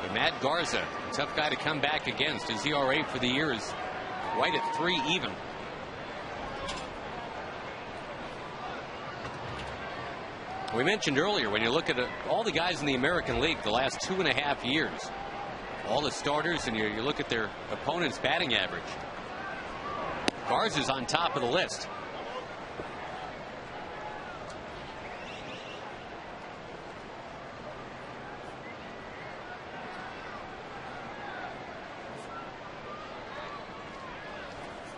But Matt Garza, a tough guy to come back against. His ERA for the year is right at 3 even. We mentioned earlier, when you look at all the guys in the American League the last 2.5 years, all the starters, and you look at their opponent's batting average, Garza's on top of the list.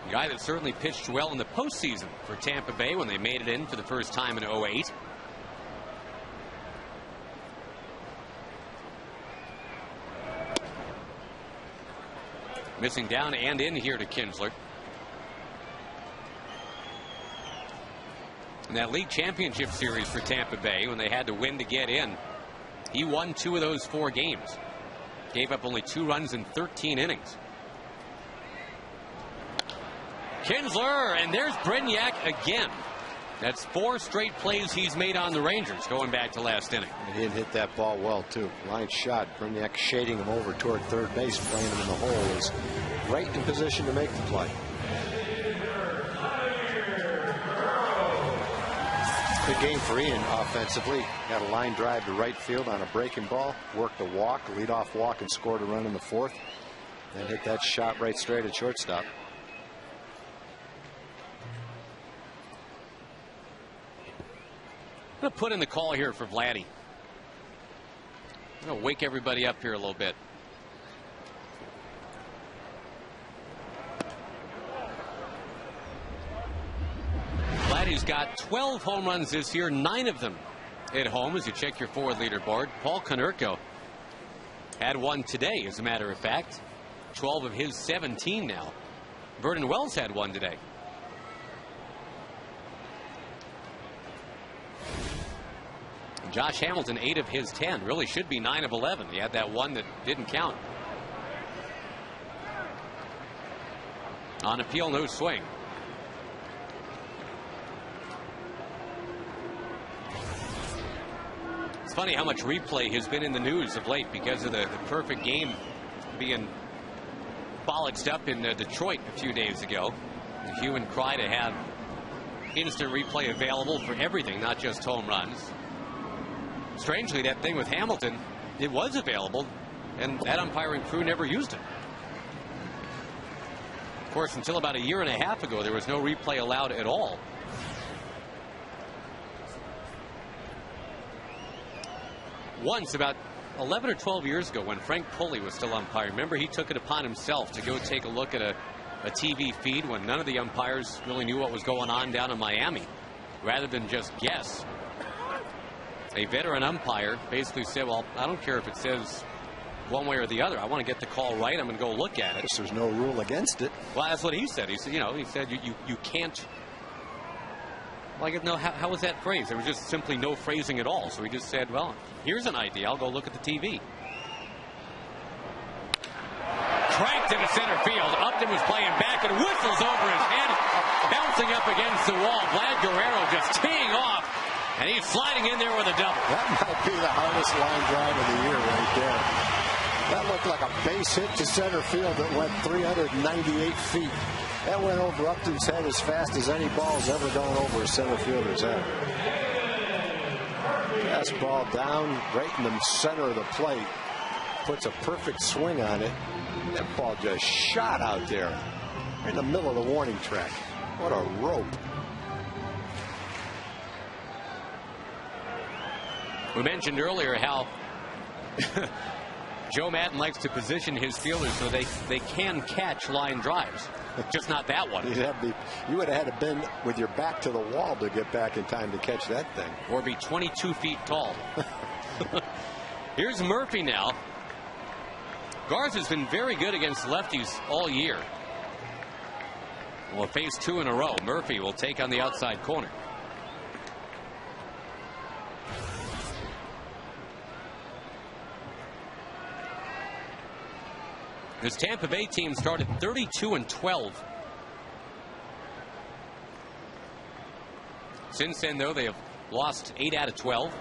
A guy that certainly pitched well in the postseason for Tampa Bay when they made it in for the first time in 2008. Missing down and in here to Kinsler. In that league championship series for Tampa Bay, when they had to win to get in, he won 2 of those 4 games. Gave up only 2 runs in 13 innings. Kinsler, and there's Brignac again. That's 4 straight plays he's made on the Rangers going back to last inning. And he hit that ball well, too. Line shot. Brignac shading him over toward third base, playing him in the hole. Is right in position to make the play. Good game for Ian offensively. Got a line drive to right field on a breaking ball. Worked a walk, a leadoff walk, and scored a run in the 4th. Then hit that shot right straight at shortstop. I'm going to put in the call here for Vladdy. I'm going to wake everybody up here a little bit. Vladdy's got 12 home runs this year, 9 of them at home as you check your forward leaderboard. Paul Konerko had one today, as a matter of fact. 12 of his 17 now. Vernon Wells had one today. Josh Hamilton, 8 of his 10. Really should be 9 of 11. He had that one that didn't count. On appeal, no swing. It's funny how much replay has been in the news of late because of the perfect game being bollocksed up in Detroit a few days ago. The hue and cry to have instant replay available for everything, not just home runs. Strangely, that thing with Hamilton, it was available, and that umpiring crew never used it. Of course, until about a year and a half ago, there was no replay allowed at all. Once, about 11 or 12 years ago, when Frank Pulley was still umpiring, remember he took it upon himself to go take a look at a TV feed when none of the umpires really knew what was going on down in Miami, rather than just guess. A veteran umpire basically said, well, I don't care if it says one way or the other. I want to get the call right. I'm going to go look at it. There's no rule against it. Well, that's what he said. He said, he said you can't. Well, I don't know how was that phrased? There was just simply no phrasing at all. So he just said, well, here's an idea. I'll go look at the TV. Cranked into center field. Upton was playing back and whistles over his head, bouncing up against the wall. Vlad Guerrero just teeing off. And he's sliding in there with a double. That might be the hardest line drive of the year right there. That looked like a base hit to center field that went 398 feet. That went over Upton's head as fast as any ball's ever gone over a center fielder's head. Fastball down right in the center of the plate. Puts a perfect swing on it. That ball just shot out there right in the middle of the warning track. What a rope. We mentioned earlier how Joe Madden likes to position his fielders so they can catch line drives. Just not that one. You would have had to bend with your back to the wall to get back in time to catch that thing. Or be 22 feet tall. Here's Murphy now. Garza's been very good against lefties all year. We'll face 2 in a row. Murphy will take on the outside corner. This Tampa Bay team started 32-12. Since then, though, they have lost 8 out of 12.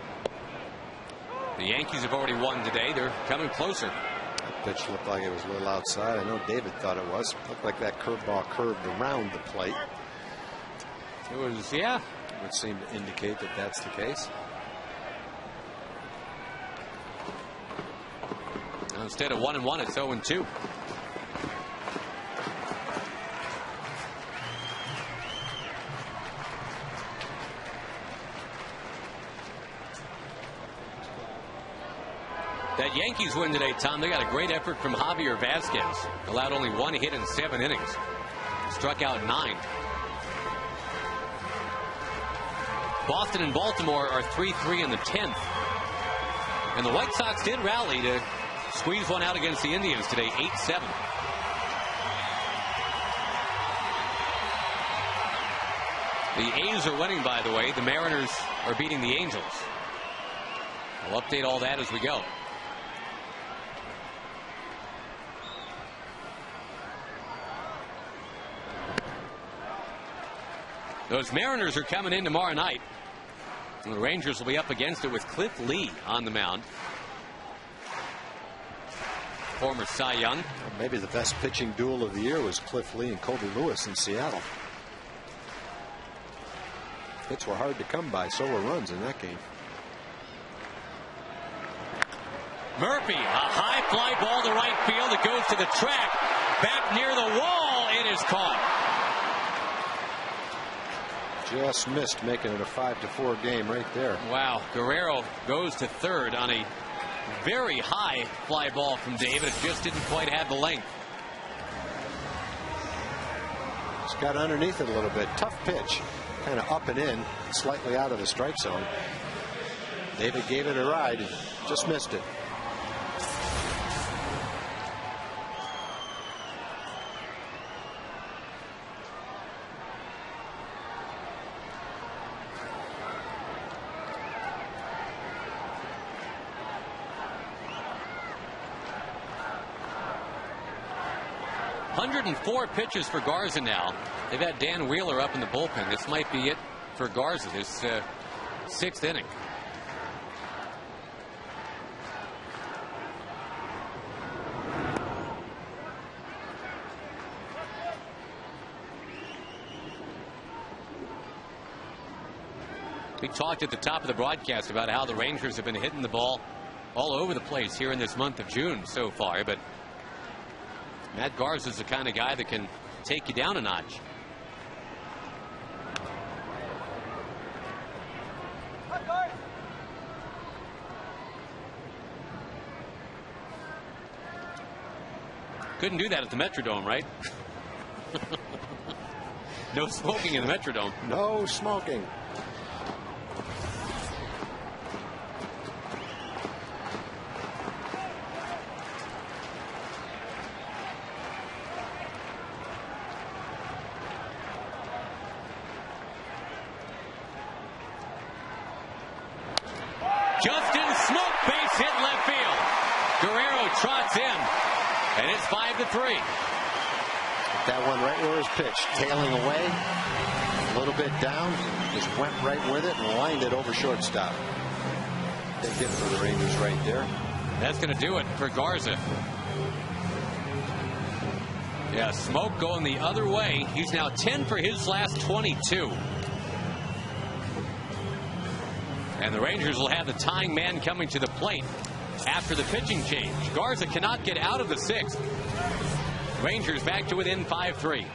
The Yankees have already won today. They're coming closer. That pitch looked like it was a little outside. I know David thought it was. Looked like that curveball curved around the plate. It was, yeah. It would seem to indicate that that's the case. Instead of 1-1, it's 0-2. That Yankees win today, Tom, they got a great effort from Javier Vasquez. Allowed only 1 hit in 7 innings. Struck out 9. Boston and Baltimore are 3-3 in the 10th. And the White Sox did rally to squeeze one out against the Indians today, 8-7. The A's are winning, by the way. The Mariners are beating the Angels. I'll update all that as we go. Those Mariners are coming in tomorrow night. And the Rangers will be up against it with Cliff Lee on the mound. Former Cy Young. Well, maybe the best pitching duel of the year was Cliff Lee and Colby Lewis in Seattle. Hits were hard to come by, so were runs in that game. Murphy, a high fly ball to right field. It goes to the track. Back near the wall. It is caught. Just missed, making it a 5-4 game right there. Wow. Guerrero goes to third on a very high fly ball from David. It just didn't quite have the length. Just got underneath it a little bit. Tough pitch. Kind of up and in, slightly out of the strike zone. David gave it a ride and just missed it. Four pitches for Garza now. They've had Dan Wheeler up in the bullpen. This might be it for Garza, this sixth inning. We talked at the top of the broadcast about how the Rangers have been hitting the ball all over the place here in this month of June so far, but Matt Garza is the kind of guy that can take you down a notch. Couldn't do that at the Metrodome, right? No smoking in the Metrodome. No smoking. Justin Smoke, base hit left field. Guerrero trots in, and it's 5-3. That one right where it was pitched, tailing away, a little bit down, just went right with it and lined it over shortstop. Big hit for the Rangers right there. That's going to do it for Garza. Yeah, Smoke going the other way. He's now 10 for his last 22. And the Rangers will have the tying man coming to the plate after the pitching change. Garza cannot get out of the sixth. Rangers back to within 5-3.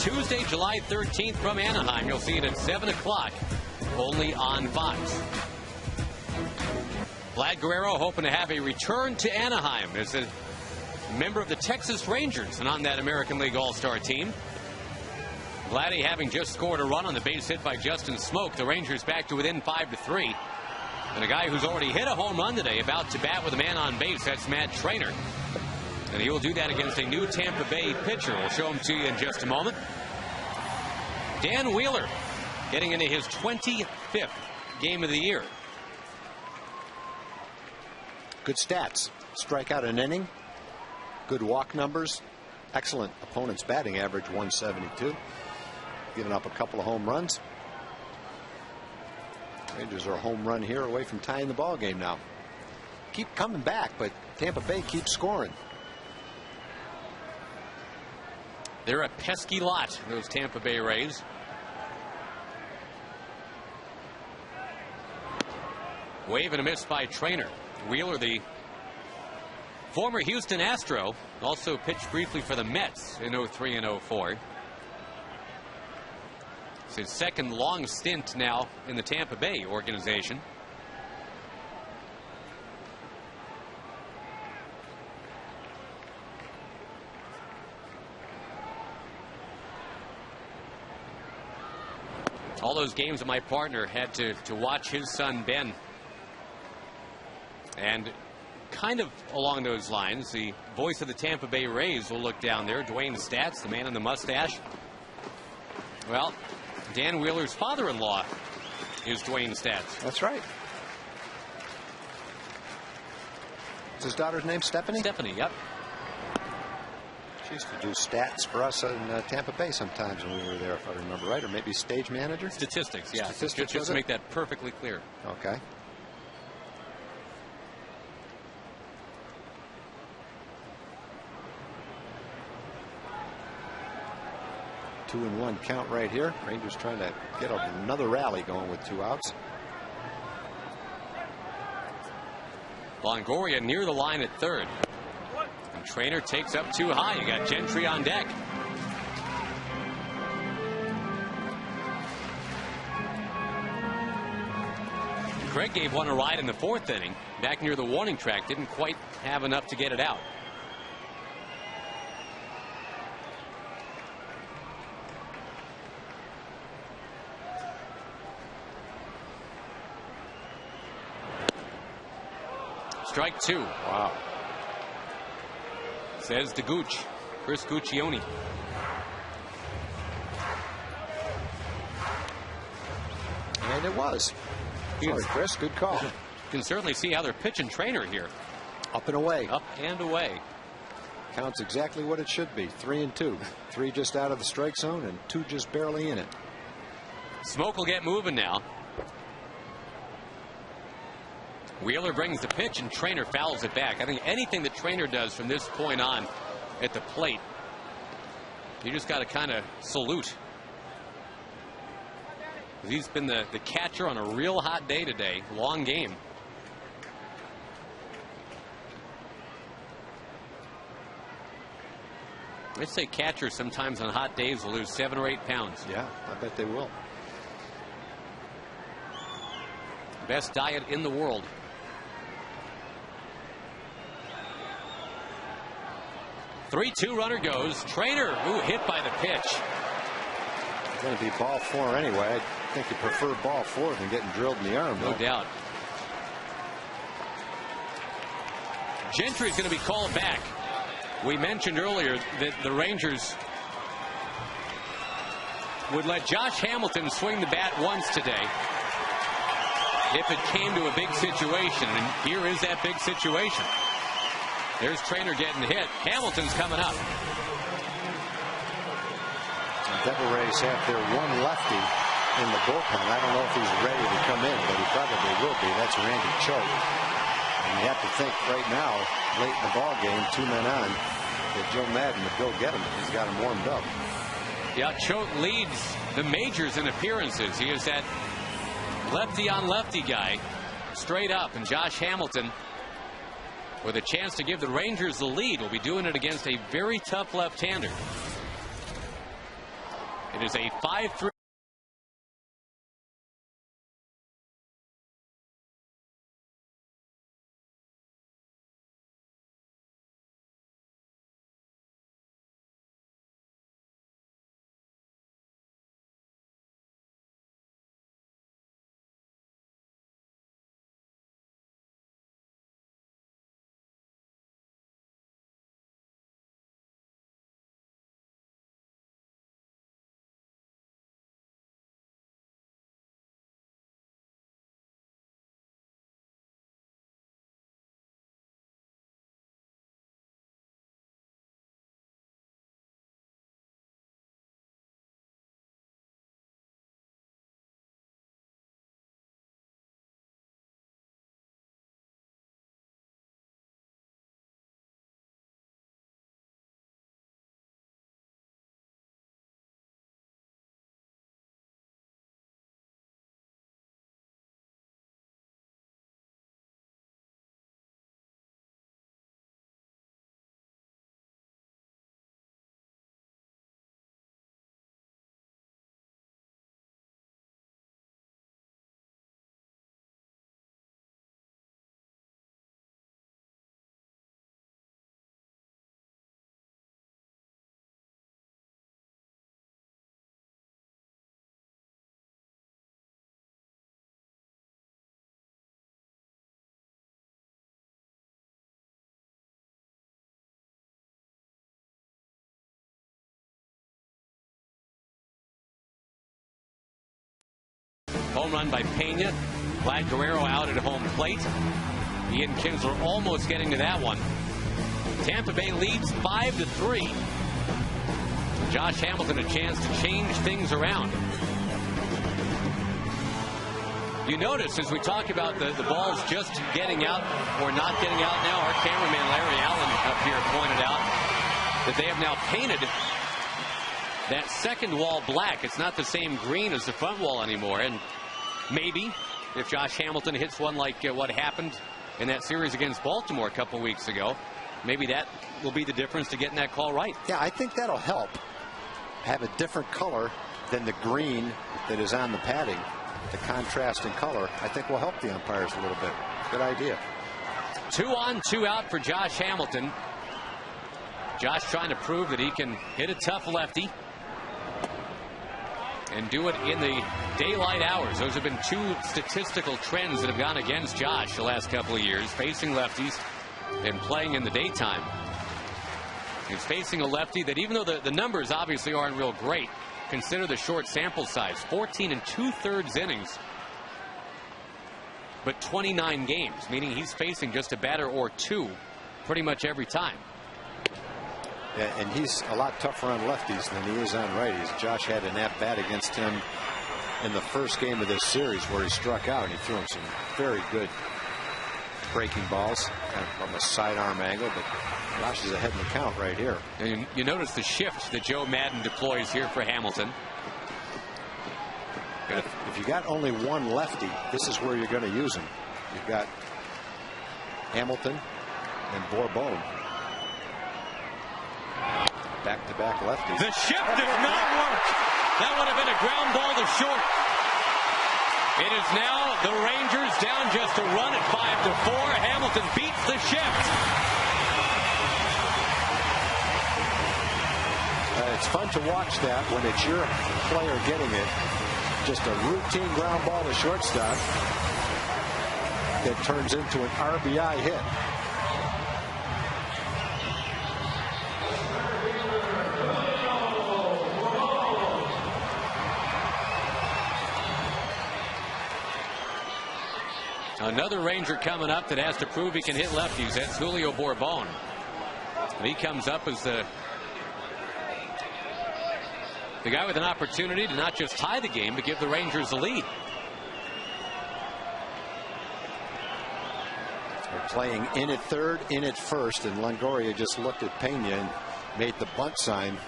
Tuesday, July 13th from Anaheim. You'll see it at 7 o'clock, only on Fox. Vlad Guerrero hoping to have a return to Anaheim as a member of the Texas Rangers and on that American League All-Star team. Vladdy having just scored a run on the base hit by Justin Smoke. The Rangers back to within 5-3. And a guy who's already hit a home run today about to bat with a man on base. That's Matt Trainer. And he will do that against a new Tampa Bay pitcher. We'll show him to you in just a moment. Dan Wheeler getting into his 25th game of the year. Good stats. Strikeout an inning. Good walk numbers. Excellent opponent's batting average, 172. Giving up a couple of home runs. Rangers are a home run here away from tying the ball game now. Keep coming back, but Tampa Bay keeps scoring. They're a pesky lot, those Tampa Bay Rays. Wave and a miss by Trainer. Wheeler, the former Houston Astro, also pitched briefly for the Mets in 03 and 04. It's his second long stint now in the Tampa Bay organization. All those games that my partner had to watch his son Ben. And kind of along those lines, the voice of the Tampa Bay Rays will look down there. Dwayne Stats, the man in the mustache. Well, Dan Wheeler's father-in-law is Dwayne Stats. That's right. Is his daughter's name Stephanie? Stephanie, yep. She used to do stats for us in Tampa Bay sometimes when we were there, if I remember right, or maybe stage manager? Statistics, yeah. Statistics, just to make that perfectly clear. Okay. Two and one count right here. Rangers trying to get another rally going with 2 outs. Longoria near the line at third. And Trainer takes up too high. You got Gentry on deck. Craig gave one a ride in the 4th inning. Back near the warning track. Didn't quite have enough to get it out. Strike 2. Wow. Says the Gooch, Chris Guccione. And it was. Sorry, Chris. Good call. You can certainly see how they're pitching Trainer here. Up and away. Up and away. Counts exactly what it should be. 3 and 2. 3 just out of the strike zone and 2 just barely in it. Smoke will get moving now. Wheeler brings the pitch and Trainer fouls it back. I think anything that Trainer does from this point on at the plate, you just got to kind of salute. He's been the catcher on a real hot day today. Long game. They say catchers sometimes on hot days will lose 7 or 8 pounds. Yeah, I bet they will. Best diet in the world. Three-two runner goes. Trainer, ooh, hit by the pitch. It's going to be ball 4 anyway. I think you prefer ball 4 than getting drilled in the arm. No doubt. Gentry's going to be called back. We mentioned earlier that the Rangers would let Josh Hamilton swing the bat once today if it came to a big situation, and here is that big situation. There's Trainer getting hit. Hamilton's coming up. The Devil Rays have their one lefty in the bullpen. I don't know if he's ready to come in, but he probably will be. That's Randy Choate. And you have to think right now, late in the ball game, 2 men on, that Joe Madden would go get him. He's got him warmed up. Yeah, Choate leads the majors in appearances. He is that lefty on lefty guy, straight up. And Josh Hamilton, with a chance to give the Rangers the lead, will be doing it against a very tough left-hander. It is a 5-3. Home run by Pena. Vlad Guerrero out at home plate. Ian Kinsler almost getting to that one. Tampa Bay leads 5-3. Josh Hamilton a chance to change things around. You notice as we talk about the balls just getting out or not getting out now, our cameraman Larry Allen up here pointed out that they have now painted that second wall black. It's not the same green as the front wall anymore. And maybe if Josh Hamilton hits one like what happened in that series against Baltimore a couple weeks ago, maybe that will be the difference to getting that call right. Yeah, I think that'll help. Have a different color than the green that is on the padding. The contrast in color, I think, will help the umpires a little bit. Good idea. 2 on, 2 out for Josh Hamilton. Josh trying to prove that he can hit a tough lefty and do it in the daylight hours. Those have been 2 statistical trends that have gone against Josh the last couple of years, facing lefties and playing in the daytime. He's facing a lefty that, even though the numbers obviously aren't real great, consider the short sample size, 14 2/3 innings, but 29 games, meaning he's facing just a batter or 2 pretty much every time. Yeah, and he's a lot tougher on lefties than he is on righties. Josh had an at-bat against him in the first game of this series where he struck out, and he threw him some very good breaking balls from a sidearm angle, but Josh is ahead in the count right here. And you notice the shift that Joe Madden deploys here for Hamilton. If you got only one lefty, this is where you're going to use him. You've got Hamilton and Bourbon. Back-to-back lefties. The shift does not work. That would have been a ground ball to short. It is now the Rangers down just a run at 5-4. Hamilton beats the shift. It's fun to watch that when it's your player getting it. Just a routine ground ball to shortstop that turns into an RBI hit. Another Ranger coming up that has to prove he can hit lefties. That's Julio Bourbon. And he comes up as the guy with an opportunity to not just tie the game, but give the Rangers the lead. They're playing in at third, in at first, and Longoria just looked at Pena and made the bunt sign.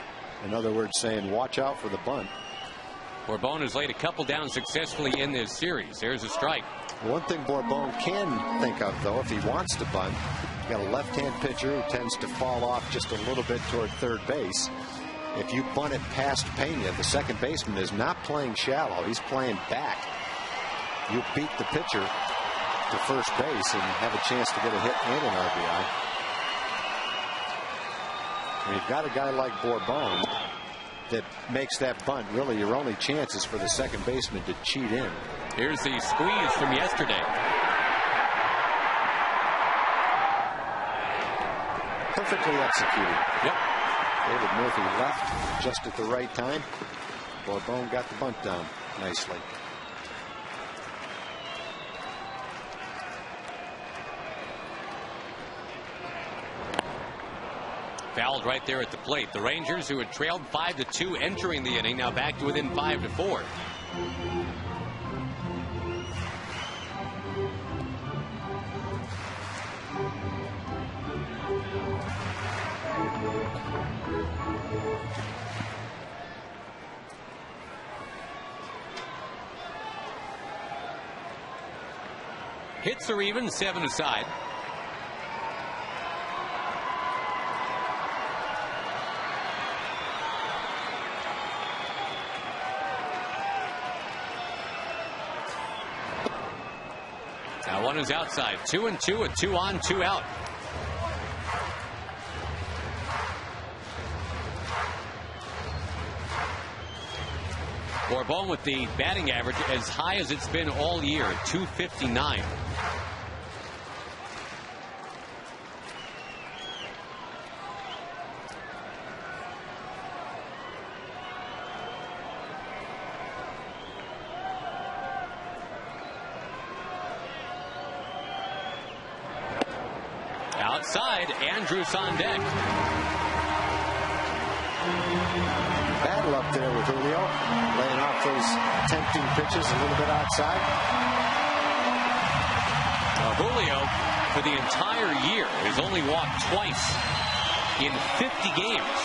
In other words, saying, watch out for the bunt. Bourbon has laid a couple down successfully in this series. There's a strike. One thing Bourbon can think of, though, if he wants to bunt, you got a left-hand pitcher who tends to fall off just a little bit toward third base. if you bunt it past Pena, the second baseman is not playing shallow. He's playing back. You beat the pitcher to first base and have a chance to get a hit and an RBI. When you've got a guy like Bourbon that makes that bunt, really your only chance is for the second baseman to cheat in. Here's the squeeze from yesterday. Perfectly executed. Yep. David Murphy left just at the right time. Bourbon got the bunt down nicely. Fouled right there at the plate. The Rangers, who had trailed 5-2 entering the inning, now back to within 5-4. Hits are even, 7 aside. Now one is outside. 2-2, a 2-on, 2-out. Bourbon with the batting average as high as it's been all year, 259. Outside, Andrus on deck. Battle up there with Julio, laying off those tempting pitches a little bit outside. Julio, for the entire year, has only walked twice in 50 games.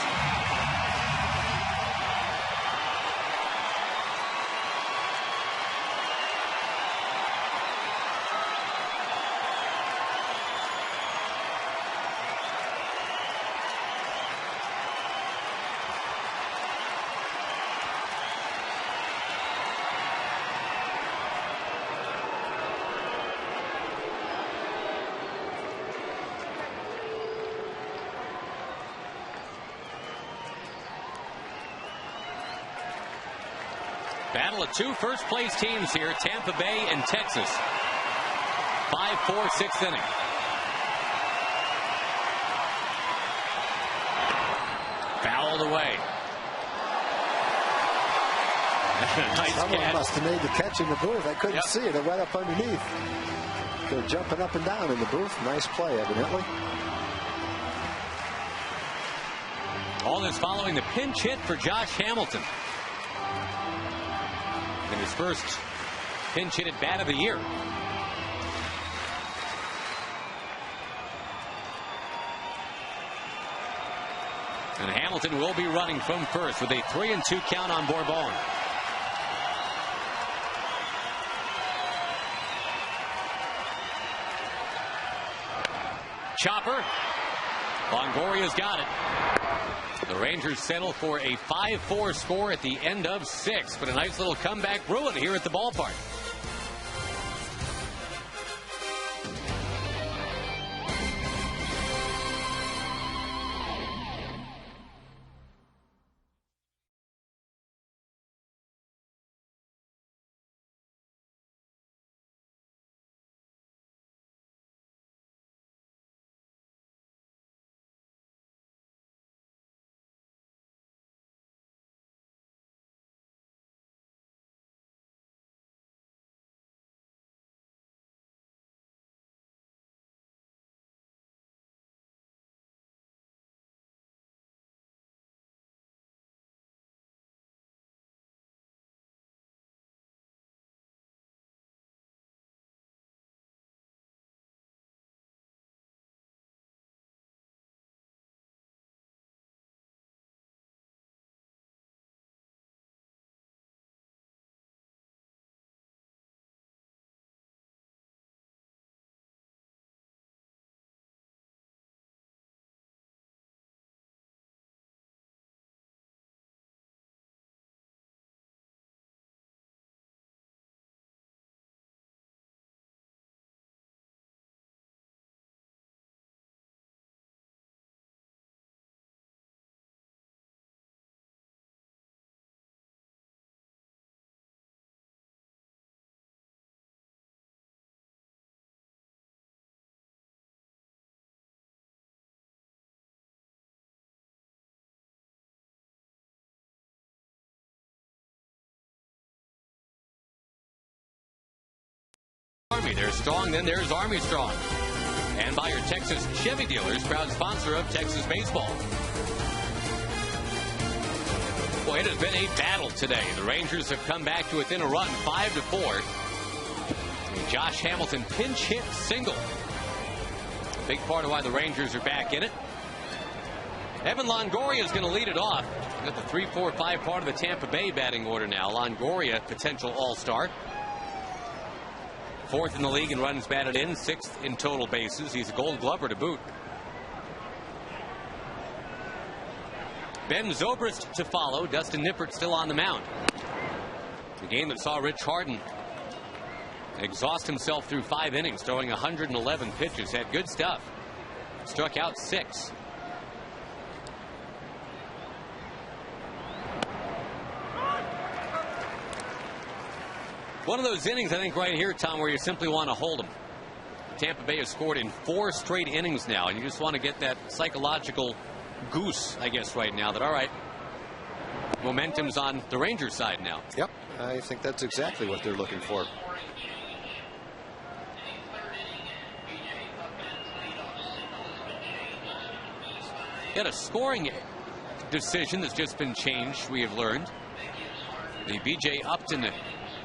Battle of two first-place teams here, Tampa Bay and Texas. 5-4, 6th inning. Fouled away. Nice Someone catch. must have made the catch in the booth. I couldn't see it. It went up underneath. They're jumping up and down in the booth. Nice play, evidently. All this following the pinch hit for Josh Hamilton. In his first pinch hit at bat of the year. And Hamilton will be running from first with a 3-2 count on Bourbon. Chopper. Longoria's got it. The Rangers settle for a 5-4 score at the end of 6, but a nice little comeback brewing here at the ballpark. Army. There's strong, then there's Army strong. And by your Texas Chevy dealers, proud sponsor of Texas baseball. Boy, it has been a battle today. The Rangers have come back to within a run, 5-4. And Josh Hamilton pinch hit single. A big part of why the Rangers are back in it. Evan Longoria is going to lead it off. Got the 3-4-5 part of the Tampa Bay batting order now. Longoria, potential all-star. 4th in the league in runs batted in, 6th in total bases. He's a Gold Glover to boot. Ben Zobrist to follow. Dustin Nippert still on the mound. The game that saw Rich Harden exhaust himself through 5 innings, throwing 111 pitches. Had good stuff. Struck out 6. One of those innings, I think, right here, Tom, where you simply want to hold them. Tampa Bay has scored in 4 straight innings now, and you just want to get that psychological goose, I guess, right now, that, all right, momentum's on the Rangers side now. Yep, I think that's exactly what they're looking for. Got a scoring decision that's just been changed, we have learned. The B.J. Upton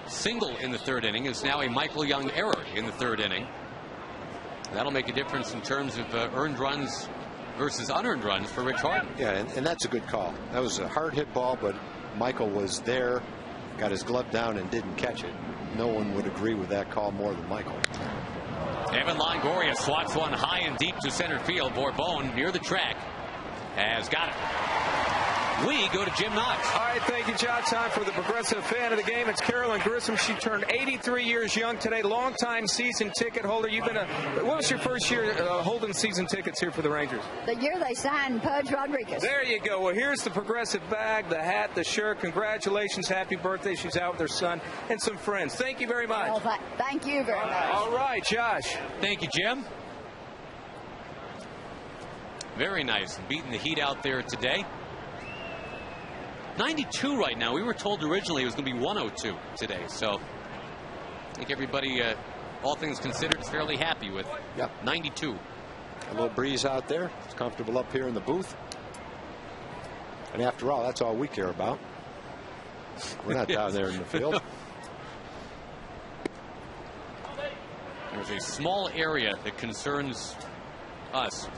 single in the 3rd inning is now a Michael Young error in the 3rd inning. That'll make a difference in terms of earned runs versus unearned runs for Rich Harden. Yeah, and that's a good call. That was a hard hit ball, but Michael was there, got his glove down and didn't catch it. No one would agree with that call more than Michael. Evan Longoria swats one high and deep to center field. Bourbon near the track has got it. We go to Jim Knox. All right, thank you, John. Time for the Progressive fan of the game. It's Carolyn Grissom. She turned 83 years young today. Longtime season ticket holder. You've been what was your first year holding season tickets here for the Rangers? The year they signed Pudge Rodriguez. There you go. Well, here's the Progressive bag, the hat, the shirt. Congratulations. Happy birthday. She's out with her son and some friends. Thank you very much. Well, thank you very much. All right, Josh. Thank you, Jim. Very nice. Beating the heat out there today. 92 right now. We were told originally it was going to be 102 today. So I think everybody, all things considered, is fairly happy with 92. A little breeze out there. It's comfortable up here in the booth. And after all, that's all we care about. We're not down there in the field. There's a small area that concerns us.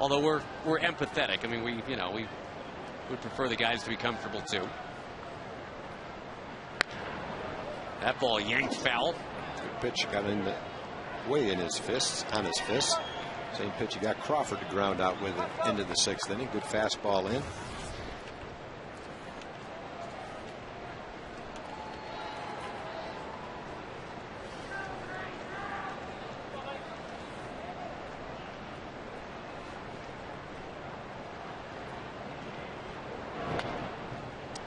Although we're empathetic. I mean, we would prefer the guys to be comfortable too. That ball yanked foul. Good pitch, got in way in his fists, on his fists. Same pitch he got Crawford to ground out with it into the 6th inning. Good fastball in.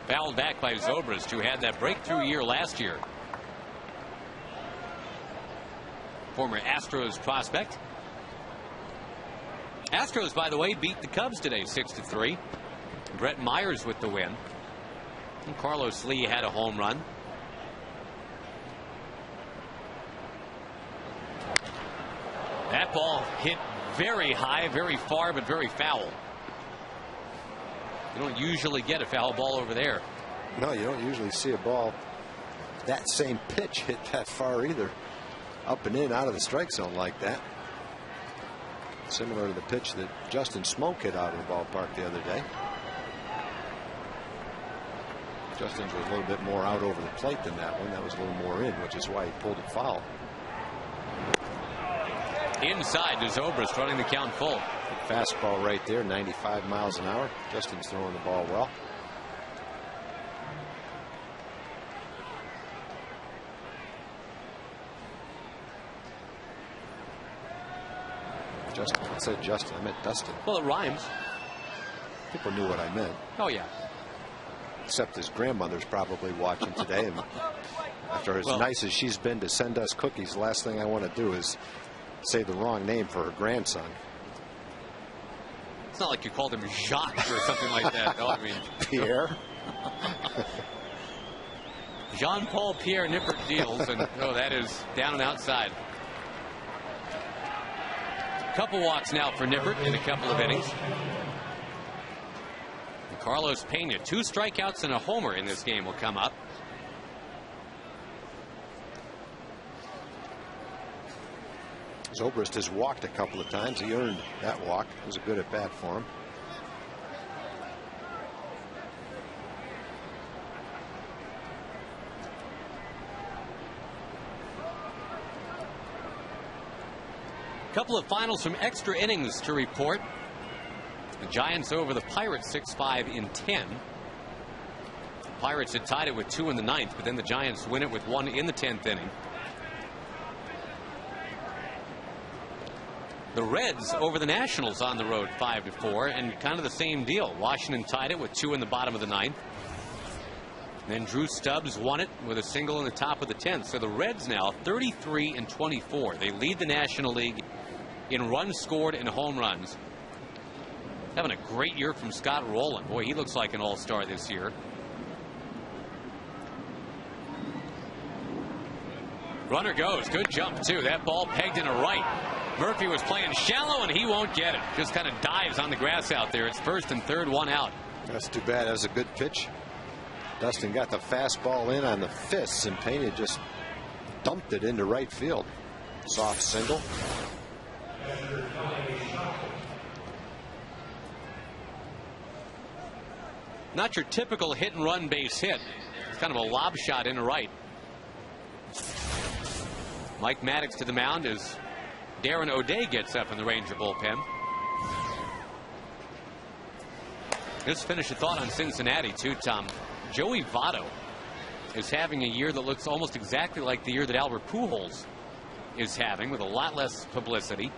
Fouled back by Zobrist, who had that breakthrough year last year. Former Astros prospect. Astros, by the way, beat the Cubs today 6-3. Brett Myers with the win. And Carlos Lee had a home run. That ball hit very high, very far, but very foul. You don't usually get a foul ball over there. No, you don't usually see a ball that same pitch hit that far either. Up and in, out of the strike zone like that. Similar to the pitch that Justin Smoke hit out of the ballpark the other day. Justin's was a little bit more out over the plate than that one. That was a little more in, which is why he pulled it foul. Inside to Zobrist, running the count full. Fastball right there, 95 miles an hour. Justin's throwing the ball well. Justin, I said Justin, I meant Dustin. Well, it rhymes. People knew what I meant. Oh, yeah. Except his grandmother's probably watching today. And after as nice as she's been to send us cookies, the last thing I want to do is say the wrong name for her grandson. It's not like you called him Jacques or something like that. No, I mean Pierre. Jean-Paul Pierre Nippert deals, and that is down and outside. Couple walks now for Nippert in a couple of innings. And Carlos Pena, 2 strikeouts and a homer in this game will come up. Zobrist has walked a couple of times. He earned that walk. It was a good at bat for him. Couple of finals from extra innings to report. The Giants over the Pirates 6-5 in 10. The Pirates had tied it with 2 in the 9th, but then the Giants win it with 1 in the 10th inning. The Reds over the Nationals on the road 5-4, and kind of the same deal. Washington tied it with 2 in the bottom of the 9th. Then Drew Stubbs won it with a single in the top of the 10th. So the Reds now 33-24. They lead the National League in runs scored and home runs. Having a great year from Scott Rowland. Boy, he looks like an all-star this year. Runner goes. Good jump, too. That ball pegged in a right. Murphy was playing shallow, and he won't get it. Just kind of dives on the grass out there. It's first and third, 1 out. That's too bad. That was a good pitch. Dustin got the fastball in on the fists, and Pena just dumped it into right field. Soft single. Not your typical hit and run base hit. It's kind of a lob shot into right. Mike Maddox to the mound as Darren O'Day gets up in the Ranger bullpen. Just finish a thought on Cincinnati too, Tom. Joey Votto is having a year that looks almost exactly like the year that Albert Pujols is having, with a lot less publicity.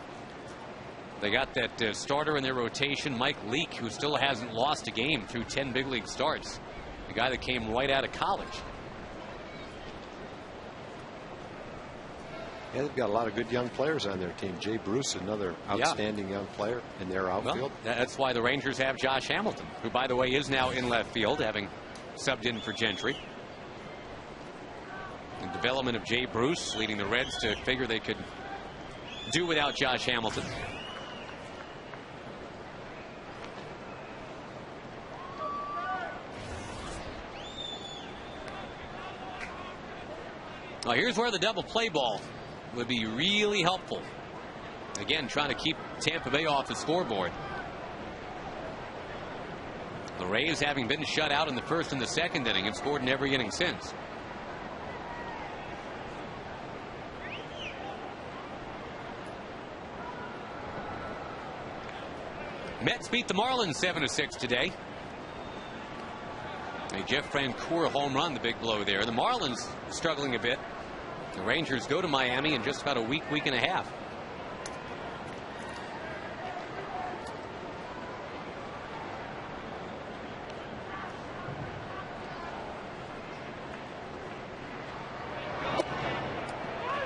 They got that starter in their rotation, Mike Leake, who still hasn't lost a game through 10 big league starts. The guy that came right out of college. Yeah, they've got a lot of good young players on their team. Jay Bruce, another outstanding young player in their outfield. Well, that's why the Rangers have Josh Hamilton, who, by the way, is now in left field, having subbed in for Gentry. The development of Jay Bruce leading the Reds to figure they could do without Josh Hamilton. Well, here's where the double play ball would be really helpful. Again, trying to keep Tampa Bay off the scoreboard. The Rays, having been shut out in the first and the second inning, have scored in every inning since. Mets beat the Marlins 7-6 today. A Jeff Francoeur home run, the big blow there. The Marlins struggling a bit. The Rangers go to Miami in just about a week and a half.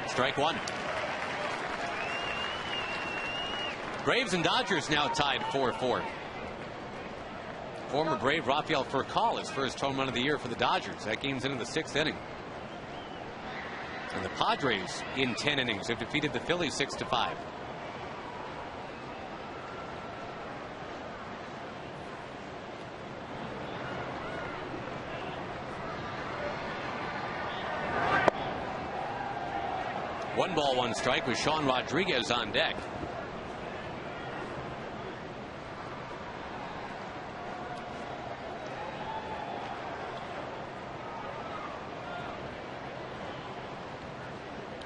Strike one. Braves and Dodgers now tied 4-4. Former Brave Rafael Furcal, his first home run of the year for the Dodgers. That game's into the 6th inning. And the Padres, in 10 innings, have defeated the Phillies 6-5. One ball, one strike with Sean Rodriguez on deck.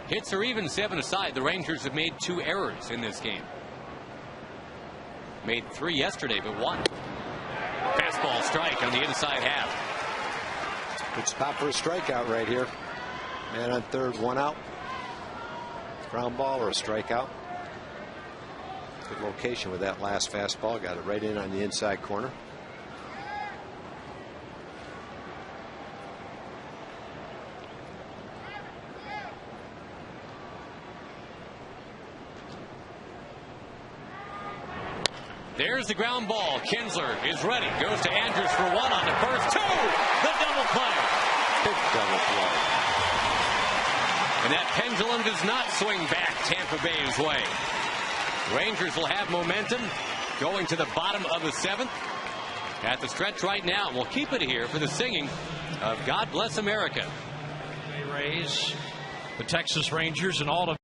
Hits are even, 7 aside. The Rangers have made 2 errors in this game. Made 3 yesterday, but 1. Fastball strike on the inside half. Good spot for a strikeout right here. Man on third, 1 out. Ground ball or a strikeout. Good location with that last fastball. Got it right in on the inside corner. There's the ground ball. Kinsler is ready. Goes to Andrews for 1 on the first 2. The double play. Big double play. And that pendulum does not swing back Tampa Bay's way. Rangers will have momentum going to the bottom of the 7th. At the stretch right now, we'll keep it here for the singing of God Bless America. Rays, the Texas Rangers, and all of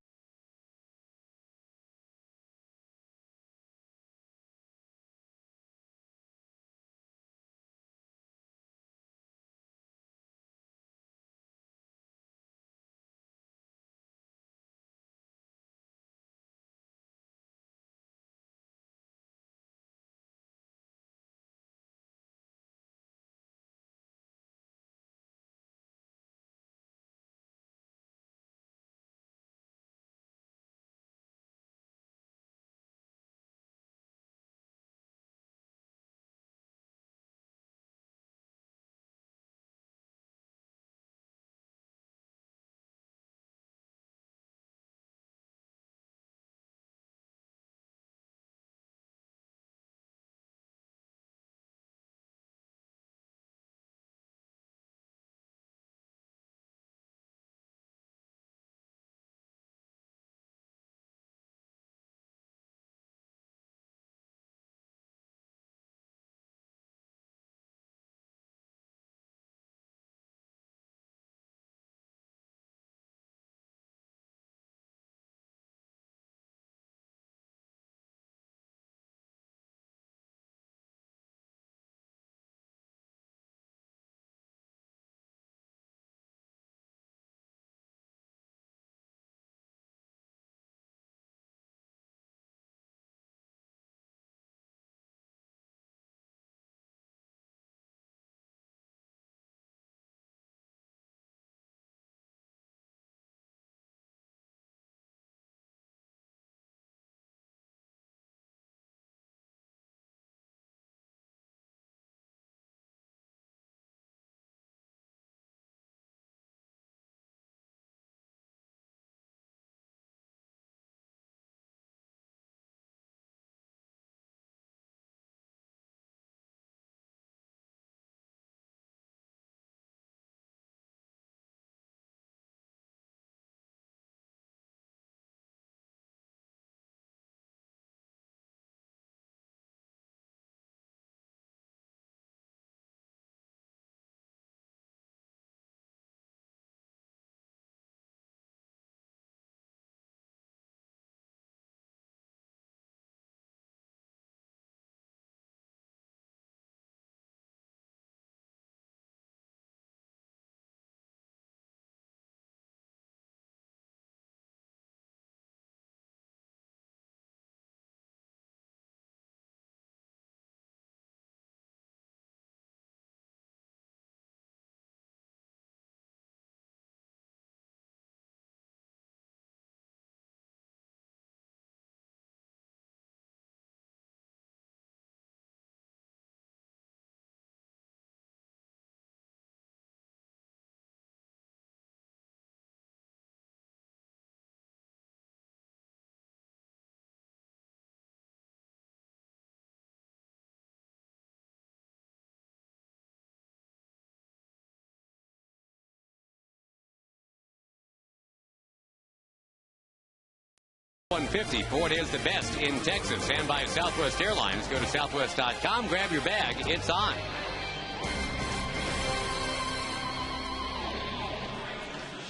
$150. Ford is the best in Texas and by Southwest Airlines. Go to southwest.com, grab your bag. It's on.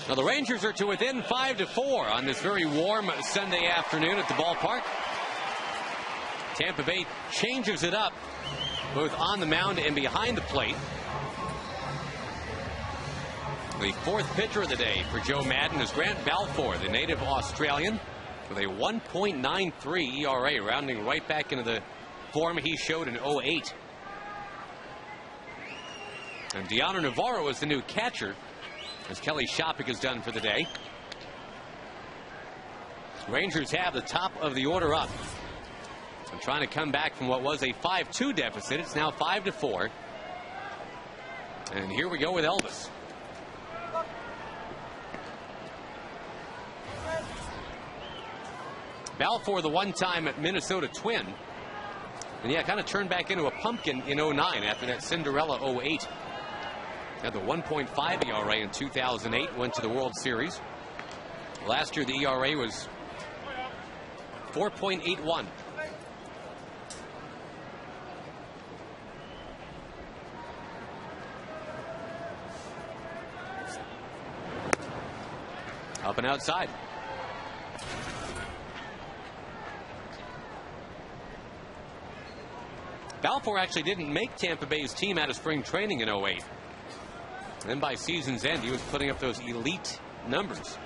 Now the Rangers are to within 5-4 on this very warm Sunday afternoon at the ballpark. Tampa Bay changes it up both on the mound and behind the plate. The 4th pitcher of the day for Joe Madden is Grant Balfour, the native Australian, with a 1.93 ERA, rounding right back into the form he showed in 08. And Deanna Navarro is the new catcher, as Kelly Shopik is done for the day. Rangers have the top of the order up. I'm trying to come back from what was a 5-2 deficit. It's now 5-4. And here we go with Elvis. Balfour, the one-time Minnesota Twin. And yeah, kind of turned back into a pumpkin in 09 after that Cinderella 08. Had the 1.5 ERA in 2008, went to the World Series. Last year, the ERA was 4.81. Up and outside. Balfour actually didn't make Tampa Bay's team out of spring training in 08. Then by season's end, he was putting up those elite numbers.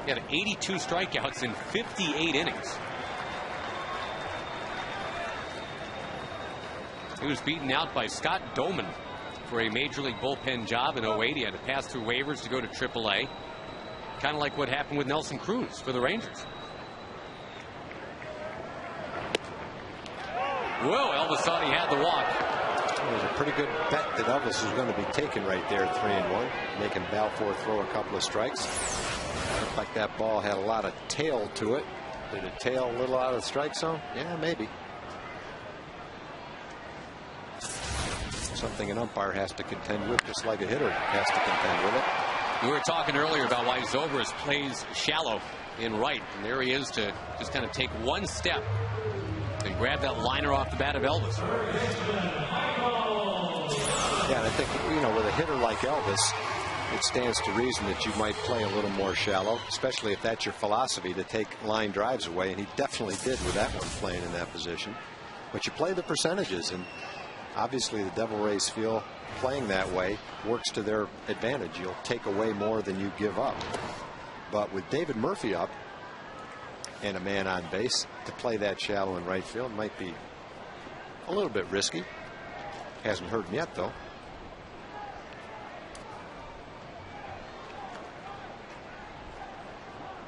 He had 82 strikeouts in 58 innings. He was beaten out by Scott Doman for a major league bullpen job in 08. He had to pass through waivers to go to AAA. Kind of like what happened with Nelson Cruz for the Rangers. Whoa, Elvis thought he had the walk. It was a pretty good bet that Elvis was going to be taken right there, 3-1, making Balfour throw a couple of strikes. Looked like that ball had a lot of tail to it. Did it tail a little out of the strike zone? Yeah, maybe. Something an umpire has to contend with, just like a hitter has to contend with it. We were talking earlier about why Zobrist plays shallow in right, and there he is to just kind of take one step and grab that liner off the bat of Elvis. Yeah, and I think, with a hitter like Elvis, it stands to reason that you might play a little more shallow, especially if that's your philosophy, to take line drives away, and he definitely did with that one playing in that position. But you play the percentages, and obviously the Devil Rays feel playing that way works to their advantage. You'll take away more than you give up. But with David Murphy up and a man on base, to play that shallow in right field might be a little bit risky. Hasn't hurt him yet, though.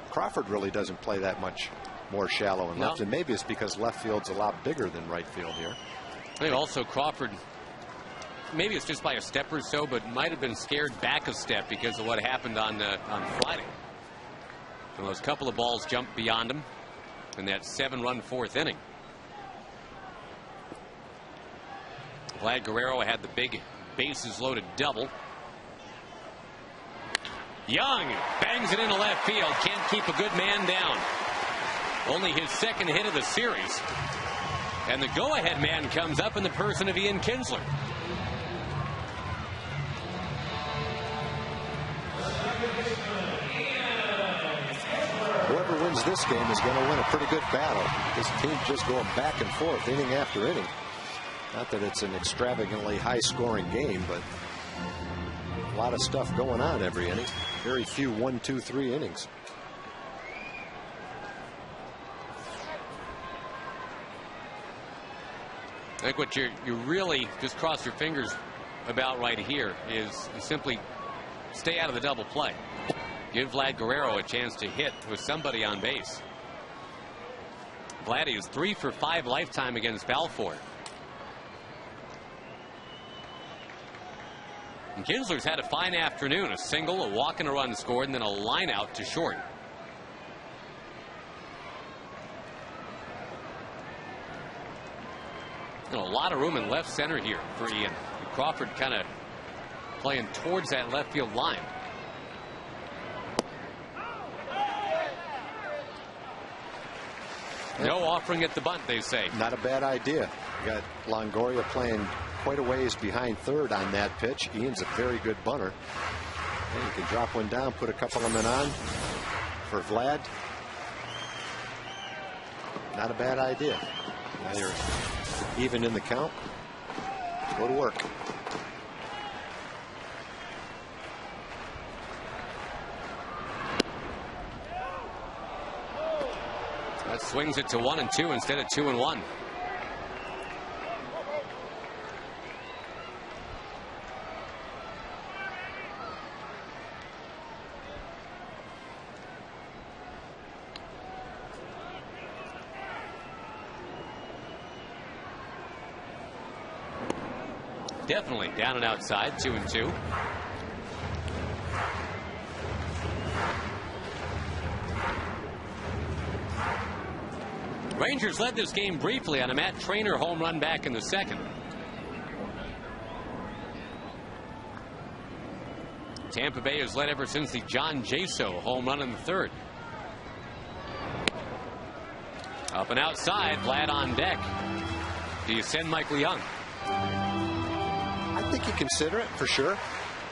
Crawford really doesn't play that much more shallow in left, and maybe it's because left field's a lot bigger than right field here. I think also Crawford, maybe it's just by a step or so, but might have been scared back a step because of what happened on Friday. And those couple of balls jumped beyond him in that 7-run fourth inning. Vlad Guerrero had the big bases loaded double. Young bangs it into left field. Can't keep a good man down. Only his second hit of the series. And the go-ahead man comes up in the person of Ian Kinsler. Whoever wins this game is going to win a pretty good battle. This team's just going back and forth, inning after inning. Not that it's an extravagantly high-scoring game, but a lot of stuff going on every inning. Very few 1, 2, 3 innings. I think what you really just cross your fingers about right here is simply stay out of the double play. Give Vlad Guerrero a chance to hit with somebody on base. Vladdy is 3 for 5 lifetime against Balfour. And Kinsler's had a fine afternoon. A single, a walk and a run scored, and then a line out to short. A lot of room in left center here for Ian. Crawford kind of playing towards that left field line. No offering at the bunt, they say. Not a bad idea. You got Longoria playing quite a ways behind third on that pitch. Ian's a very good bunter. And you can drop one down, put a couple of men on for Vlad. Not a bad idea. Now you're even in the count. Go to work. That swings it to 1-2 instead of 2-1. Definitely down and outside, 2-2. Rangers led this game briefly on a Matt Traynor home run back in the second. Tampa Bay has led ever since the John Jaso home run in the third. Up and outside, Vlad on deck. Do you send Michael Young? I think you consider it for sure.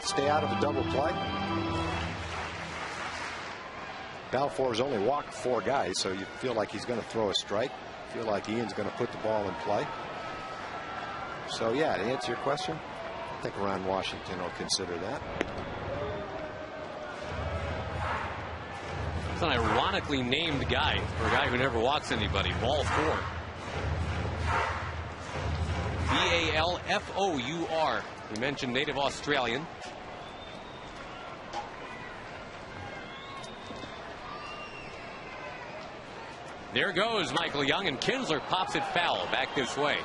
Stay out of a double play. Balfour's only walked 4 guys, so you feel like he's going to throw a strike. Feel like Ian's going to put the ball in play. So yeah, to answer your question, I think Ron Washington will consider that. It's an ironically named guy for a guy who never walks anybody. Ball 4. Balfour. We mentioned native Australian. There goes Michael Young, and Kinsler pops it foul back this way.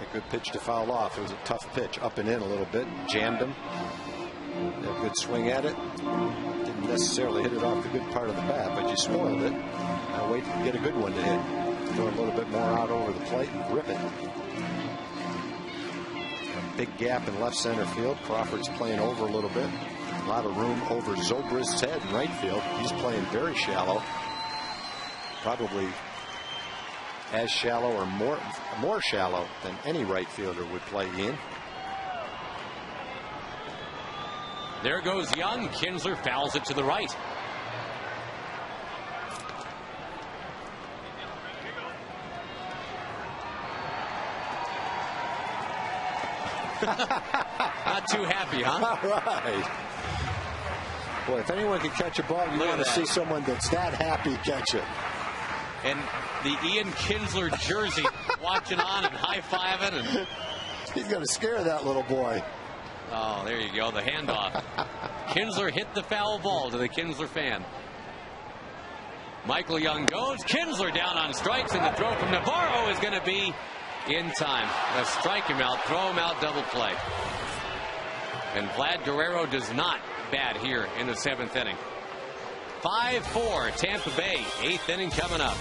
A good pitch to foul off. It was a tough pitch, up and in a little bit, jammed him. A good swing at it. Didn't necessarily hit it off the good part of the bat, but you spoiled it. Now wait to get a good one to hit. Throw a little bit more out over the plate and rip it. A big gap in left center field. Crawford's playing over a little bit. A lot of room over Zobrist's head in right field. He's playing very shallow. Probably as shallow or more shallow than any right fielder would play in. There goes Young. Kinsler fouls it to the right. Not too happy, huh? All right. Boy, if anyone can catch a ball, you want to see someone that's that happy catch it. And the Ian Kinsler jersey watching on and high-fiving. And he's going to scare that little boy. Oh, there you go, the handoff. Kinsler hit the foul ball to the Kinsler fan. Michael Young goes. Kinsler down on strikes, and the throw from Navarro is going to be in time. A strike him out, throw him out, double play. And Vlad Guerrero does not bat here in the 7th inning. 5-4 Tampa Bay, 8th inning coming up.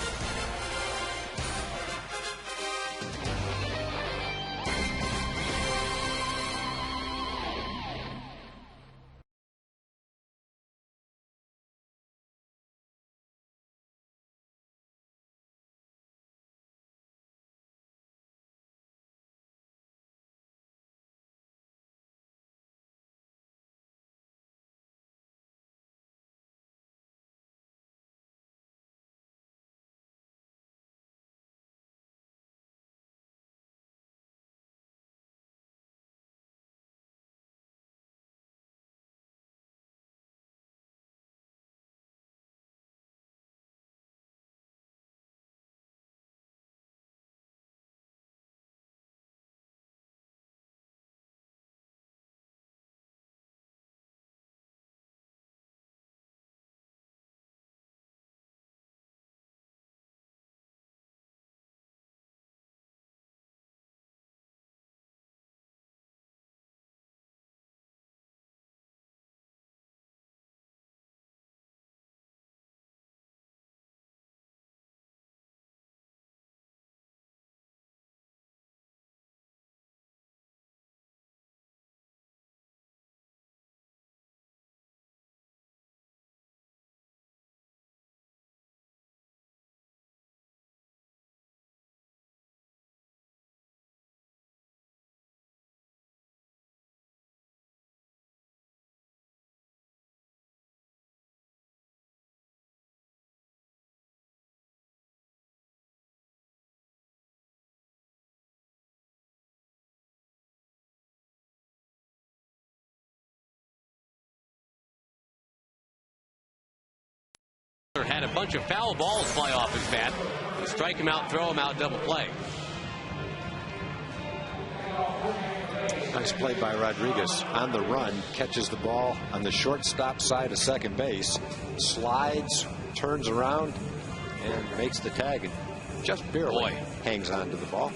Had a bunch of foul balls fly off his bat. Strike him out, throw him out, double play. Nice play by Rodriguez. On the run, catches the ball on the shortstop side of second base, slides, turns around, and makes the tag, and just barely hangs on to the ball.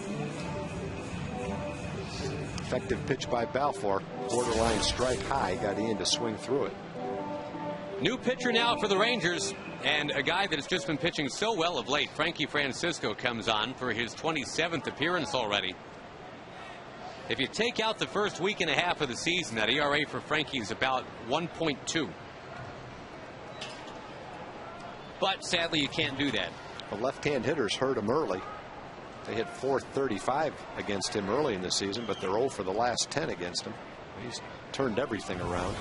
Effective pitch by Balfour. Borderline strike high. Got Ian to swing through it. New pitcher now for the Rangers, and a guy that has just been pitching so well of late. Frankie Francisco comes on for his 27th appearance already. If you take out the first week and a half of the season, that ERA for Frankie is about 1.2. But sadly, you can't do that. The left-hand hitters hurt him early. They hit .435 against him early in the season, but they're 0 for the last 10 against him. He's turned everything around.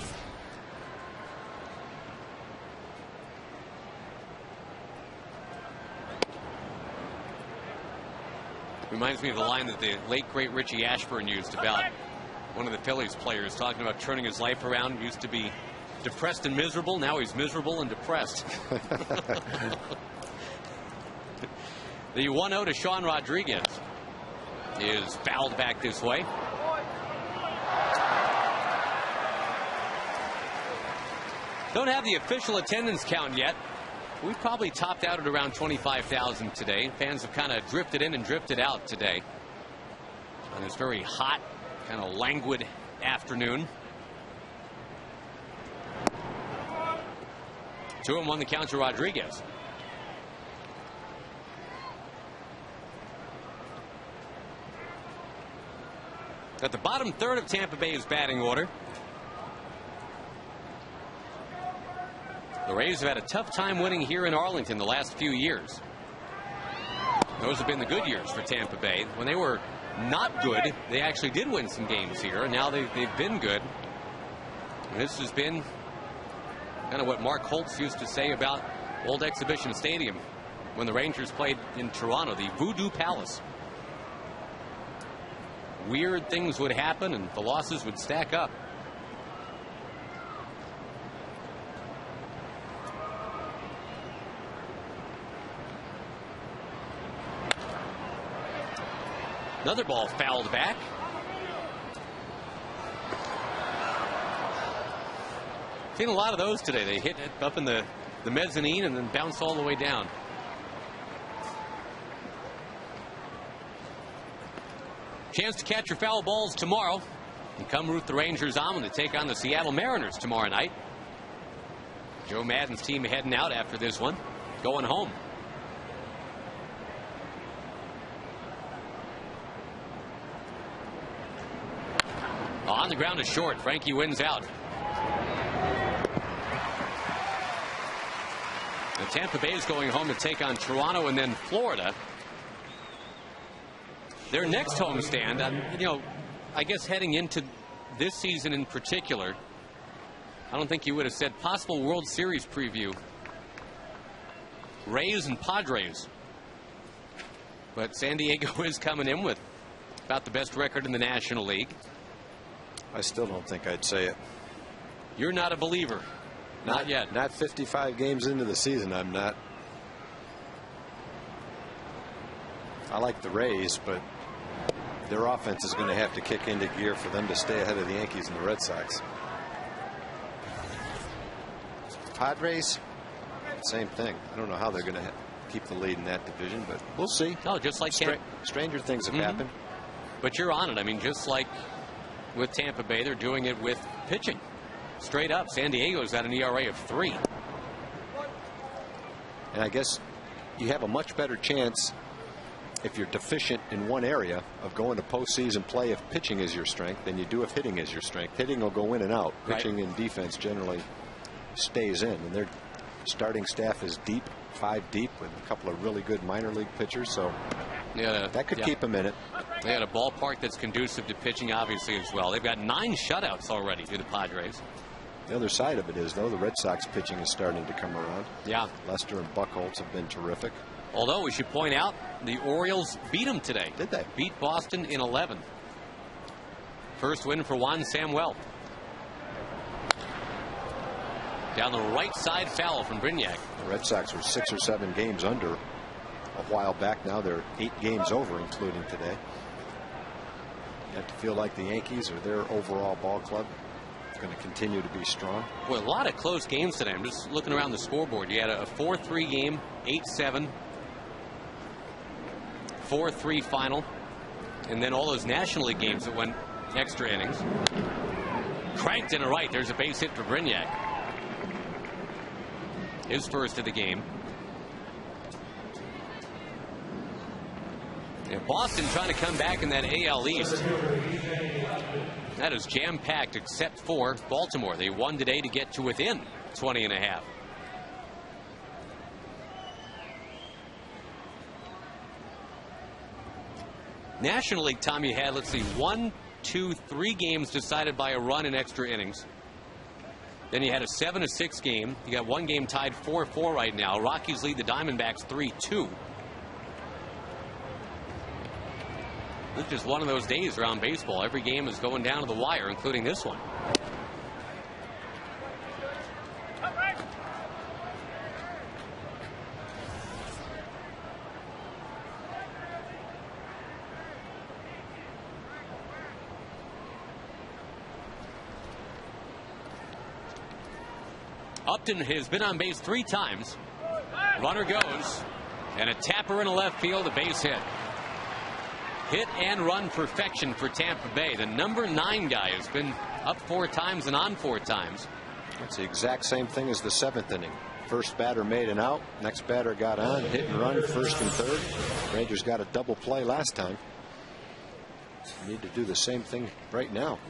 Reminds me of the line that the late, great Richie Ashburn used about one of the Phillies players talking about turning his life around. Used to be depressed and miserable. Now he's miserable and depressed. The 1-0 to Sean Rodriguez is fouled back this way. Don't have the official attendance count yet. We've probably topped out at around 25,000 today. Fans have kind of drifted in and drifted out today on this very hot, kind of languid afternoon. 2-1 the count to Rodriguez. At the bottom third of Tampa Bay's batting order, the Rays have had a tough time winning here in Arlington the last few years. Those have been the good years for Tampa Bay. When they were not good, they actually did win some games here, and now they've been good. And this has been kind of what Mark Holtz used to say about Old Exhibition Stadium when the Rangers played in Toronto, the Voodoo Palace. Weird things would happen and the losses would stack up. Another ball fouled back. Seen a lot of those today. They hit it up in the mezzanine and then bounce all the way down. Chance to catch your foul balls tomorrow and come root the Rangers on when they take on the Seattle Mariners tomorrow night. Joe Madden's team heading out after this one, going home. On the ground is short. Frankie wins out. The Tampa Bay is going home to take on Toronto and then Florida. Their next homestand, I guess heading into this season in particular, I don't think you would have said possible World Series preview. Rays and Padres. But San Diego is coming in with about the best record in the National League. I still don't think I'd say it. You're not a believer. Not yet. Not 55 games into the season, I'm not. I like the Rays, but their offense is going to have to kick into gear for them to stay ahead of the Yankees and the Red Sox. Padres, same thing. I don't know how they're going to keep the lead in that division, but we'll see. No, just like stranger things have happened. But you're on it. I mean, just like with Tampa Bay, they're doing it with pitching. Straight up, San Diego's got an ERA of 3. And I guess you have a much better chance if you're deficient in one area of going to postseason play if pitching is your strength than you do if hitting is your strength. Hitting will go in and out. Pitching and defense generally stays in. And their starting staff is deep, 5 deep, with a couple of really good minor league pitchers. So that could keep them in it. They had a ballpark that's conducive to pitching, obviously, as well. They've got 9 shutouts already through the Padres. The other side of it is, though, the Red Sox pitching is starting to come around. Yeah. Lester and Buchholz have been terrific. Although we should point out the Orioles beat them today. Did they? Beat Boston in 11. First win for Juan Samuel. Down the right side foul from Brignac. The Red Sox were 6 or 7 games under a while back. Now they're 8 games over, including today. You have to feel like the Yankees or their overall ball club is going to continue to be strong. Well, a lot of close games today. I'm just looking around the scoreboard. You had a 4-3 game, 8-7, 4-3 final, and then all those National League games that went extra innings. Cranked in a right. There's a base hit for Brignac. His first of the game. And Boston trying to come back in that AL East. That is jam-packed except for Baltimore. They won today to get to within 20.5. National League, Tom, you had, let's see, 1, 2, 3 games decided by a run in extra innings. Then you had a 7-6 game. You got one game tied 4-4 right now. Rockies lead the Diamondbacks 3-2. It's just one of those days around baseball. Every game is going down to the wire, including this one. Upton has been on base 3 times. Runner goes, and a tapper in the left field, a base hit. Hit and run perfection for Tampa Bay. The number 9 guy has been up 4 times and on 4 times. That's the exact same thing as the 7th inning. First batter made an out. Next batter got on, hit and run first and third. Rangers got a double play last time. Need to do the same thing right now.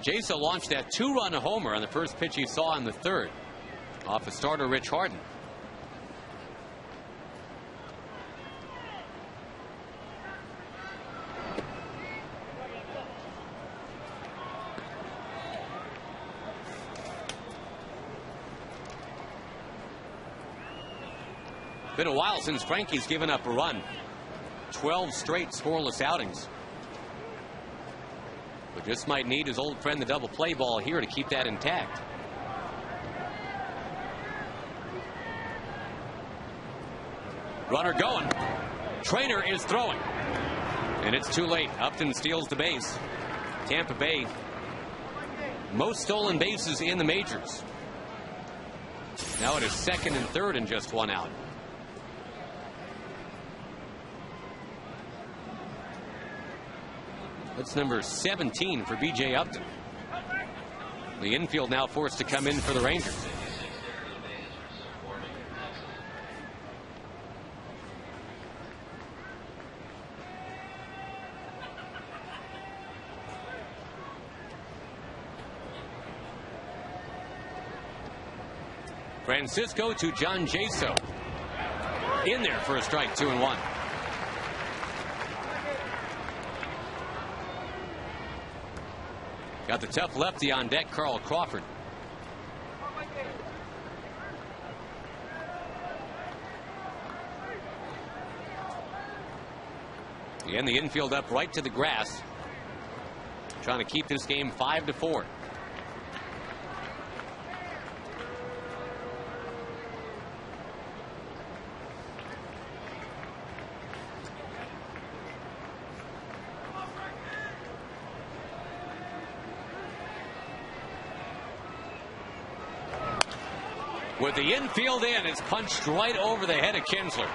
Jaso launched that 2-run homer on the first pitch he saw in the 3rd off of starter Rich Harden. Been a while since Frankie's given up a run. 12 straight scoreless outings. But just might need his old friend the double play ball here to keep that intact. Runner going. Trainer is throwing. And it's too late. Upton steals the base. Tampa Bay, most stolen bases in the majors. Now it is 2nd and 3rd and just 1 out. That's number 17 for B.J. Upton. The infield now forced to come in for the Rangers. Francisco to John Jaso. In there for a strike, 2-1. Got the tough lefty on deck, Carl Crawford. And the infield up right to the grass. Trying to keep this game 5-4. With the infield in, it's punched right over the head of Kinsler.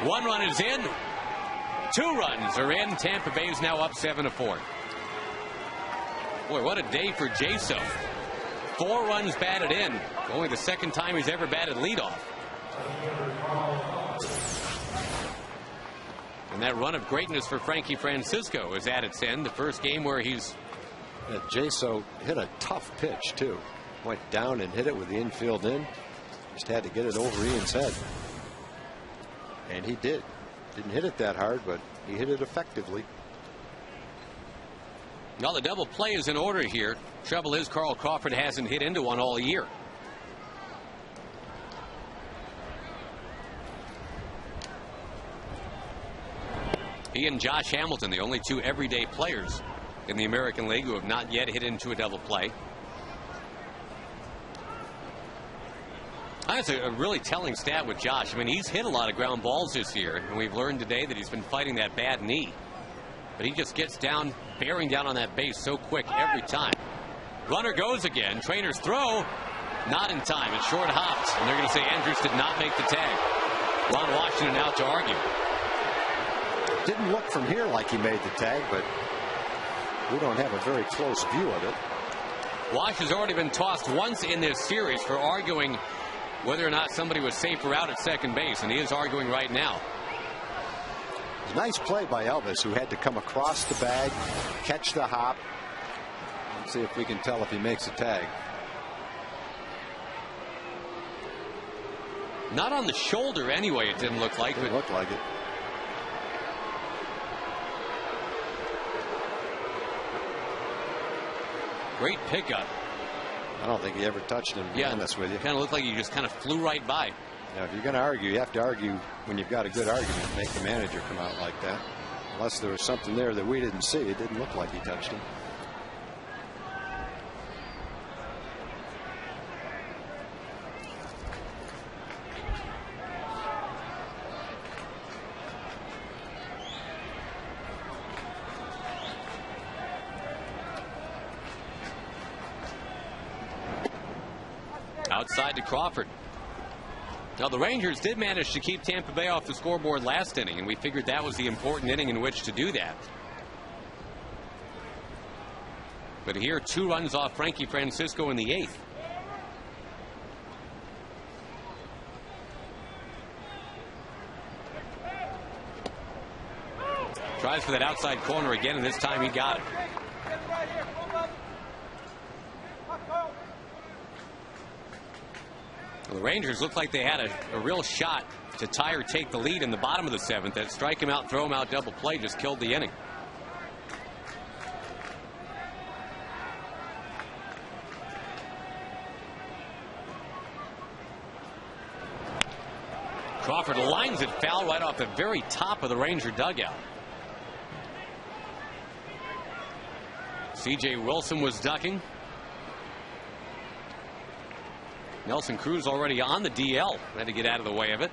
1 run is in. 2 runs are in. Tampa Bay is now up 7-4. Boy, what a day for Jaso. 4 runs batted in. Only the 2nd time he's ever batted leadoff. And that run of greatness for Frankie Francisco is at its end. The first game where he's... Jaso hit a tough pitch, too. Went down and hit it with the infield in. Just had to get it over Ian's head. And he did. Didn't hit it that hard, but he hit it effectively. Now the double play is in order here. Trouble is Carl Crawford hasn't hit into one all year. He and Josh Hamilton, the only 2 everyday players in the American League who have not yet hit into a double play. That's a really telling stat with Josh. I mean, he's hit a lot of ground balls this year, and we've learned today that he's been fighting that bad knee. But he just gets down, bearing down on that base so quick every time. Runner goes again. Trainer's throw, not in time. It's short hopped, and they're going to say Andrews did not make the tag. Ron Washington out to argue. Didn't look from here like he made the tag, but we don't have a very close view of it. Wash has already been tossed once in this series for arguing whether or not somebody was safer out at second base, and he is arguing right now. Nice play by Elvis, who had to come across the bag, catch the hop. Let's see if we can tell if he makes a tag. Not on the shoulder anyway, it didn't look like. Didn't look like it. Great pickup. I don't think he ever touched him, to be honest with you. Kind of looked like he just kind of flew right by. Yeah, if you're going to argue, you have to argue when you've got a good argument. Make the manager come out like that. Unless there was something there that we didn't see. It didn't look like he touched him. Outside to Crawford. Now, the Rangers did manage to keep Tampa Bay off the scoreboard last inning, and we figured that was the important inning in which to do that. But here, 2 runs off Frankie Francisco in the 8th. Tries for that outside corner again, and this time he got it. Well, the Rangers looked like they had a real shot to tie or take the lead in the bottom of the 7th. That strike him out, throw him out double play just killed the inning. Crawford lines it foul right off the very top of the Ranger dugout. C.J. Wilson was ducking. Nelson Cruz already on the DL. Had to get out of the way of it.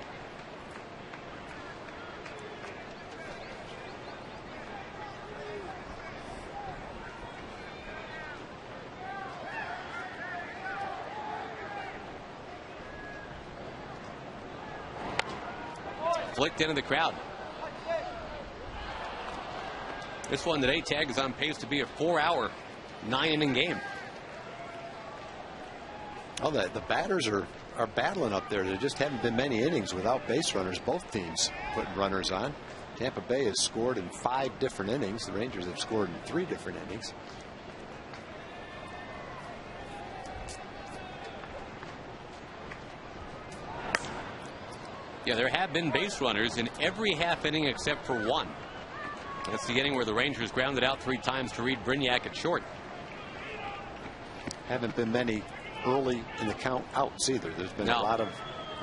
Flicked into the crowd. This one today, tag is on pace to be a 4-hour, 9-inning game. Oh, the batters are battling up there. There just haven't been many innings without base runners. Both teams putting runners on. Tampa Bay has scored in 5 different innings. The Rangers have scored in 3 different innings. Yeah, there have been base runners in every half inning except for one. That's the inning where the Rangers grounded out 3 times to Reed Brignac at short. Haven't been many early in the count outs either. There's been a lot of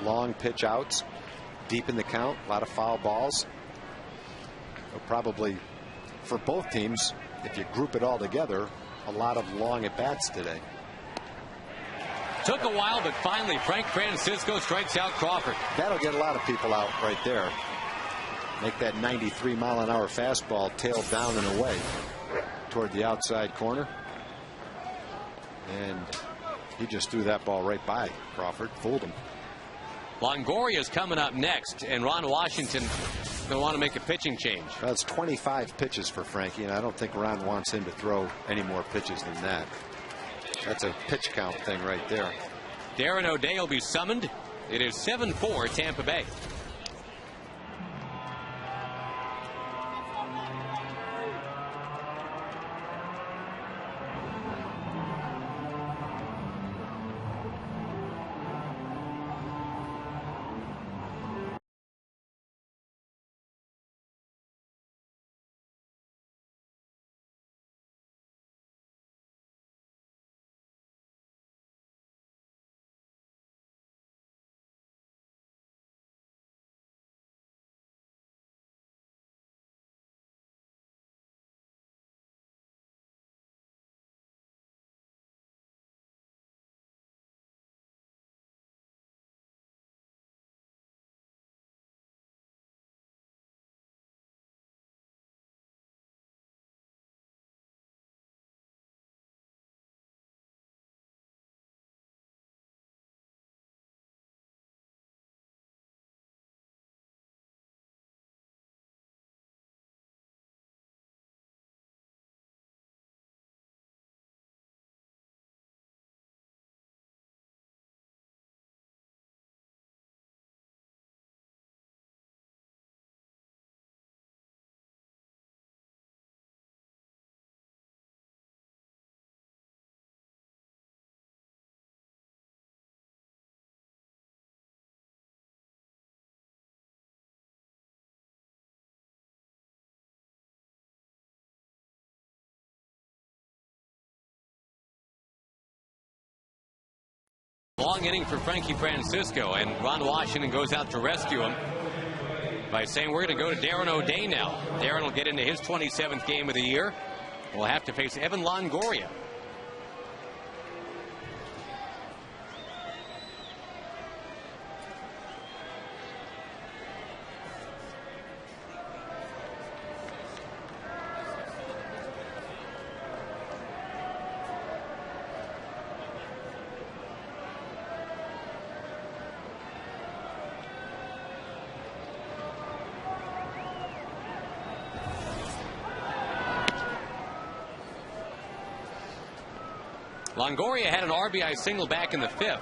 long pitch outs deep in the count, a lot of foul balls. So probably for both teams, if you group it all together, a lot of long at bats today. Took a while, but finally Frank Francisco strikes out Crawford. That'll get a lot of people out right there. Make that 93-mile-an-hour fastball tailed down and away toward the outside corner. And he just threw that ball right by Crawford, fooled him. Longoria's coming up next, and Ron Washington going to want to make a pitching change. Well, it's 25 pitches for Frankie, and I don't think Ron wants him to throw any more pitches than that. That's a pitch count thing right there. Darren O'Day will be summoned. It is 7-4 Tampa Bay. Long inning for Frankie Francisco, and Ron Washington goes out to rescue him by saying we're going to go to Darren O'Day now. Darren will get into his 27th game of the year. We'll have to face Evan Longoria. Longoria had an RBI single back in the 5th.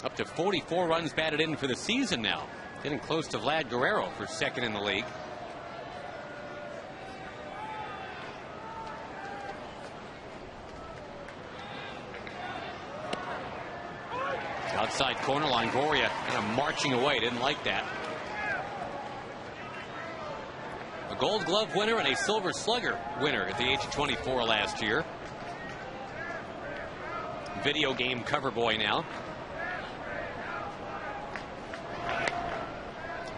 Up to 44 runs batted in for the season now. Getting close to Vlad Guerrero for second in the league. Outside corner, Longoria kind of marching away. Didn't like that. A Gold Glove winner and a Silver Slugger winner at the age of 24 last year. Video game cover boy now.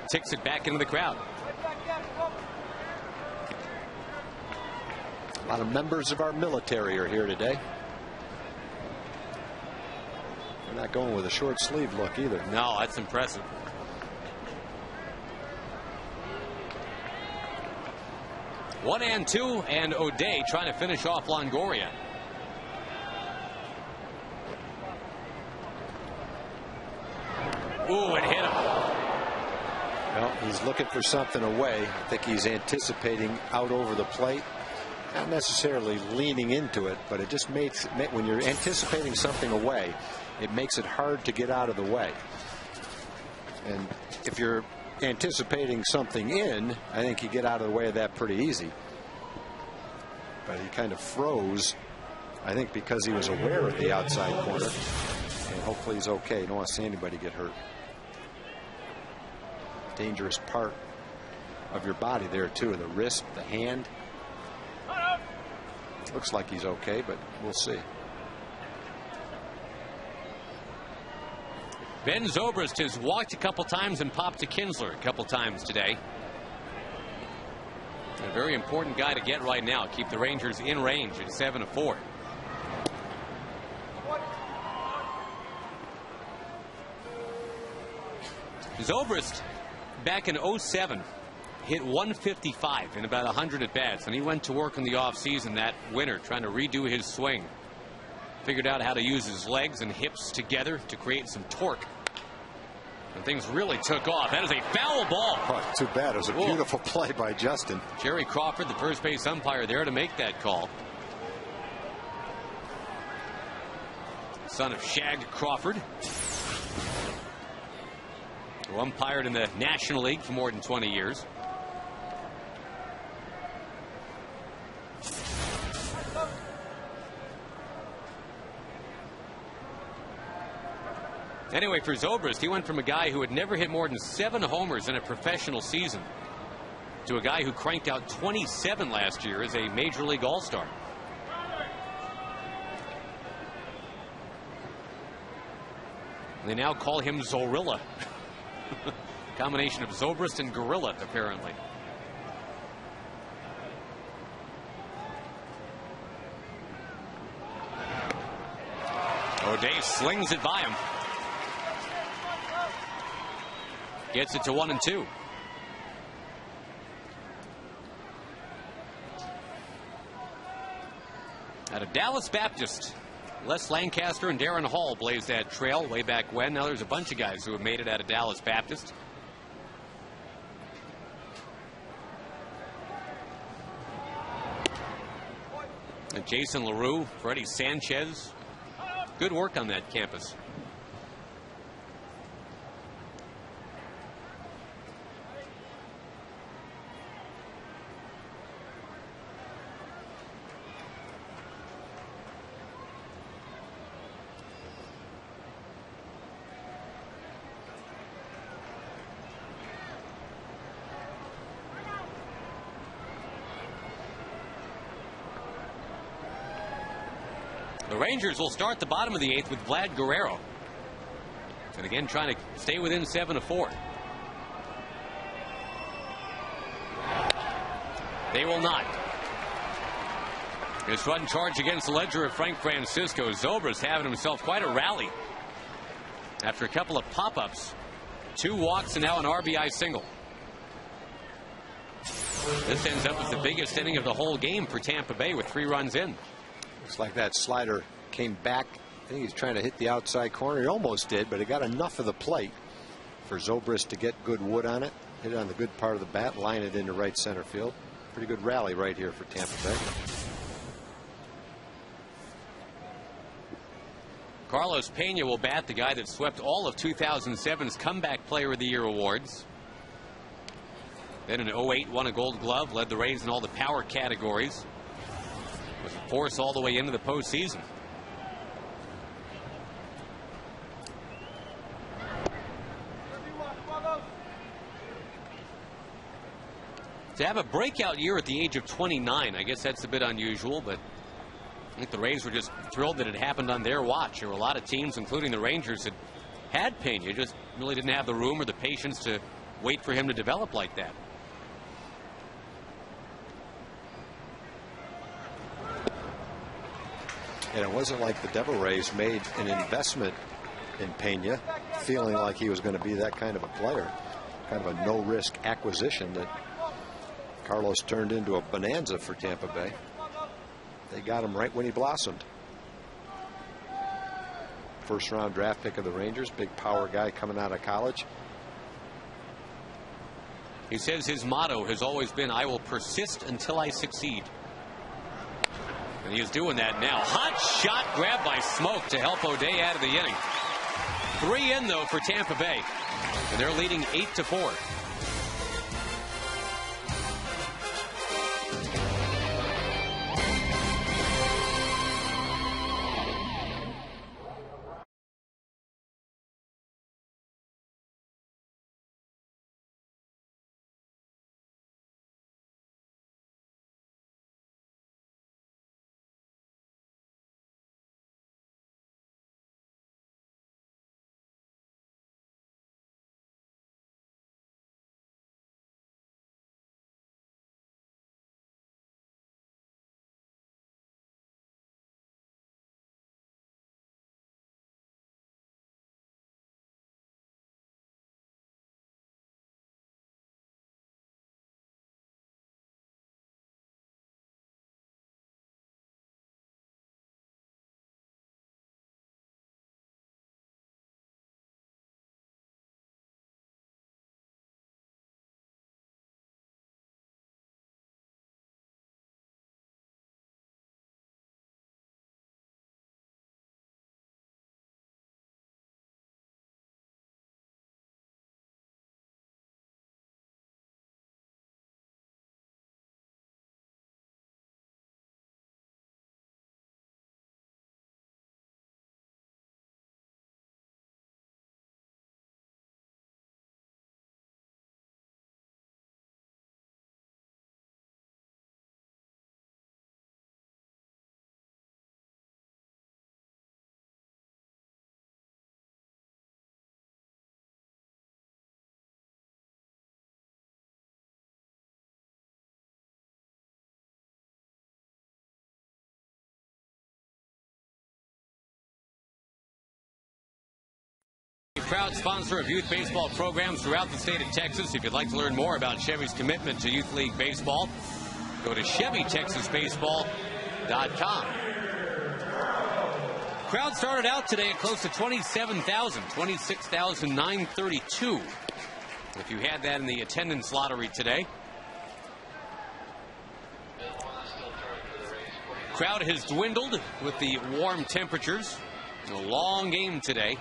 Ticks it back into the crowd. A lot of members of our military are here today. They're not going with a short sleeve look either. No, that's impressive. One and two, and O'Day trying to finish off Longoria. Ooh, it hit him. Well, he's looking for something away. I think he's anticipating out over the plate. Not necessarily leaning into it, but it just makes, when you're anticipating something away, it makes it hard to get out of the way. And if you're anticipating something in, I think you get out of the way of that pretty easy. But he kind of froze, I think, because he was aware of the outside corner. And hopefully he's okay. You don't want to see anybody get hurt. Dangerous part of your body there too, the wrist, the hand. Looks like he's okay, but we'll see. Ben Zobrist has walked a couple times and popped to Kinsler a couple times today. A very important guy to get right now. Keep the Rangers in range at 7-4. Zobrist back in 07 hit 155 in about 100 at bats, and he went to work in the offseason that winter trying to redo his swing. Figured out how to use his legs and hips together to create some torque. And things really took off. That is a foul ball. Oh, too bad. It was a beautiful play by Justin. Jerry Crawford, the first base umpire, there to make that call. Son of Shag Crawford, who umpired in the National League for more than 20 years. Anyway, for Zobrist, he went from a guy who had never hit more than 7 homers in a professional season to a guy who cranked out 27 last year as a Major League All-Star. They now call him Zorilla. Combination of Zobrist and Gorilla, apparently. O'Day slings it by him. Gets it to 1-2. Out of Dallas Baptist, Les Lancaster and Darren Hall blazed that trail way back when. Now there's a bunch of guys who have made it out of Dallas Baptist. And Jason LaRue, Freddie Sanchez. Good work on that campus. The Rangers will start the bottom of the 8th with Vlad Guerrero. And again, trying to stay within 7-4. They will not. His run charge against the ledger of Frank Francisco. Zobrist having himself quite a rally after a couple of pop-ups. 2 walks and now an RBI single. This ends up as the biggest inning of the whole game for Tampa Bay with 3 runs in. Looks like that slider came back. I think he's trying to hit the outside corner. He almost did, but it got enough of the plate for Zobrist to get good wood on it. Hit it on the good part of the bat, line it into right center field. Pretty good rally right here for Tampa Bay. Carlos Pena will bat, the guy that swept all of 2007's Comeback Player of the Year awards. Then in 08 won a Gold Glove, led the Rays in all the power categories. Was a force all the way into the postseason. To have a breakout year at the age of 29, I guess that's a bit unusual, but I think the Rays were just thrilled that it happened on their watch. There were a lot of teams, including the Rangers, that had Pena, just really didn't have the room or the patience to wait for him to develop like that. And it wasn't like the Devil Rays made an investment in Pena, feeling like he was going to be that kind of a player. Kind of a no-risk acquisition that Carlos turned into a bonanza for Tampa Bay. They got him right when he blossomed. First-round draft pick of the Rangers, big power guy coming out of college. He says his motto has always been, "I will persist until I succeed." And he is doing that now. Hot shot grabbed by Smoke to help O'Day out of the inning. 3 in, though, for Tampa Bay. And they're leading 8-4. Proud sponsor of youth baseball programs throughout the state of Texas. If you'd like to learn more about Chevy's commitment to youth league baseball, go to ChevyTexasBaseball.com. Crowd started out today at close to 27,000, 26,932. If you had that in the attendance lottery today. Crowd has dwindled with the warm temperatures. A long game today.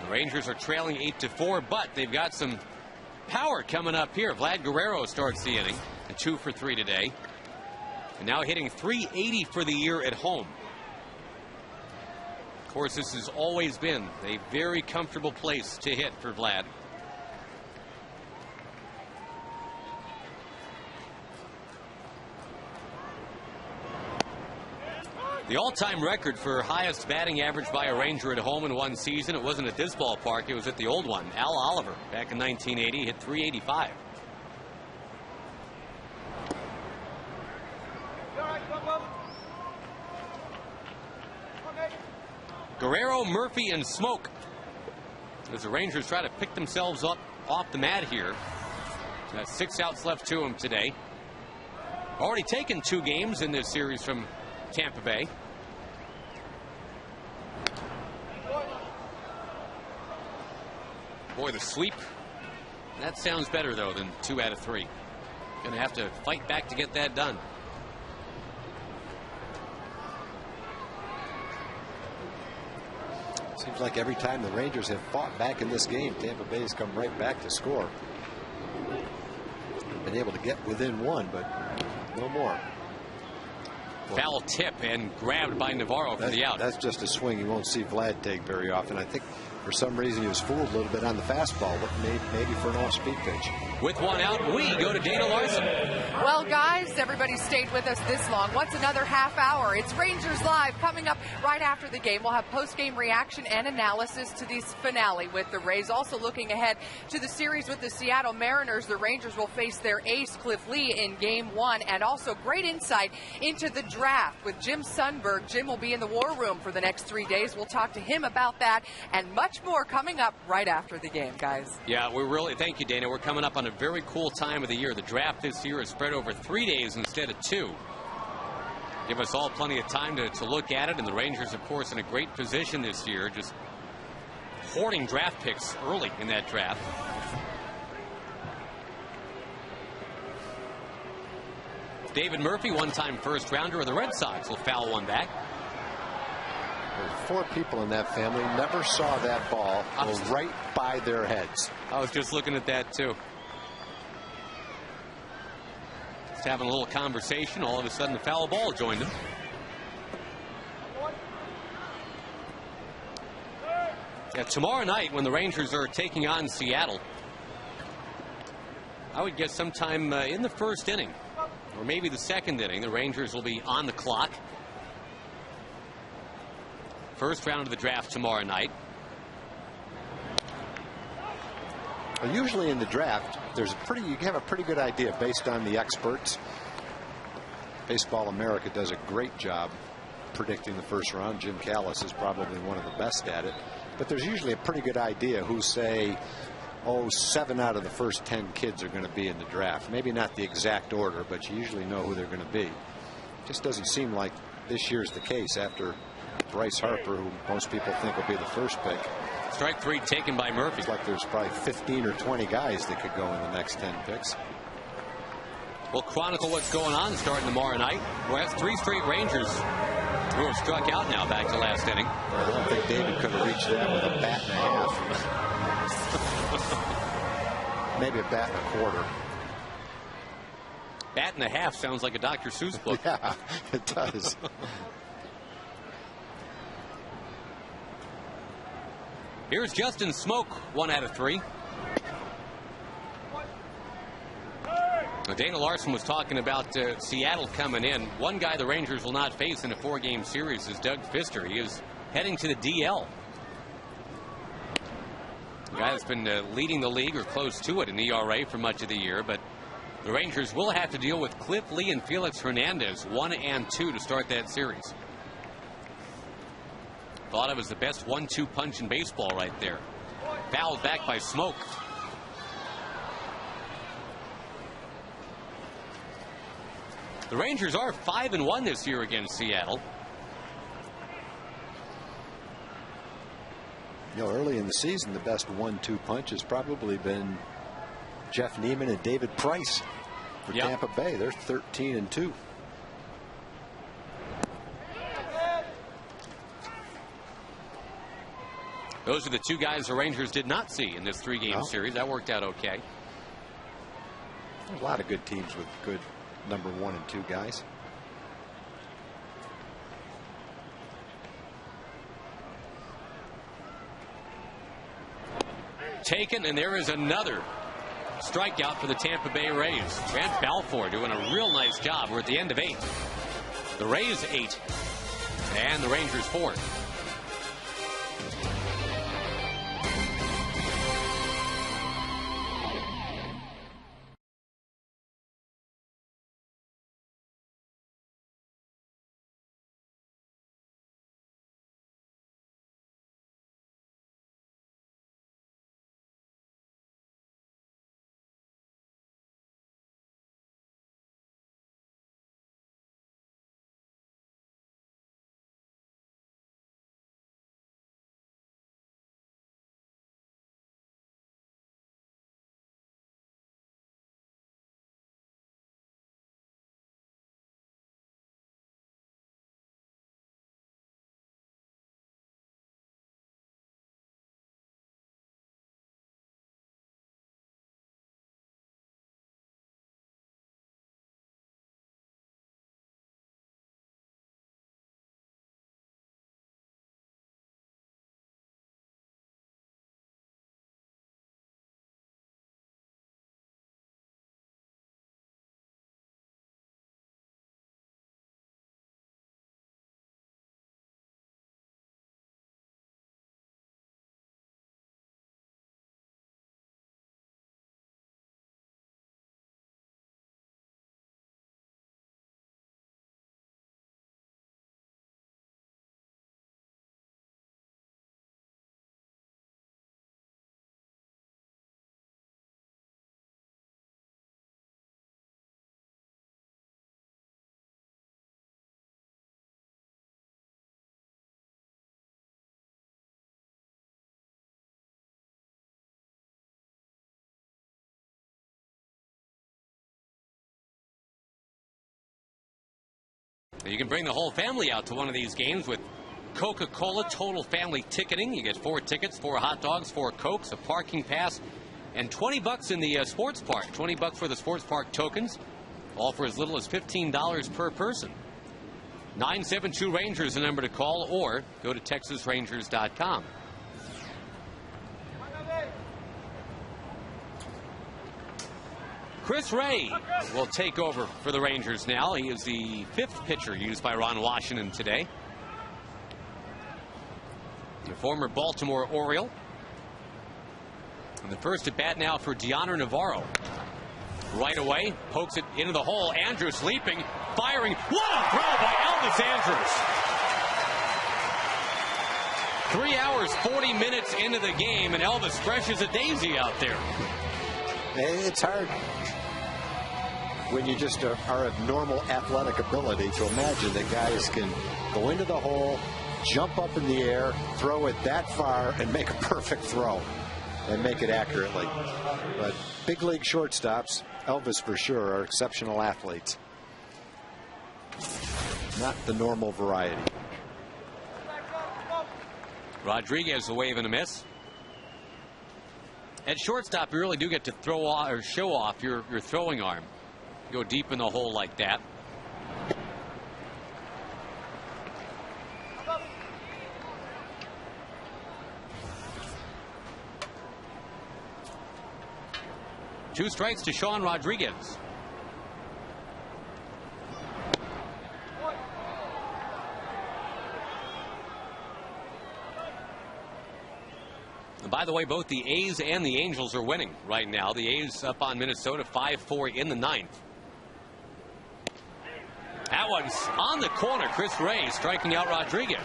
The Rangers are trailing 8-4, but they've got some power coming up here. Vlad Guerrero starts the inning, a 2 for 3 today. And now hitting .380 for the year at home. Of course, this has always been a very comfortable place to hit for Vlad. The all-time record for highest batting average by a Ranger at home in one season. It wasn't at this ballpark. It was at the old one. Al Oliver, back in 1980, hit .385. Guerrero, Murphy, and Smoke, as the Rangers try to pick themselves up off the mat here. 6 outs left to them today. Already taken 2 games in this series from Tampa Bay. Boy, the sweep. That sounds better, though, than 2 out of 3. Going to have to fight back to get that done. Seems like every time the Rangers have fought back in this game, Tampa Bay's come right back to score. Been able to get within 1, but no more. Foul tip and grabbed by Navarro for the out. That's just a swing you won't see Vlad take very often. I think for some reason he was fooled a little bit on the fastball, maybe for an off-speed pitch. With 1 out, we go to Dana Larson. Well, guys, everybody stayed with us this long. What's another half hour? It's Rangers Live coming up right after the game. We'll have post-game reaction and analysis to this finale with the Rays. Also looking ahead to the series with the Seattle Mariners. The Rangers will face their ace, Cliff Lee, in Game 1. And also great insight into the draft with Jim Sundberg. Jim will be in the war room for the next 3 days. We'll talk to him about that and much more coming up right after the game, guys. Yeah, thank you, Dana. We're coming up on a very cool time of the year. The draft this year is spread over 3 days instead of 2. Give us all plenty of time to look at it, and the Rangers, of course, in a great position this year, just hoarding draft picks early in that draft. David Murphy, one-time first-rounder of the Red Sox, will foul one back. There's 4 people in that family never saw that ball go right by their heads. I was just looking at that, too. Just having a little conversation. All of a sudden, the foul ball joined him. Yeah, tomorrow night, when the Rangers are taking on Seattle, I would guess sometime in the first inning, or maybe the second inning, the Rangers will be on the clock. First round of the draft tomorrow night. Well, usually in the draft, you have a pretty good idea based on the experts. Baseball America does a great job predicting the first round. Jim Callis is probably one of the best at it. But there's usually a pretty good idea who, say, 7 out of the first 10 kids are going to be in the draft. Maybe not the exact order, but you usually know who they're going to be. Just doesn't seem like this year's the case after Bryce Harper, who most people think will be the first pick. Strike 3 taken by Murphy. It's like there's probably 15 or 20 guys that could go in the next 10 picks. We'll chronicle what's going on starting tomorrow night. Well, that's 3 straight Rangers who have struck out now back to last inning. I don't think David could have reached that with a bat and a half. Maybe a bat and a quarter. Bat and a half sounds like a Dr. Seuss book. Yeah, it does. Here's Justin Smoke, 1 out of 3. Now, Dana Larson was talking about Seattle coming in. One guy the Rangers will not face in a 4-game series is Doug Fister. He is heading to the DL. The guy that's been leading the league or close to it in ERA for much of the year. But the Rangers will have to deal with Cliff Lee and Felix Hernandez, 1 and 2, to start that series. Thought it was the best 1-2 punch in baseball right there. Fouled back by Smoke. The Rangers are 5-1 this year against Seattle. You know, early in the season, the best 1-2 punch has probably been Jeff Neiman and David Price for Tampa Bay. They're 13-2. Those are the 2 guys the Rangers did not see in this 3-game series. That worked out okay. There's a lot of good teams with good number 1 and 2 guys. Taken, and there is another strikeout for the Tampa Bay Rays. Grant Balfour doing a real nice job. We're at the end of 8. The Rays 8. And the Rangers fourth. You can bring the whole family out to one of these games with Coca-Cola total family ticketing. You get 4 tickets, 4 hot dogs, 4 Cokes, a parking pass, and $20 in the sports park. $20 for the sports park tokens, all for as little as $15 per person. 972 Rangers is the number to call, or go to TexasRangers.com. Chris Ray will take over for the Rangers now. He is the 5th pitcher used by Ron Washington today. The former Baltimore Oriole. And the first at bat now for Deoner Navarro. Right away, pokes it into the hole. Andrus leaping, firing. What a throw by Elvis Andrus! 3 hours, 40 minutes into the game, and Elvis fresh as a daisy out there. It's hard when you just are of normal athletic ability to imagine that guys can go into the hole, jump up in the air, throw it that far, and make a perfect throw and make it accurately. But big league shortstops, Elvis for sure, are exceptional athletes. Not the normal variety. Rodriguez a wave and a miss. At shortstop, you really do get to throw off or show off your throwing arm. Go deep in the hole like that. Two strikes to Sean Rodriguez. And by the way, both the A's and the Angels are winning right now. The A's up on Minnesota 5-4 in the 9th. That one's on the corner. Chris Ray striking out Rodriguez.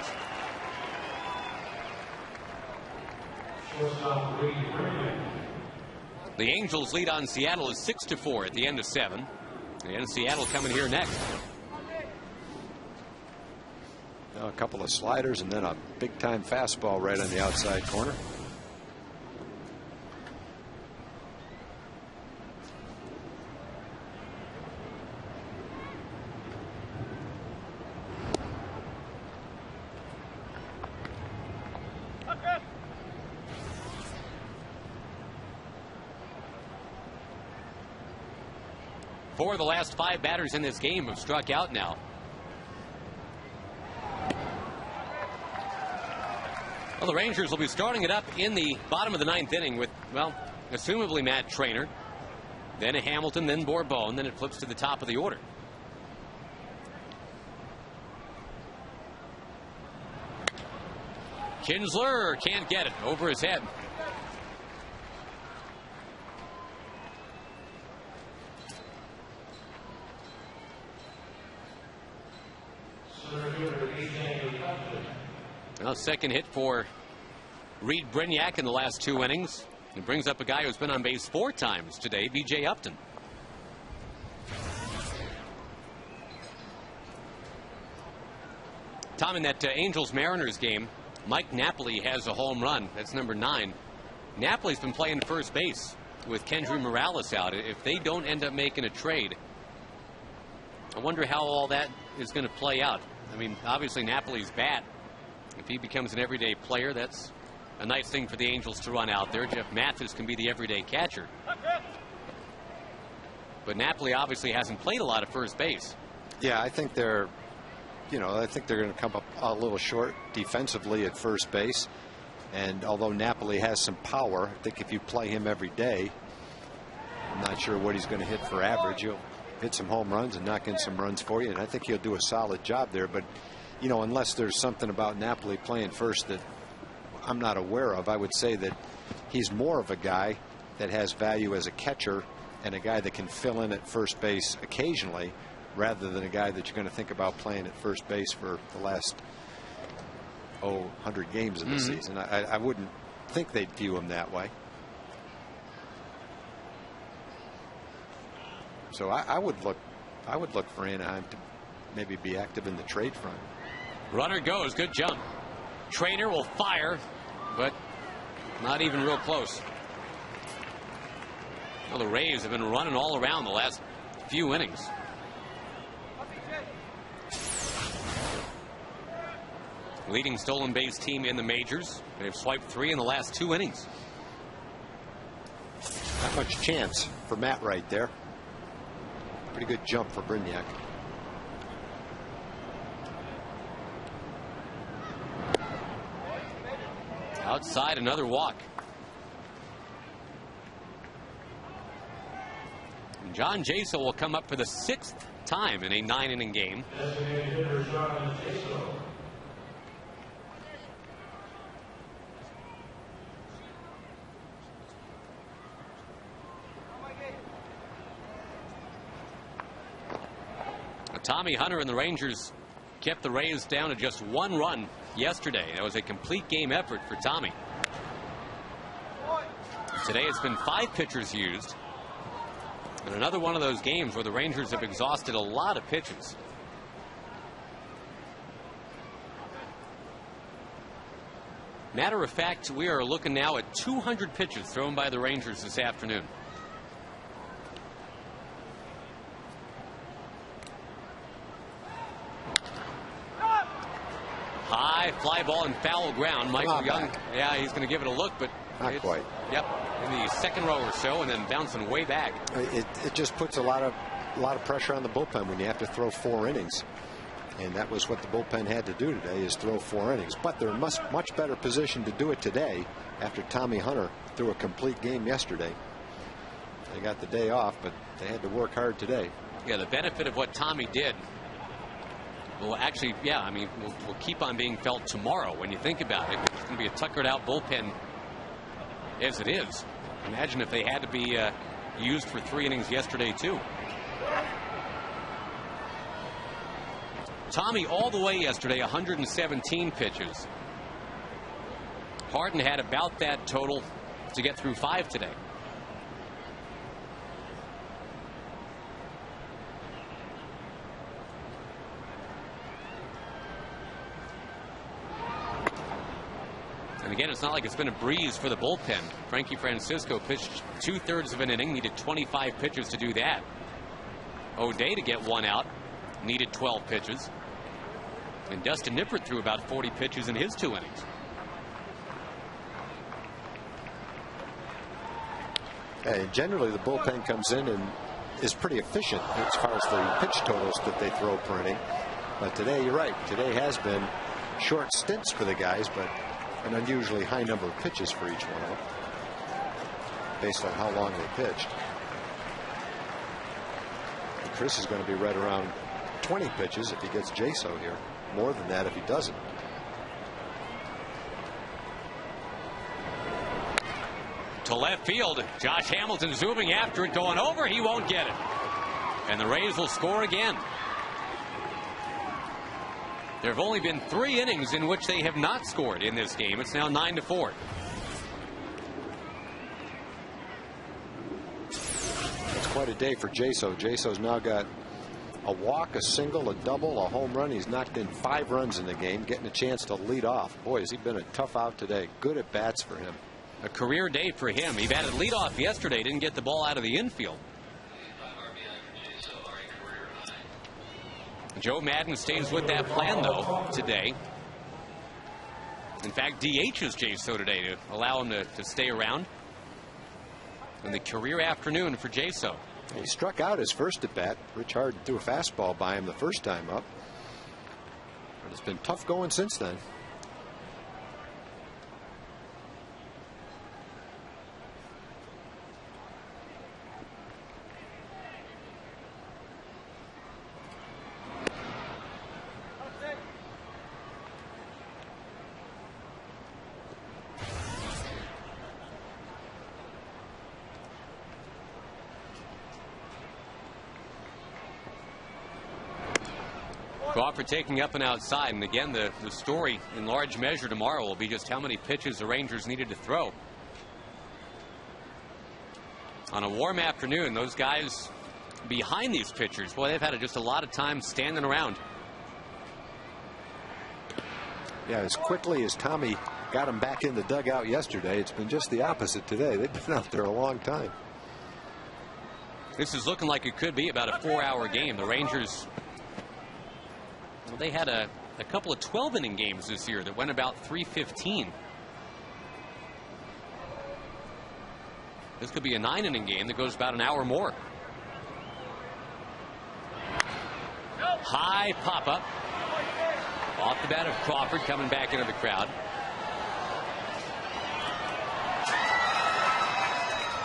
The Angels lead on Seattle is 6-4 at the end of 7. And Seattle coming here next. Now a couple of sliders and then a big-time fastball right on the outside corner. Four of the last 5 batters in this game have struck out now. Well, the Rangers will be starting it up in the bottom of the 9th inning with, well, assumably Matt Trainer, then a Hamilton, then Bourbon, then it flips to the top of the order. Kinsler can't get it over his head. Now, second hit for Reed Brignac in the last 2 innings. He brings up a guy who's been on base 4 times today, B.J. Upton. Tom, in that Angels-Mariners game, Mike Napoli has a home run. That's number 9. Napoli's been playing first base with Kendry Morales out. If they don't end up making a trade, I wonder how all that is going to play out. I mean, obviously Napoli's bat. If he becomes an everyday player, that's a nice thing for the Angels to run out there. Jeff Mathis can be the everyday catcher. But Napoli obviously hasn't played a lot of first base. Yeah, I think they're going to come up a little short defensively at first base. And although Napoli has some power, I think if you play him every day, I'm not sure what he's going to hit for average. He'll hit some home runs and knock in some runs for you, and I think he'll do a solid job there. But, you know, unless there's something about Napoli playing first that I'm not aware of, I would say that he's more of a guy that has value as a catcher and a guy that can fill in at first base occasionally, rather than a guy that you're going to think about playing at first base for the last 100 games of the season. I wouldn't think they'd view him that way. So I would look for Anaheim to maybe be active in the trade front. Runner goes, good jump. Trainer will fire, but not even real close. Well, the Rays have been running all around the last few innings. Leading stolen base team in the majors. They've swiped 3 in the last 2 innings. Not much chance for Matt right there. Pretty good jump for Brignac. Outside, another walk. And John Jaso will come up for the 6th time in a 9-inning game. Tommy Hunter and the Rangers kept the Rays down to just 1 run yesterday. That was a complete game effort for Tommy. Today it's been 5 pitchers used. And another one of those games where the Rangers have exhausted a lot of pitches. Matter of fact, we are looking now at 200 pitches thrown by the Rangers this afternoon. High fly ball and foul ground. Michael Young, yeah, he's going to give it a look, but not quite. Yep, in the second row or so, and then bouncing way back. It just puts a lot of pressure on the bullpen when you have to throw 4 innings, and that was what the bullpen had to do today, is throw 4 innings. But they're in much better position to do it today after Tommy Hunter threw a complete game yesterday. They got the day off, but they had to work hard today. Yeah, the benefit of what Tommy did. Well, actually, yeah, I mean, will keep on being felt tomorrow when you think about it. It's going to be a tuckered out bullpen as it is. Imagine if they had to be used for 3 innings yesterday, too. Tommy all the way yesterday, 117 pitches. Harden had about that total to get through 5 today. And again, it's not like it's been a breeze for the bullpen. Frankie Francisco pitched 2/3 of an inning, needed 25 pitches to do that. O'Day to get 1 out, needed 12 pitches. And Dustin Nippert threw about 40 pitches in his 2 innings. Generally, the bullpen comes in and is pretty efficient as far as the pitch totals that they throw per inning. But today, you're right. Today has been short stints for the guys, but an unusually high number of pitches for each one of them, based on how long they pitched. And Chris is going to be right around 20 pitches if he gets Jaso here. More than that if he doesn't. left field. Josh Hamilton zooming after it, going over. He won't get it. And the Rays will score again. There have only been 3 innings in which they have not scored in this game. It's now 9-4. It's quite a day for Jaso. Jaso's now got a walk, a single, a double, a home run. He's knocked in 5 runs in the game, getting a chance to lead off. Boy, has he been a tough out today. Good at bats for him. A career day for him. He batted leadoff yesterday, didn't get the ball out of the infield. Joe Madden stays with that plan, though, today. In fact, DHs Jaso today to allow him to stay around. And the career afternoon for Jaso. He struck out his first at bat. Rich Harden threw a fastball by him the first time up. But it's been tough going since then. Crawford taking up and outside, and again the story in large measure tomorrow will be just how many pitches the Rangers needed to throw. On a warm afternoon, those guys behind these pitchers, boy, they've had just a lot of time standing around. Yeah, as quickly as Tommy got him back in the dugout yesterday, it's been just the opposite today. They've been out there a long time. This is looking like it could be about a 4-hour game. The Rangers, well, they had a couple of 12-inning games this year that went about 3:15. This could be a 9-inning game that goes about an hour more. High pop-up. Off the bat of Crawford, coming back into the crowd.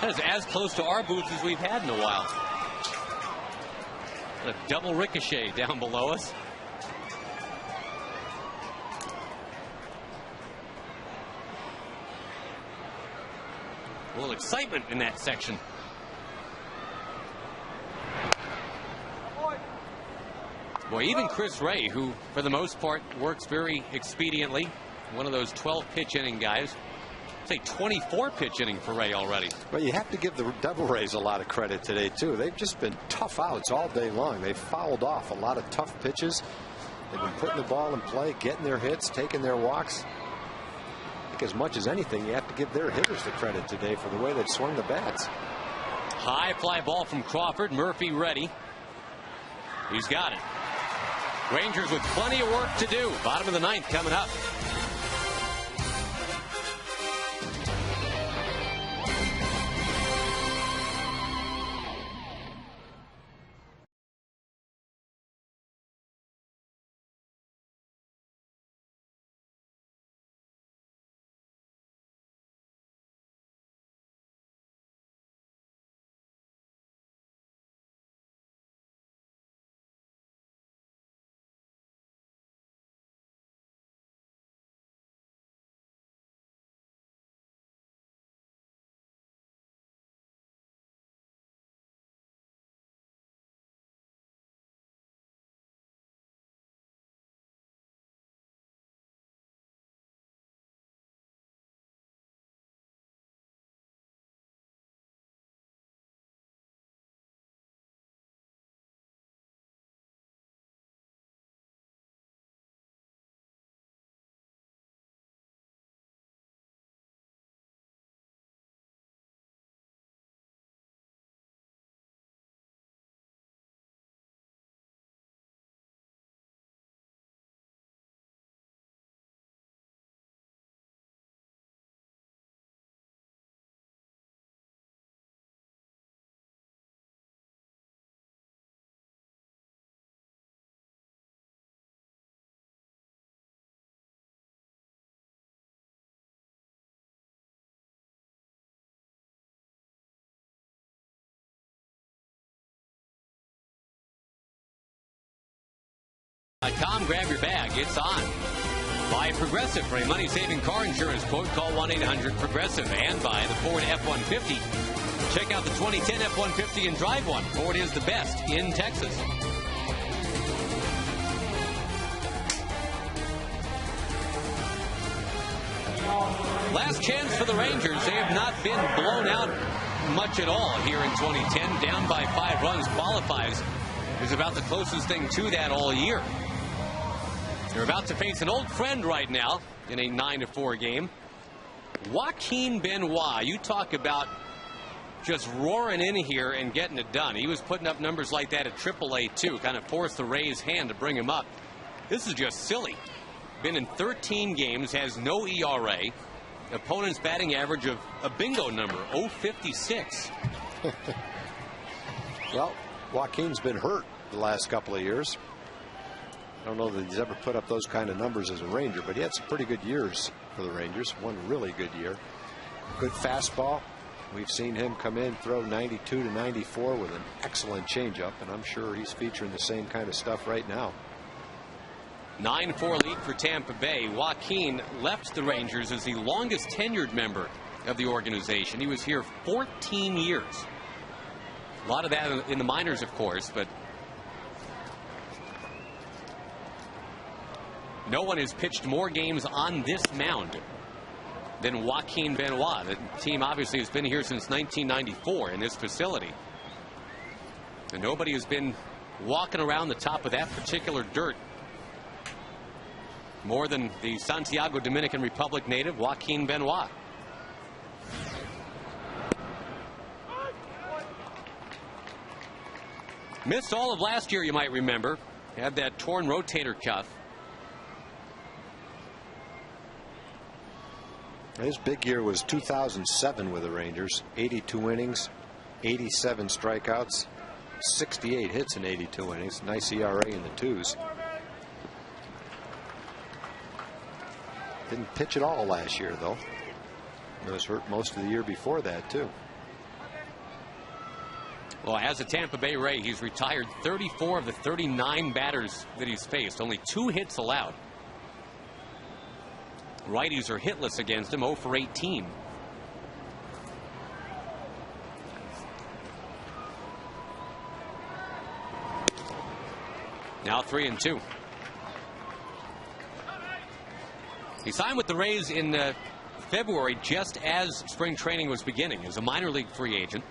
That is as close to our booth as we've had in a while. A double ricochet down below us. A little excitement in that section. Boy, even Chris Ray, who for the most part works very expediently, one of those 12-pitch inning guys. Say 24-pitch inning for Ray already. Well, you have to give the Devil Rays a lot of credit today, too. They've just been tough outs all day long. They've fouled off a lot of tough pitches. They've been putting the ball in play, getting their hits, taking their walks. I think as much as anything, you have to give their hitters the credit today for the way they've swung the bats. High fly ball from Crawford. Murphy ready. He's got it. Rangers with plenty of work to do. Bottom of the 9th coming up. Tom, grab your bag. It's on. By Progressive. For a money-saving car insurance quote, call 1-800-PROGRESSIVE. And by the Ford F-150. Check out the 2010 F-150 and drive one. Ford is the best in Texas. Last chance for the Rangers. They have not been blown out much at all here in 2010. Down by 5 runs qualifies. Is about the closest thing to that all year. They're about to face an old friend right now in a 9-4 game. Joaquin Benoit. You talk about just roaring in here and getting it done. He was putting up numbers like that at AAA too. Kind of forced the Rays' hand to bring him up. This is just silly. Been in 13 games, has no ERA. Opponent's batting average of a bingo number, 0.56. Well, Joaquin's been hurt the last couple of years. I don't know that he's ever put up those kind of numbers as a Ranger, but he had some pretty good years for the Rangers. One really good year. Good fastball. We've seen him come in, throw 92 to 94 with an excellent changeup, and I'm sure he's featuring the same kind of stuff right now. 9-4 lead for Tampa Bay. Joaquin left the Rangers as the longest tenured member of the organization. He was here 14 years. A lot of that in the minors, of course, but no one has pitched more games on this mound than Joaquin Benoit. The team obviously has been here since 1994 in this facility. And nobody has been walking around the top of that particular dirt more than the Santiago Dominican Republic native Joaquin Benoit. Missed all of last year, you might remember. Had that torn rotator cuff. His big year was 2007 with the Rangers. 82 innings, 87 strikeouts, 68 hits in 82 innings. Nice ERA in the 2s. Didn't pitch at all last year, though. He was hurt most of the year before that, too. Well, as a Tampa Bay Ray, he's retired 34 of the 39 batters that he's faced. Only 2 hits allowed. Righties are hitless against him, 0 for 18. Now 3-2. He signed with the Rays in February, just as spring training was beginning, as a minor league free agent.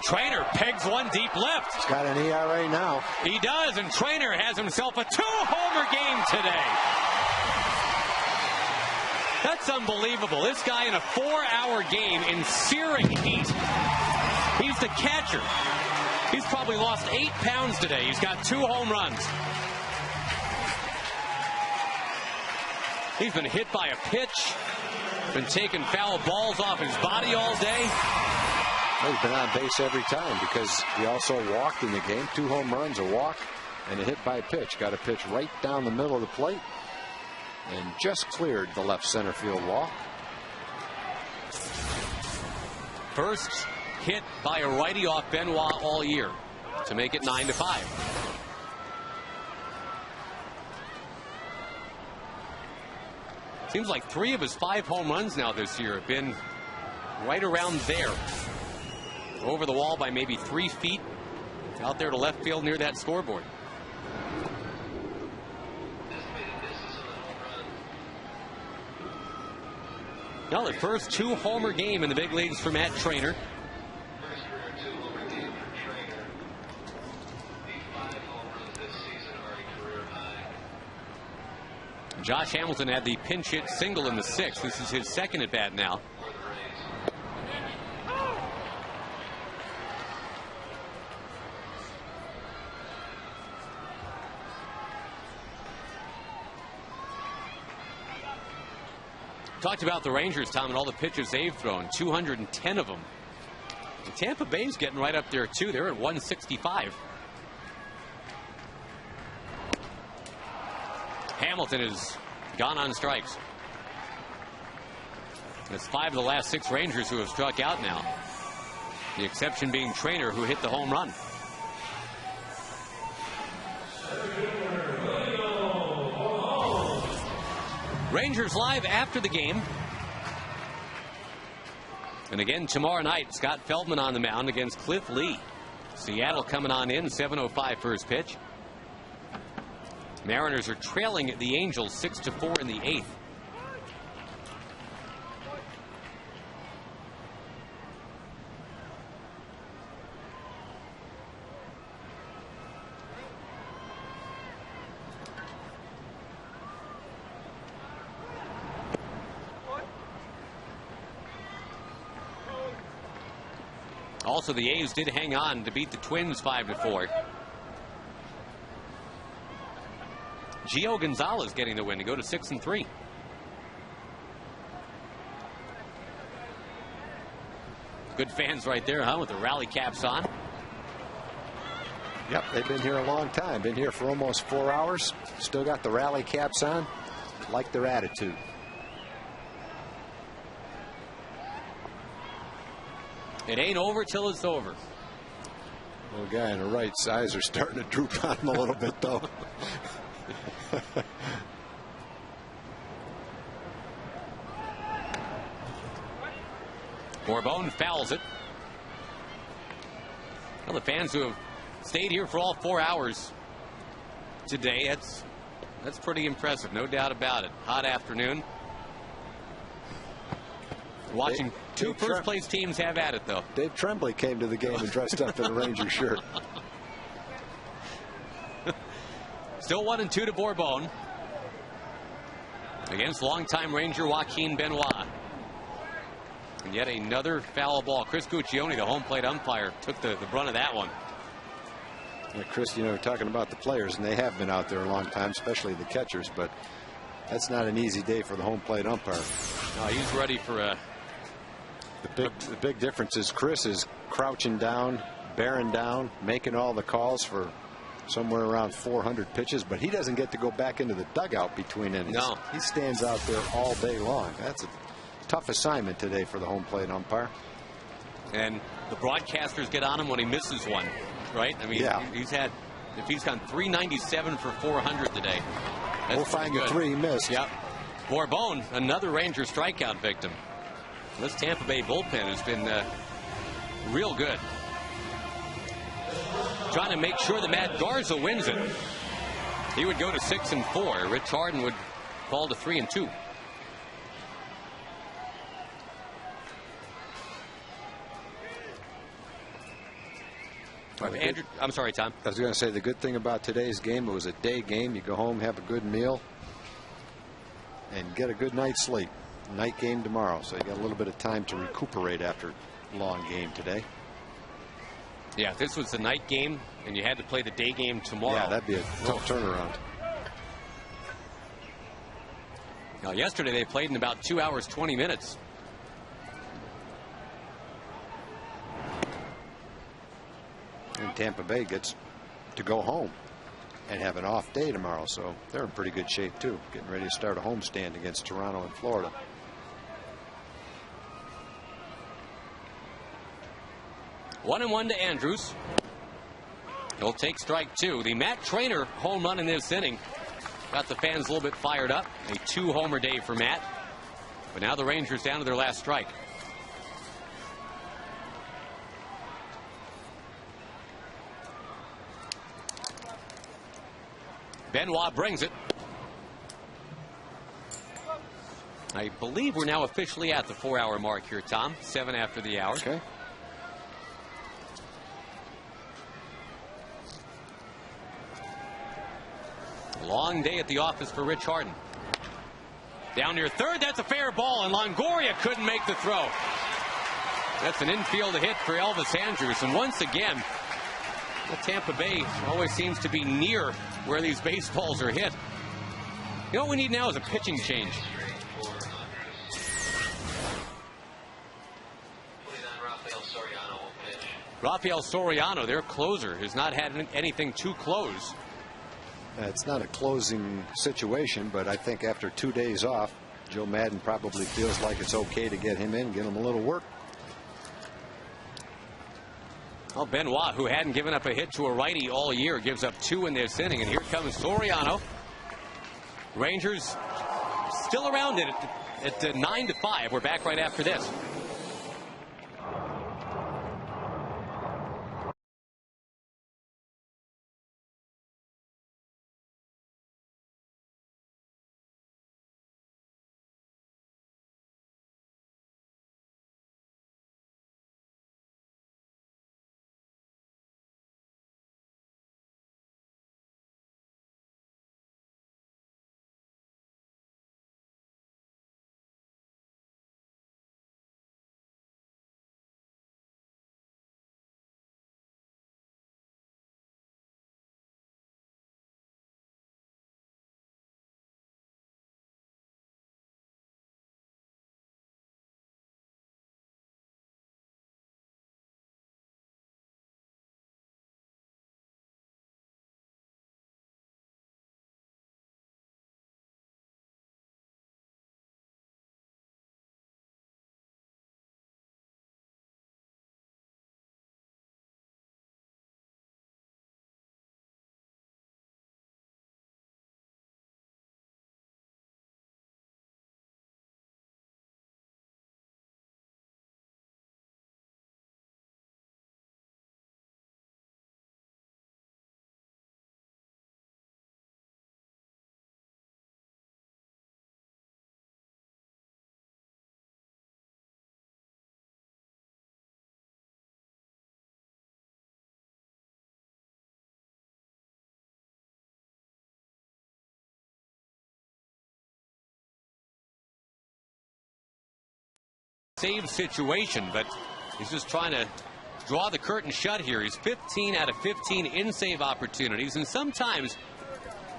Trainer pegs one deep left. He's got an ERA now. He does, and Trainer has himself a 2-homer game today. That's unbelievable. This guy in a 4-hour game in searing heat. He's the catcher. He's probably lost 8 pounds today. He's got 2 home runs. He's been hit by a pitch. Been taking foul balls off his body all day. He's been on base every time because he also walked in the game. 2 home runs, a walk, and a hit by a pitch. Got a pitch right down the middle of the plate and just cleared the left center field wall. First hit by a righty off Benoit all year to make it 9-5. Seems like 3 of his 5 home runs now this year have been right around there. Over the wall by maybe 3 feet. Out there to left field near that scoreboard. Now the first 2-homer game in the big leagues for Matt Trainer. Josh Hamilton had the pinch hit single in the 6th. This is his second at bat now. Talked about the Rangers, Tom, and all the pitches they've thrown. 210 of them. And Tampa Bay's getting right up there, too. They're at 165. Hamilton has gone on strikes. That's 5 of the last 6 Rangers who have struck out now. The exception being Trainer, who hit the home run. Rangers live after the game. And again tomorrow night, Scott Feldman on the mound against Cliff Lee. Seattle coming on in, 7:05 first pitch. Mariners are trailing the Angels 6-4 in the 8th. Also, the A's did hang on to beat the Twins 5-4. Gio Gonzalez getting the win to go to 6-3. Good fans right there, huh, with the rally caps on. Yep, they've been here a long time. Been here for almost 4 hours. Still got the rally caps on. Like their attitude. It ain't over till it's over. Little guy in the right size are starting to droop on him a little bit, though. Bourbon fouls it. Well, the fans who have stayed here for all 4 hours today, that's pretty impressive, no doubt about it. Hot afternoon. Watching two first-place teams have at it, though. Dave Tremblay came to the game and dressed up in a Ranger shirt. Still 1-2 to Bourbon against longtime Ranger Joaquin Benoit. And yet another foul ball. Chris Guccione, the home plate umpire, took the brunt of that one. Yeah, Chris, you know, talking about the players, and they have been out there a long time, especially the catchers, but that's not an easy day for the home plate umpire. No, he's ready for a... The big difference is Chris is crouching down, bearing down, making all the calls for somewhere around 400 pitches, but he doesn't get to go back into the dugout between innings. No. He stands out there all day long. That's a tough assignment today for the home plate umpire. And the broadcasters get on him when he misses one, right? I mean, yeah. If he's gone 397 for 400 today. We'll find the 3 he missed. Yep. Bourbon, another Ranger strikeout victim. This Tampa Bay bullpen has been real good. Trying to make sure that Matt Garza wins it. He would go to 6-4. Rich Harden would fall to 3-2. Andrew, I'm sorry, Tom. I was going to say the good thing about today's game, it was a day game. You go home, have a good meal, and get a good night's sleep. Night game tomorrow, so you got a little bit of time to recuperate after a long game today. Yeah, if this was the night game and you had to play the day game tomorrow. Yeah, that'd be a tough turnaround. Now, yesterday they played in about 2 hours, 20 minutes. And Tampa Bay gets to go home and have an off day tomorrow, so they're in pretty good shape too, getting ready to start a homestand against Toronto and Florida. One and one to Andrews. He'll take strike 2. The Matt Trainer home run in this inning got the fans a little bit fired up. A 2-homer day for Matt. But now the Rangers down to their last strike. Benoit brings it. I believe we're now officially at the 4-hour mark here, Tom. 7 after the hour. Okay. Long day at the office for Rich Harden. Down near third, that's a fair ball, and Longoria couldn't make the throw. That's an infield hit for Elvis Andrews, and once again, Tampa Bay always seems to be near where these baseballs are hit. You know what we need now is a pitching change. Rafael Soriano, their closer, has not had anything to close. It's not a closing situation, but I think after 2 days off, Joe Madden probably feels like it's okay to get him in, get him a little work. Well, Benoit, who hadn't given up a hit to a righty all year, gives up 2 in this inning. And here comes Soriano. Rangers still around it at 9-5. We're back right after this. Save situation, but he's just trying to draw the curtain shut here. He's 15 out of 15 in-save opportunities, and sometimes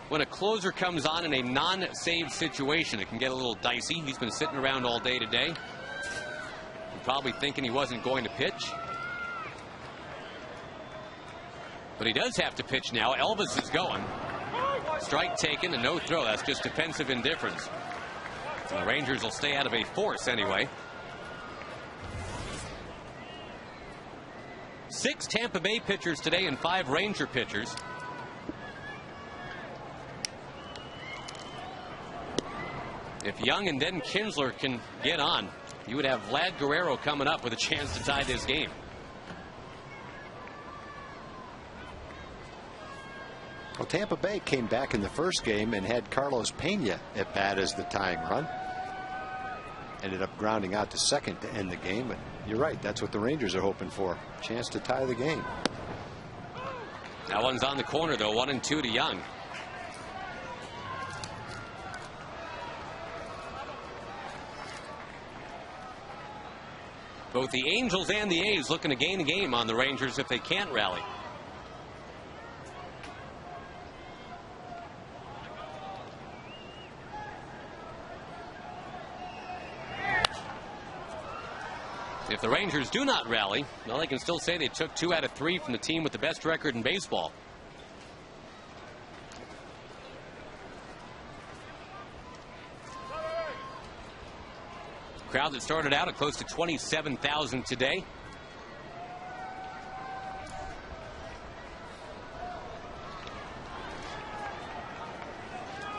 when a closer comes on in a non-save situation, it can get a little dicey. He's been sitting around all day today, probably thinking he wasn't going to pitch. But he does have to pitch now. Elvis is going. Strike taken and no throw. That's just defensive indifference. And the Rangers will stay out of a force anyway. 6 Tampa Bay pitchers today and 5 Ranger pitchers. If Young and then Kinsler can get on, you would have Vlad Guerrero coming up with a chance to tie this game. Well, Tampa Bay came back in the first game and had Carlos Pena at bat as the tying run. Ended up grounding out to second to end the game. But you're right, that's what the Rangers are hoping for. Chance to tie the game. That one's on the corner, though. 1-2 to Young. Both the Angels and the A's looking to gain a game on the Rangers if they can't rally. If the Rangers do not rally, well, they can still say they took 2 out of 3 from the team with the best record in baseball. Crowd that started out at close to 27,000 today.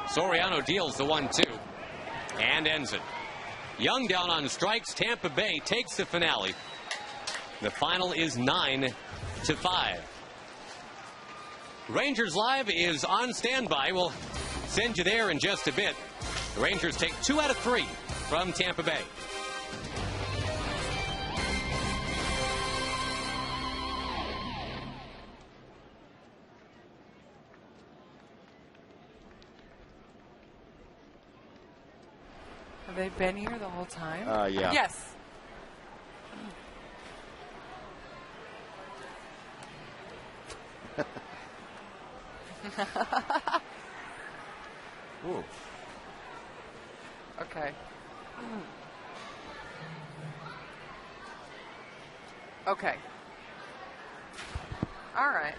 Soriano deals the 1-2 and ends it. Young down on strikes. Tampa Bay takes the finale. The final is 9-5. Rangers Live is on standby. We'll send you there in just a bit. The Rangers take 2 out of 3 from Tampa Bay. Have they been here the whole time? Yeah. Yes. Ooh. Okay. Okay. All right.